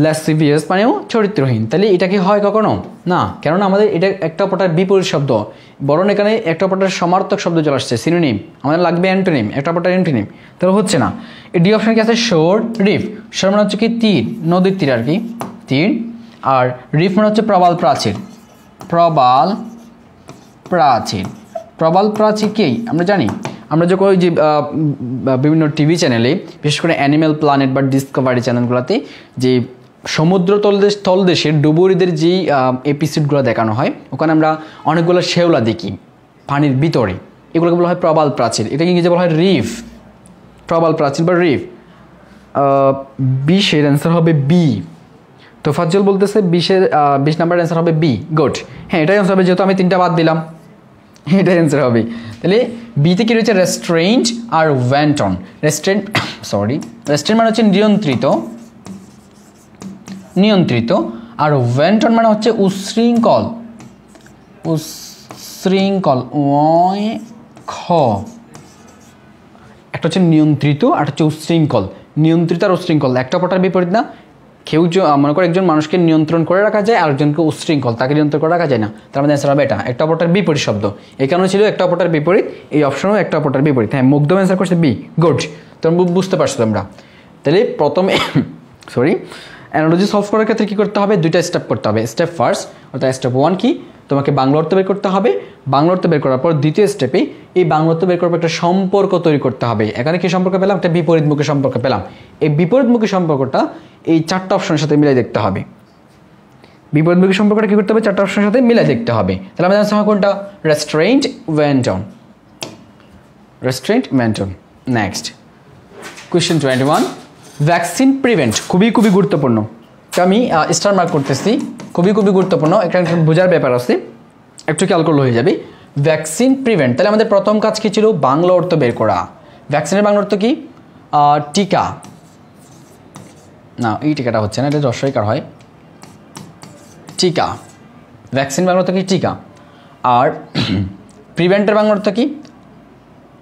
ল্যাসিভিয়াস মানেও চরিত্রহীন। তাহলে এটা কি হয় কখনো না, কেননা আমাদের এটা একটা অপরটার বিপরীত শব্দ, বরং এখানে একটা অপরটার সমার্থক শব্দ চলে আসছে, সিনোনিম। আমাদের লাগবে অ্যান্টোনিম, একটা অপরটার অ্যান্টোনিম, তাহলে হচ্ছে না। এই ডি অপশন কি আছে, শোর রিফ। শোর মানে হচ্ছে কি তীর, নদীর তীর আর কি, তীর। আর রিফ মানে হচ্ছে প্রবাল প্রাচীর, প্রবাল প্রাচীর। প্রবাল প্রাচীর কি আমরা জানি, আমরা যখন ওই যে বিভিন্ন টিভি চ্যানেলে, বিশেষ করে অ্যানিম্যাল প্ল্যানেট বা ডিসকভারি চ্যানেলগুলোতে যে সমুদ্র তলদেশের ডুবুরিদের যেই এপিসোডগুলো দেখানো হয়, ওখানে আমরা অনেকগুলো শেওলা দেখি পানির ভিতরে, এগুলোকে বলা হয় প্রবাল প্রাচীর। এটাকে ইংরেজিতে বলা হয় রিফ, প্রবাল প্রাচীর বা রিফ। 20-এর অ্যান্সার হবে বি। তো ফাজ্জল বলতেছে 20 নাম্বার অ্যান্সার হবে বি। গুড, হ্যাঁ এটাই অ্যান্সার হবে, যেহেতু আমি 3টা বাদ দিলাম, এটাই অ্যান্সার হবে। তাহলে বিতে কি রয়েছে, রেস্ট্রেইন্ট আর ওয়ান্টন। রেস্ট্রেন্ট মানে হচ্ছে নিয়ন্ত্রিত, নিয়ন্ত্রিত। আর ওয়ান্টন মানে হচ্ছে উশৃঙ্খল, উশৃঙ্খল। খ একটা হচ্ছে নিয়ন্ত্রিত আর হচ্ছে উশৃঙ্খল। নিয়ন্ত্রিত আর উশৃঙ্খল একটা অপরটার বিপরীত না। কেউ মনে করে একজন মানুষকে নিয়ন্ত্রণ করে রাখা যায়, আরেকজনকে উশৃঙ্খল, তাকে নিয়ন্ত্রণ করে রাখা যায় না। তার মধ্যে অ্যান্সার হবে এটা, একটা অপরটার বিপরীত শব্দ। এই কারণে ছিল একটা অপরটার বিপরীত, এই অপশনও একটা অপরটার বিপরীত। হ্যাঁ, মুগ্ধ অ্যান্সার করছে বি। গুড, তোমরা বুঝতে পারছো তোমরা। তাহলে প্রথমে অ্যানালজি সলভ করার ক্ষেত্রে কী করতে হবে, 2টা স্টেপ করতে হবে। স্টেপ ফার্স্ট, অর্থাৎ স্টেপ 1 কি, তোমাকে বাংলা অর্থ বের করতে হবে। বাংলা অর্থ বের করার পর দ্বিতীয় স্টেপে এই বাংলা অর্থ বের করার পর একটা সম্পর্ক তৈরি করতে হবে। এখানে কি সম্পর্ক পেলাম, একটা বিপরীতমুখী সম্পর্ক পেলাম। এই বিপরীতমুখী সম্পর্কটা এই 4টা অপশনের সাথে মিলাই দেখতে হবে। বিপরীতমুখী সম্পর্কটা কী করতে হবে, 4টা অপশনের সাথে মিলাই দেখতে হবে। তাহলে আমাদের আনসার হবে কোনটা, restraint wanton, restraint wanton. Next question 21, vaccine prevent, খুবই খুবই গুরুত্বপূর্ণ। তো আমি স্টার মার্ক করতেছি, খুবই খুবই গুরুত্বপূর্ণ, একটা বোঝার ব্যাপার আছে, একটু খেয়াল করলে হয়ে যাবে। ভ্যাকসিন প্রিভেন্ট, তাহলে আমাদের প্রথম কাজ কী ছিল, বাংলা অর্থ বের করা। ভ্যাকসিনের বাংলা অর্থ কি, টিকা। না, এই টিকাটা হচ্ছে না, এটা রস্বইকার হয়, টিকা। ভ্যাকসিন বাংলা অর্থ কি, টিকা। আর প্রিভেন্টের বাংলা অর্থ কি,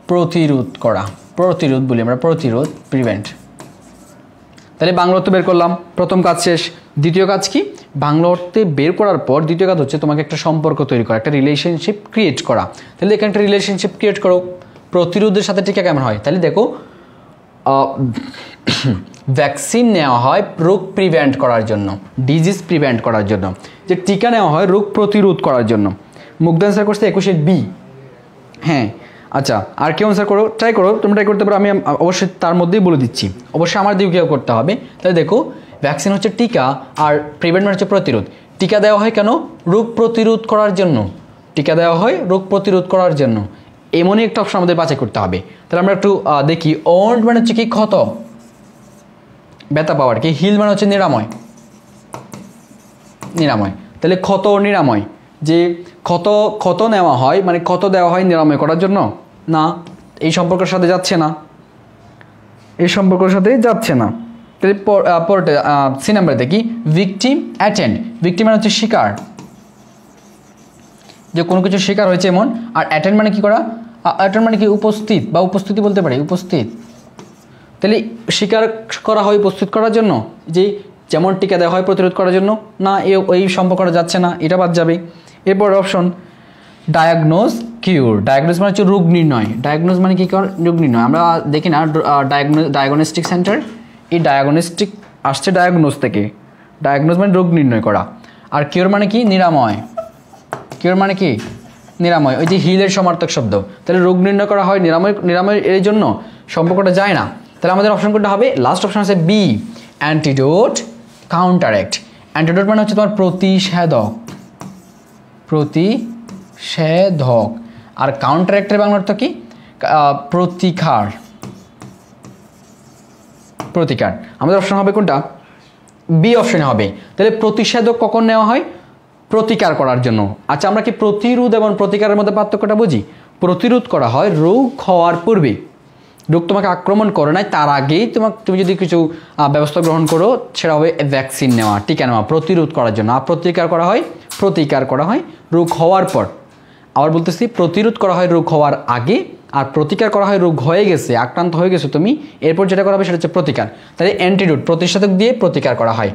প্রতিরোধ করা। প্রতিরোধ বলি আমরা, প্রতিরোধ, প্রিভেন্ট। তাহলে বাংলা অর্থ বের করলাম, প্রথম কাজ শেষ। দ্বিতীয় কাজ কি, বাংলা অর্থে বের করার পর দ্বিতীয় কাজ হচ্ছে তোমাকে একটা সম্পর্ক তৈরি করা, একটা রিলেশনশিপ ক্রিয়েট করা। তাহলে এখানে একটা রিলেশনশিপ ক্রিয়েট করো, প্রতিরোধের সাথে টিকা কেমন হয়। তাহলে দেখো, ভ্যাকসিন নেওয়া হয় রোগ প্রিভেন্ট করার জন্য, ডিজিজ প্রিভেন্ট করার জন্য। যে টিকা নেওয়া হয় রোগ প্রতিরোধ করার জন্য। মুগ্ধ অ্যান্সার করছে 21-এর বি। হ্যাঁ, আচ্ছা, আর কেউ অ্যান্সার করো, ট্রাই করো, তুমি ট্রাই করতে পারো, আমি অবশ্যই তার মধ্যেই বলে দিচ্ছি। অবশ্যই আমার দিকেও করতে হবে। তাহলে দেখো, ভ্যাকসিন হচ্ছে টিকা আর প্রিভেন্ট মানে হচ্ছে প্রতিরোধ। টিকা দেওয়া হয় কেন, রোগ প্রতিরোধ করার জন্য। টিকা দেওয়া হয় রোগ প্রতিরোধ করার জন্য, এমনই একটা অপশন আমাদের বাছাই করতে হবে। তাহলে আমরা একটু দেখি, ওন্ড মানে হচ্ছে কি, ক্ষত, ব্যথা পাওয়ার। কি, হিল মানে হচ্ছে নিরাময়, নিরাময়। তাহলে ক্ষত নিরাময়, যে ক্ষত নেওয়া হয় মানে ক্ষত দেওয়া হয় নিরাময় করার জন্য, না, এই সম্পর্কের সাথে যাচ্ছে না, এই সম্পর্কের সাথে যাচ্ছে না। তাহলে পরটা সি নাম্বারে দেখি, ভিকটিম অ্যাটেন্ড। ভিকটিম মানে হচ্ছে শিকার, যে কোনো কিছু শিকার হয়েছে এমন। আর অ্যাটেন্ড মানে কি করা, অ্যাটেন্ড মানে কি, উপস্থিত বা উপস্থিতি বলতে পারি, উপস্থিত। তাহলে শিকার করা হয় উপস্থিত করার জন্য, যে যেমন টিকা দেওয়া হয় প্রতিরোধ করার জন্য, না, এই সম্পর্কটা যাচ্ছে না, এটা বাদ যাবে। এরপর অপশন ডায়াগনোজ কিউর। ডায়াগনোজ মানে হচ্ছে রোগ নির্ণয়। ডায়াগনোজ মানে কি, রোগ নির্ণয়। আমরা দেখি না ডায়াগনস্টিক সেন্টার, এই ডায়াগনস্টিক আসছে ডায়াগনোজ থেকে। ডায়াগনোজ মানে রোগ নির্ণয় করা। আর কিউর মানে কি, নিরাময়। কিউর মানে কি, নিরাময়, ওই যে হিলের সমার্থক শব্দ। তাহলে রোগ নির্ণয় করা হয়, নিরাময় এর জন্য সম্পর্কটা যায় না। তাহলে আমাদের অপশন কোনটা হবে, লাস্ট অপশন আছে বি, অ্যান্টিডোট কাউন্টারেক্ট। অ্যান্টিডোট মানে হচ্ছে তোমার প্রতিষেধক, প্রতিষেধক। আর কাউন্টারেক্টের বাংলা অর্থ কি, প্রতিকার, প্রতিকার আমাদের অপশন হবে কোনটা? বি অপশনে হবে। তাহলে প্রতিষেধক কখন নেওয়া হয়? প্রতিকার করার জন্য। আচ্ছা, আমরা কি প্রতিরোধ এবং প্রতিকারের মধ্যে পার্থক্যটা বুঝি? প্রতিরোধ করা হয় রোগ হওয়ার পূর্বে, রোগ তোমাকে আক্রমণ করে নাই তার আগেই তুমি যদি কিছু ব্যবস্থা গ্রহণ করো, সেটা হবে ভ্যাকসিন নেওয়া, টিকা নেওয়া, প্রতিরোধ করার জন্য। আর প্রতিকার করা হয় রোগ হওয়ার পর। আবার বলতেছি, প্রতিরোধ করা হয় রোগ হওয়ার আগে, আর প্রতিকার করা হয় রোগ হয়ে গেছে, আক্রান্ত হয়ে গেছে তুমি, এরপর যেটা করা হবে সেটা হচ্ছে প্রতিকার। তাহলে অ্যান্টিডোট, প্রতিষেধক দিয়ে প্রতিকার করা হয়,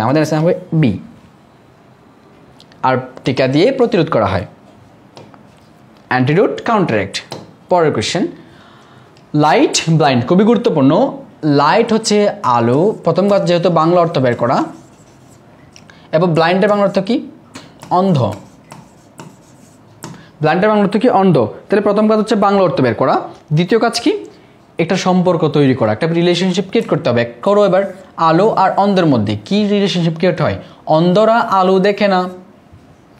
আমাদের অ্যান্সার হবে বি। আর টিকা দিয়ে প্রতিরোধ করা হয়, অ্যান্টিডোট, কাউন্টারেক্ট। পরের কোয়েশ্চেন, লাইট ব্লাইন্ড খুবই গুরুত্বপূর্ণ। লাইট হচ্ছে আলো, প্রথম কাজ যেহেতু বাংলা অর্থ বের করা, এবং ব্লাইন্ডের বাংলা অর্থ কি? অন্ধ। ব্লাইন্ডের বাংলা অর্থ কি? অন্ধ। তাহলে প্রথম কাজ হচ্ছে বাংলা অর্থ বের করা। দ্বিতীয় কাজ কি? একটা সম্পর্ক তৈরি করা, একটা রিলেশনশিপ ক্রিয়েট করতে হবে। করো এবার। আলো আর অন্ধের মধ্যে কি রিলেশনশিপ ক্রিয়েট হয়? অন্ধরা আলো দেখে না।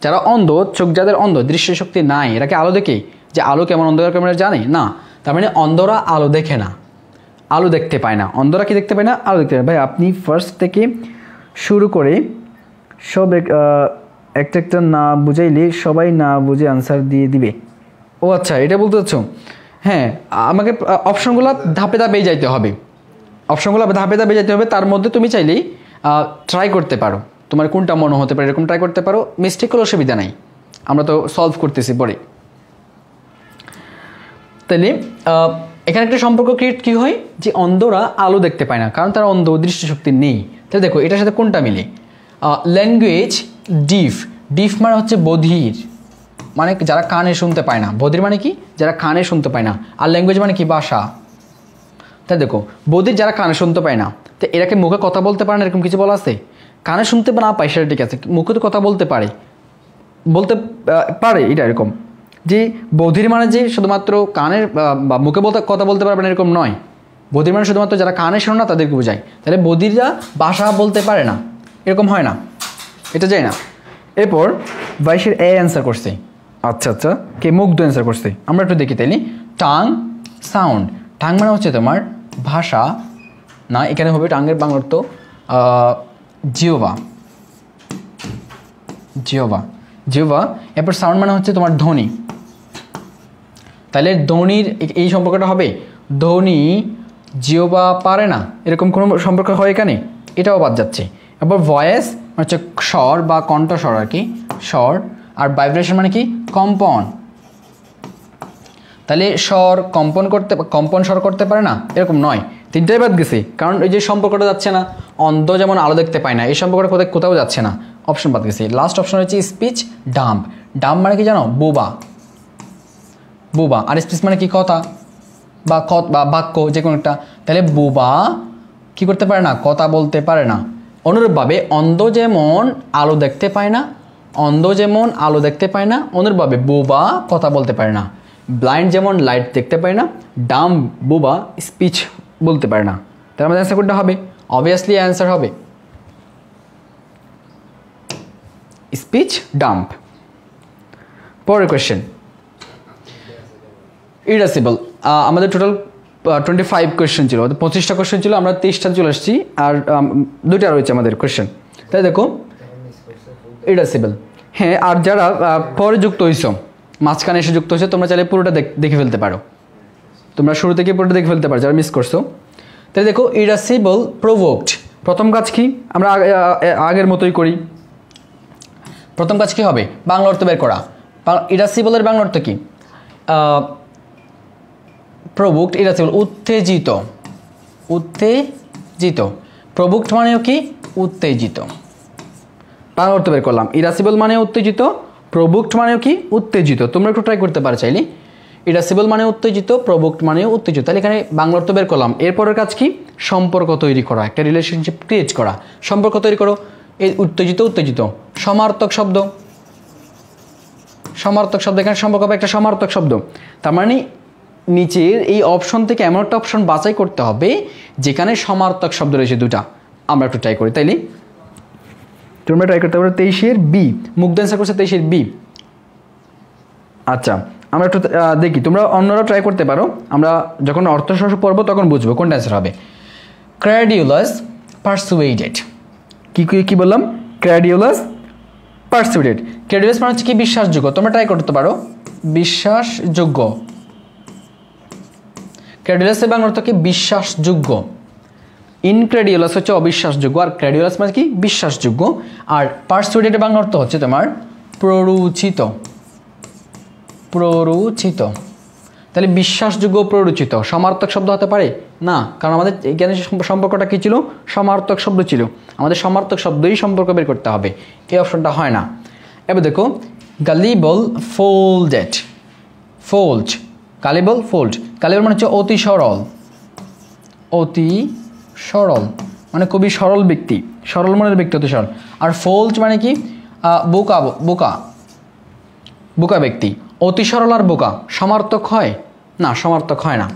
যারা অন্ধ, চোখ যাদের অন্ধ, দৃষ্টিশক্তি নাই, এরা কি আলো দেখে? যে আলো কেমন, অন্ধকার কেমন জানে না। তার মানে অন্ধরা আলো দেখে না, আলো দেখতে পায় না। অন্ধরা কি দেখতে পায় না? আলো দেখতে পায়। ভাই আপনি ফার্স্ট থেকে শুরু করে সব একটা না বুঝাইলে সবাই না বুঝে আনসার দিয়ে দিবে। ও আচ্ছা, এটা বলতে চাচ্ছ? হ্যাঁ, আমাকে অপশনগুলো ধাপে ধাপেই যাইতে হবে, তার মধ্যে তুমি চাইলেই ট্রাই করতে পারো, তোমার কোনটা মনে হতে পারে এরকম ট্রাই করতে পারো। মিস্টেক হলে অসুবিধা নাই, আমরা তো সলভ করতেছি পরে। তাহলে এখানে একটা সম্পর্ক ক্রিয়েট কি হয়? যে অন্ধরা আলো দেখতে পায় না, কারণ তারা অন্ধ, দৃষ্টিশক্তি নেই। তাহলে দেখো এটার সাথে কোনটা মিলে? ল্যাঙ্গুয়েজ ডিফ মানে হচ্ছে বধির, মানে যারা কানে শুনতে পায় না। বধির মানে কি? যারা কানে শুনতে পায় না। আর ল্যাঙ্গুয়েজ মানে কি? ভাষা। তাই দেখো, বধির যারা কানে শুনতে পায় না, তো এরাকে মুখে কথা বলতে পারে না এরকম কিছু বলা আছে? কানে শুনতে না পায় সেটা ঠিক আছে, মুখে তো কথা বলতে পারে, এটা এরকম যে বধির মানে যে শুধুমাত্র কানের বা মুখে কথা বলতে পারবে না এরকম নয়। বধির মানে শুধুমাত্র যারা কানে শোনে না তাদেরকে বোঝায়। তাহলে বধিররা ভাষা বলতে পারে না এরকম হয় না, এটা যায় না। এরপর 22-এর এ অ্যান্সার করছে। আচ্ছা, কে? মুগ্ধ অ্যান্সার করছে। আমরা একটু দেখি তাইলে। টাং সাউন্ড, টাং মানে হচ্ছে তোমার ভাষা না, এখানে হবে টাঙ্গের বাংলা অর্থ জিওভা। এরপর সাউন্ড মানে হচ্ছে তোমার ধ্বনি। তাহলে ধ্বনির এই সম্পর্কটা হবে ধ্বনি জিওভা পারে না, এরকম কোনো সম্পর্ক হয় এখানে? এটাও বাদ যাচ্ছে। এরপর ভয়েস হচ্ছে স্বর বা কণ্ঠস্বর আর কি, স্বর। আর ভাইব্রেশন মানে কি? কম্পন। তাহলে স্বর কম্পন স্বর করতে পারে না এরকম নয়, তিনটাই বাদ গেছে, কারণ এই যে সম্পর্কটা যাচ্ছে না। অন্ধ যেমন আলো দেখতে পায় না, এই সম্পর্কটা কোথাও যাচ্ছে না, অপশন বাদ গেছে। লাস্ট অপশন হচ্ছে স্পিচ ডাম্প। ডাম্প মানে কি জানো? বোবা। আর স্পিচ মানে কি? কথা বা বাক্য, যে কোনো একটা। তাহলে বোবা কি করতে পারে না? কথা বলতে পারে না। অনুরূপভাবে অন্ধ যেমন আলো দেখতে পায় না, অনুরূপভাবে বোবা কথা বলতে পারে না। ব্লাইন্ড যেমন লাইট দেখতে পায় না, ডাম্প বোবা স্পিচ বলতে পারে না। তার আমাদের অ্যান্সার কোনটা হবে? অবভিয়াসলি অ্যান্সার হবে স্পিচ ডাম্প। পরের কোয়েশ্চেন, ইরাসিবল। আমাদের টোটাল 25 কোয়েশ্চেন ছিল, 25টা কোয়েশ্চেন ছিল, আমরা 23টা চলে আসছি, আর 2টা রয়েছে আমাদের কোয়েশ্চেন। তাই দেখো ইরাসিবল। হ্যাঁ, আর যারা পরে যুক্ত হয়েছ, মাঝখানে এসে যুক্ত হয়েছে, তোমরা চাইলে পুরোটা দেখে ফেলতে পারো, তোমরা শুরু থেকে পুরোটা দেখে ফেলতে পারো যারা মিস করছো। তাহলে দেখো ইরাসিবল প্রভোকড, প্রথম কাজ কি? আমরা আগের মতোই করি। প্রথম কাজ কি হবে? বাংলা অর্থ বের করা। ইরাসিবলের বাংলা অর্থ কি? প্রভোকড, ইরাসিবল উত্তেজিত। প্রভোকড মানেও কি? উত্তেজিত। বাংলা অর্থ বের করলাম। ইরাসিবল মানে উত্তেজিত, প্রভোকড মানেও কি? উত্তেজিত। তোমরা একটু ট্রাই করতে পারো চাইলে। ইরাসিবল মানে উত্তেজিত, প্রভোকড মানেও উত্তেজিত। তাহলে এখানে বাংলা অর্থ বের করলাম। এরপরের কাজ কি? সম্পর্ক তৈরি করা, একটা রিলেশনশিপ ক্রিয়েট করা। সম্পর্ক তৈরি করো। এই উত্তেজিত সমার্থক শব্দ, এখানে সম্পর্ক হবে একটা সমার্থক শব্দ। তার মানে নিচের এই অপশন থেকে এমন একটা অপশন বাছাই করতে হবে যেখানে সমার্থক শব্দ রয়েছে দুটা। আমরা একটু ট্রাই করি তাইলে। তোমরা ট্রাই করতে পারো। 23-এর বি, মুগ্ধ অ্যান্সার করছে 23-এর বি। আচ্ছা, আমরা একটু দেখি, তোমরা অন্যরা ট্রাই করতে পারো, আমরা যখন অর্থশাস্ত্র পড়ব তখন বুঝবো কোনটা অ্যান্সার হবে। ক্র্যাডিউলাস পারসুয়েডেড, কি বললাম? ক্র্যাডিউলাস পারসুয়েডেড। ক্র্যাডিউলাস মানে হচ্ছে কি বিশ্বাসযোগ্য, তোমরা ট্রাই করতে পারো বিশ্বাসযোগ্য। ক্র্যাডিউলাসের বাংলা অর্থ কি বিশ্বাসযোগ্য, ইনক্রেডিউলাস হচ্ছে অবিশ্বাসযোগ্য, আর ক্র্যাডিউলাস মানে কি বিশ্বাসযোগ্য। আর পারসুয়েডেড বাংলা অর্থ হচ্ছে তোমার প্ররোচিত, প্ররোচিত। তাহলে বিশ্বাসযোগ্য প্ররোচিত সমার্থক শব্দ হতে পারে না, কারণ আমাদের এখানে সম্পর্কটা কী ছিল? সমার্থক শব্দ ছিল, আমাদের সমার্থক শব্দই সম্পর্ক বের করতে হবে, এই অপশনটা হয় না। এবার দেখো গালিবল ফোল্ডেড, ফোল্ড, গালিবল ফোল্ড। গালিবল মানে হচ্ছে অতি সরল, অতি সরল মানে খুবই সরল ব্যক্তি, সরল মনের ব্যক্তি, অতি সরল। আর ফোল্ড মানে কি বোকা, বোকা, বোকা ব্যক্তি। অতি সরল আর বোকা সমার্থক হয় না? সমার্থক হয় না,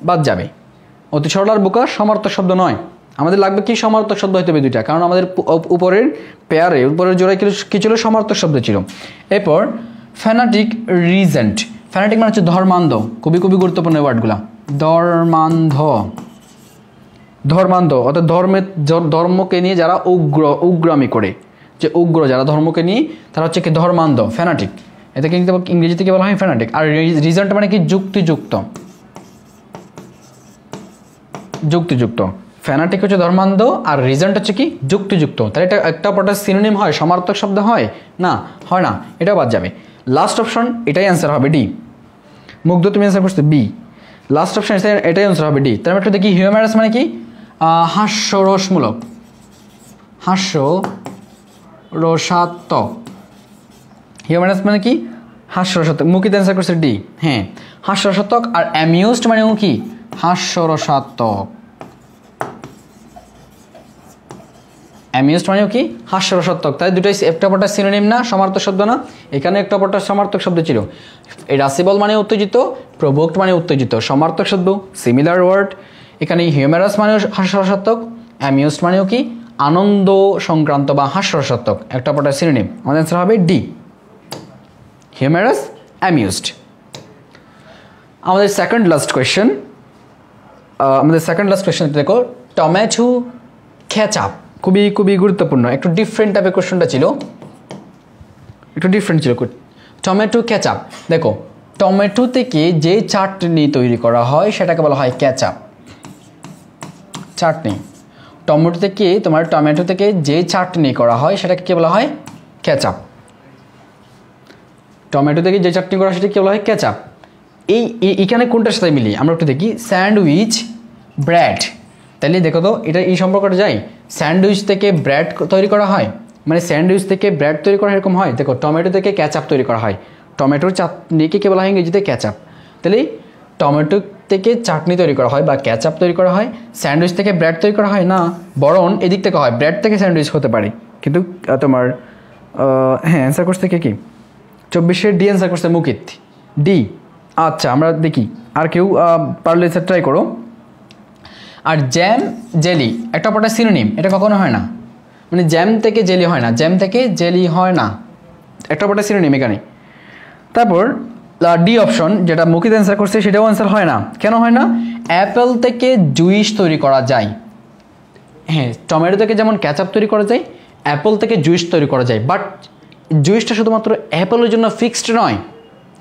বাদ যাবে। অতি সরল আর বোকা সমার্থক শব্দ নয়, আমাদের লাগবে কি সমার্থক শব্দ হইতে হবে দুইটা, কারণ আমাদের উপরের পেয়ারে, উপরের জোড়ায় কি ছিল? সমার্থক শব্দ ছিল। এরপর ফ্যানাটিক রিজেন্ট, ফ্যানাটিক মানে হচ্ছে ধর্মান্ধ, খুবই খুবই গুরুত্বপূর্ণ ওয়ার্ডগুলা। ধর্মান্ধ, ধর্মান্ধ অর্থাৎ ধর্মকে নিয়ে যারা উগ্রামি করে, যে উগ্র যারা ধর্মকে নিয়ে, তারা হচ্ছে কি ধর্মান্ধ, ফ্যানাটিক। এতে কিন্তু ইংরেজিতে কি বলা হয়? ফ্যানাটিক। আর রিজেন্ট মানে কি যুক্তিযুক্ত, যুক্তিযুক্ত। ফ্যানাটিক হচ্ছে ধর্মান্ধ আর রিজেন্ট হচ্ছে কি যুক্তিযুক্ত। তাহলে এটা একটা পটার সিনোনিম হয়, সমার্থক শব্দ হয় না? হয় না, এটাও বাদ যাবে। লাস্ট অপশন এটাই অ্যান্সার হবে, ডি। মুগ্ধ তুমি অ্যান্সার করছো বি, লাস্ট অপশন এটাই অ্যান্সার হবে, ডি। তার একটু দেখি হিউম্যারাস মানে কি? হাস্যরসমূলক, হাস্যরসাত্মক। হিউম্যারাস মানে কি? হাস্যরসাত্মক। মুকিত অ্যান্সার করছে ডি, হ্যাঁ হাস্যরসাত্মক। আর অ্যামিউজড মানেও কি? হাস্যরসাত্মক। অ্যামিউজড মানেও কি? হাস্যরসাত্মক। তাই দুটোই একটা পটার সিনোনিম না, সমার্থক শব্দ না? এখানে একটা পটার সমার্থক শব্দ ছিল। ইরাসিবল মানে উত্তেজিত, প্রভোক্ট মানে উত্তেজিত, সমার্থক শব্দ, সিমিলার ওয়ার্ড। এখানে হিউম্যারাস মানেও হাস্যরসাত্মক, অ্যামিউজড মানেও কি? আনন্দ সংক্রান্ত বা হাস্যরসাত্মক, একটা পটার সিনোনিম। আমাদের অ্যান্সার হবে ডি, হিউম্যারাস, অ্যামিউজড। আমাদের সেকেন্ড লাস্ট কোয়েশ্চেন, দেখো টমেটো কেচাপ, খুবই খুবই গুরুত্বপূর্ণ, একটু ডিফারেন্ট টাইপের কোয়েশ্চেনটা ছিল, একটু ডিফারেন্ট ছিল। টমেটো কেচাপ, দেখো টমেটো থেকে যে চাটনি তৈরি করা হয় সেটাকে বলা হয় কেচাপ, চাটনি। টমেটো থেকে যে চাটনি করা হয় সেটাকে কি বলা হয়? কেচাপ। টমেটো থেকে যে চাটনি করা হয় সেটাকে কি বলা হয়? কেচাপ। এইখানে কোনটার সাথে মিলিয়ে আমরা একটু দেখি, স্যান্ডউইচ, ব্রেড। তাহলে দেখো তো এটা এই সম্পর্কটা যায়, স্যান্ডউইচ থেকে ব্রেড তৈরি করা হয়, মানে স্যান্ডউইচ থেকে ব্রেড তৈরি করা এরকম হয়। দেখো টমেটো থেকে কেচাপ তৈরি করা হয়, টমেটোর চাটনিকে কি বলা হয় ইংরেজিতে? কেচাপ। তাহলে টমেটো থেকে চাটনি তৈরি করা হয় বা কেচাপ তৈরি করা হয়, স্যান্ডউইচ থেকে ব্রেড তৈরি করা হয় না, বরং এদিক থেকে হয়, ব্রেড থেকে স্যান্ডউইচ হতে পারে। কিন্তু তোমার হ্যাঁ অ্যান্সার করছে কি? 24-এর ডি অ্যান্সার করছে মুকিত, ডি। আচ্ছা আমরা দেখি আর কেউ পারলে ট্রাই করো। আর জ্যাম, জেলি একটা পটার সিনোনিম, এটা কখনো হয় না, মানে জ্যাম থেকে জেলি হয় না, জ্যাম থেকে জেলি হয় না, একটা পটার সিনোনিম এখানে। তারপর ডি অপশন যেটা মুকিত অ্যান্সার করছে সেটাও অ্যান্সার হয় না। কেন হয় না? অ্যাপেল থেকে জুইস তৈরি করা যায়, হ্যাঁ টমেটো থেকে যেমন কেচাপ তৈরি করা যায়, অ্যাপেল থেকে জুইস তৈরি করা যায়, বাট জুইসটা শুধুমাত্র অ্যাপেলের জন্য ফিক্সড নয়,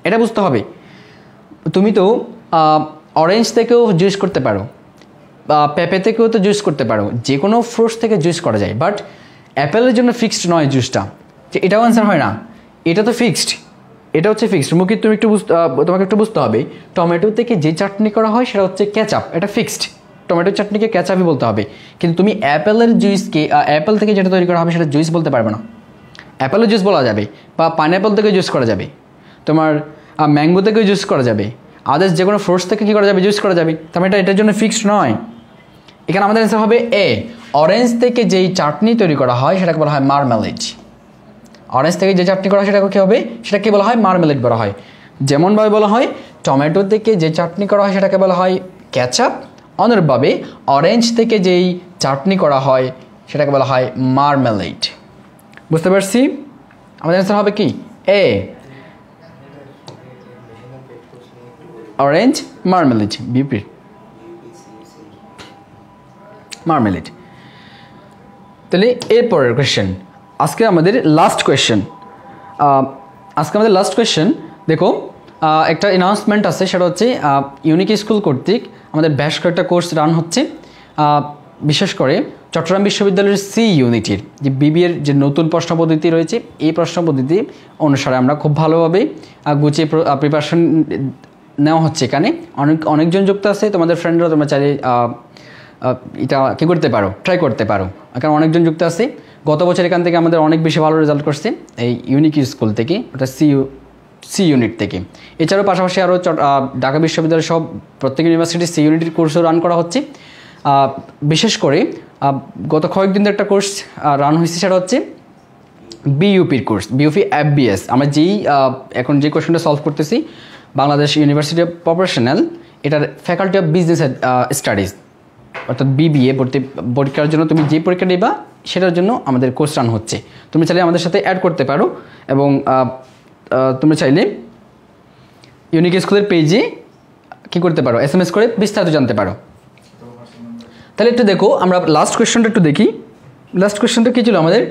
এটা বুঝতে হবে। তুমি তো অরেঞ্জ থেকেও জুইস করতে পারো, বা পেঁপে থেকেও তো জুইস করতে পারো, যে কোনো ফ্রুটস থেকে জুইস করা যায়, বাট অ্যাপেলের জন্য ফিক্সড নয় জুসটা, এটাও অ্যান্সার হয় না, এটা তো ফিক্সড, এটা হচ্ছে ফিক্সড। মুখে তুমি তোমাকে একটু বুঝতে হবে, টমেটো থেকে যে চাটনি করা হয় সেটা হচ্ছে কেচাপ, এটা ফিক্সড, টমেটোর চাটনিকে কেচাপই বলতে হবে। কিন্তু তুমি অ্যাপেলের জুইসকে, অ্যাপেল থেকে যেটা তৈরি করা হবে সেটা জুইস বলতে পারবে না। অ্যাপেলের জুস বলা যাবে, বা পাইনঅ্যাপল থেকে জুস করা যাবে, তোমার ম্যাঙ্গো থেকে জুস করা যাবে, আদার্স যে কোনো ফ্রুটস থেকে কী করা যাবে? জুস করা যাবে। তার মানে এটার জন্য ফিক্সড নয়। এখানে আমাদের অ্যান্সার হবে এ, অরেঞ্জ থেকে যেই চাটনি তৈরি করা হয় সেটাকে বলা হয় মার্মালেড। অরেঞ্জ থেকে যে চাটনি করা হয় সেটাকে কী হবে? সেটাকে বলা হয় মার্মালেড বলা হয়। যেমনভাবে বলা হয় টমেটো থেকে যে চাটনি করা হয় সেটাকে বলা হয় কেচাপ, অনুরূপভাবে অরেঞ্জ থেকে যেই চাটনি করা হয় সেটাকে বলা হয় মার্মালেড। বুঝতে পারছি? আমাদের অ্যান্সার হবে কি? এ। অরেঞ্জ মার্মেলেড, বিউপির মার্মেলেড। তাহলে এরপরের কোয়েশ্চেন, আজকে আমাদের লাস্ট কোয়েশ্চেন। দেখো একটা অ্যানাউন্সমেন্ট আছে, সেটা হচ্ছে ইউনিক স্কুল কর্তৃক আমাদের বেশ কয়েকটা কোর্স রান হচ্ছে। বিশেষ করে চট্টগ্রাম বিশ্ববিদ্যালয়ের সি ইউনিটের যে বিবিএর যে নতুন প্রশ্ন পদ্ধতি রয়েছে, এই প্রশ্ন পদ্ধতি অনুসারে আমরা খুব ভালোভাবে গুছিয়ে প্রিপারেশন নেওয়া হচ্ছে। এখানে অনেকজন যুক্ত আছে, তোমাদের ফ্রেন্ডরা তোমরা চাইলে এটা কী করতে পারো, ট্রাই করতে পারো, কারণ অনেকজন যুক্ত আছে। গত বছর এখান থেকে আমাদের অনেক বেশি ভালো রেজাল্ট করছে এই ইউনিক স্কুল থেকে, ওটা সি ইউনিট থেকে। এছাড়াও পাশাপাশি আরও ঢাকা বিশ্ববিদ্যালয়ের সব প্রত্যেক ইউনিভার্সিটির সি ইউনিটের কোর্সও রান করা হচ্ছে। বিশেষ করে গত কয়েকদিন একটা কোর্স রান হয়েছে, সেটা হচ্ছে বিইউপির কোর্স, বিইউপি এফবিএস। আমরা এখন যে কোয়েশনটা সলভ করতেছি, বাংলাদেশ ইউনিভার্সিটি অফ প্রফেশনাল, এটার ফ্যাকাল্টি অফ বিজনেস স্টাডিজ, অর্থাৎ বিবিএ পরীক্ষার জন্য তুমি যে পরীক্ষা দেবা সেটার জন্য আমাদের কোর্স রান হচ্ছে। তুমি চাইলে আমাদের সাথে অ্যাড করতে পারো, এবং তুমি চাইলে ইউনিক স্কুলের পেজে কী করতে পারো, SMS করে বিস্তারিত জানতে পারো। তাহলে একটু দেখো, আমরা লাস্ট কোয়েশ্চনটা একটু দেখি। লাস্ট কোয়েশ্চনটা কী ছিল আমাদের?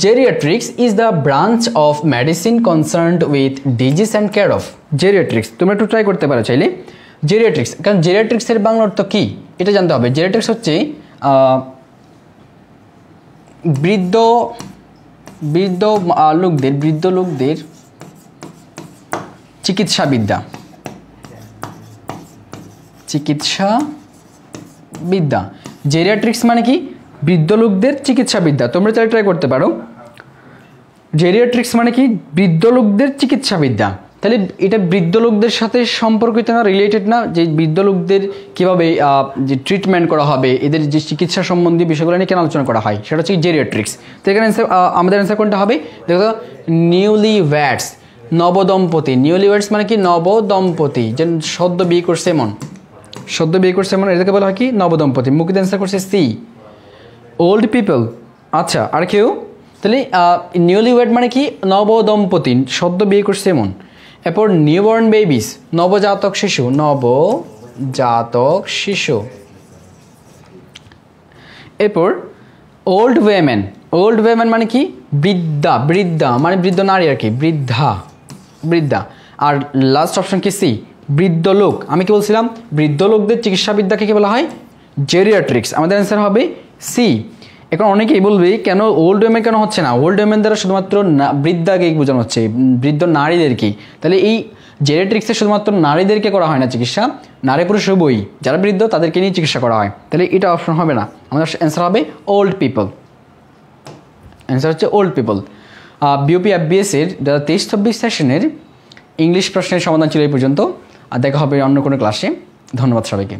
Geriatrics is the branch of medicine concerned with disease and care of. Geriatrics তোমরা একটু ট্রাই করতে পারো চাইলে। জেরিয়াট্রিক্স, কারণ জেরিয়াট্রিক্সের বাংলা অর্থ কী এটা জানতে হবে। জেরিয়াট্রিক্স হচ্ছে বৃদ্ধ লোকদের চিকিৎসাবিদ্যা। জেরিয়াট্রিক্স মানে কি? বৃদ্ধ লোকদের চিকিৎসাবিদ্যা। তোমরা চাইলে ট্রাই করতে পারো। জেরিয়াট্রিক্স মানে কি? বৃদ্ধ লোকদের চিকিৎসাবিদ্যা। তাহলে এটা বৃদ্ধ লোকদের সাথে সম্পর্কিত না, রিলেটেড না, যে বৃদ্ধ লোকদের কীভাবে যে ট্রিটমেন্ট করা হবে, এদের যে চিকিৎসা সম্বন্ধী বিষয়গুলো নিয়ে কেন আলোচনা করা হয়, সেটা হচ্ছে জেরিয়াট্রিক্স। তো এখানে আমাদের অ্যান্সার কোনটা হবে? দেখো, নিউলি ওয়্যাডস, নবদম্পতি। নিউলি ওয়্যাডস মানে কি? নবদম্পতি, যে সদ্য বিয়ে করছে এমন, এটাকে বলা হয় কি? নবদম্পতি। মুকিদ অ্যান্সার করছে সি। ওল্ড পিপল, আচ্ছা, আর কেউ? তাহলে নিউলি ওয়েড মানে কি? নবদম্পতি, সদ্য বিয়ে করছে এমন। এরপর নিউবর্ন বেবিস, নবজাতক শিশু। এরপর ওল্ড ওয়েমেন মানে কি? বৃদ্ধা মানে বৃদ্ধ নারী আর কি, বৃদ্ধা। আর লাস্ট অপশন কি? সি, বৃদ্ধ লোক। আমি কি বলছিলাম? বৃদ্ধ লোকদের চিকিৎসাবিদ্যাকে কি বলা হয়? জেরিয়াট্রিক্স। আমাদের অ্যান্সার হবে সি। এখন অনেকেই বলবে কেন ওল্ড ওয়েমেন কেন হচ্ছে না? ওল্ড ওয়েমেন দ্বারা শুধুমাত্র বৃদ্ধাকে বোঝানো হচ্ছে, বৃদ্ধ নারীদেরকে। তাহলে এই জেরিয়াট্রিক্সে শুধুমাত্র নারীদেরকে করা হয় না চিকিৎসা, নারী পুরুষ উভয়ই, যারা বৃদ্ধ তাদেরকে নিয়ে চিকিৎসা করা হয়। তাহলে এটা অপশন হবে না, আমাদের অ্যান্সার হবে ওল্ড পিপল। অ্যান্সার হচ্ছে ওল্ড পিপল। বিওপি এফবিএসের 23-24 সেশনের ইংলিশ প্রশ্নের সমাধান ছিল এই পর্যন্ত। আর দেখা হবে অন্য কোনো ক্লাসে। ধন্যবাদ সবাইকে।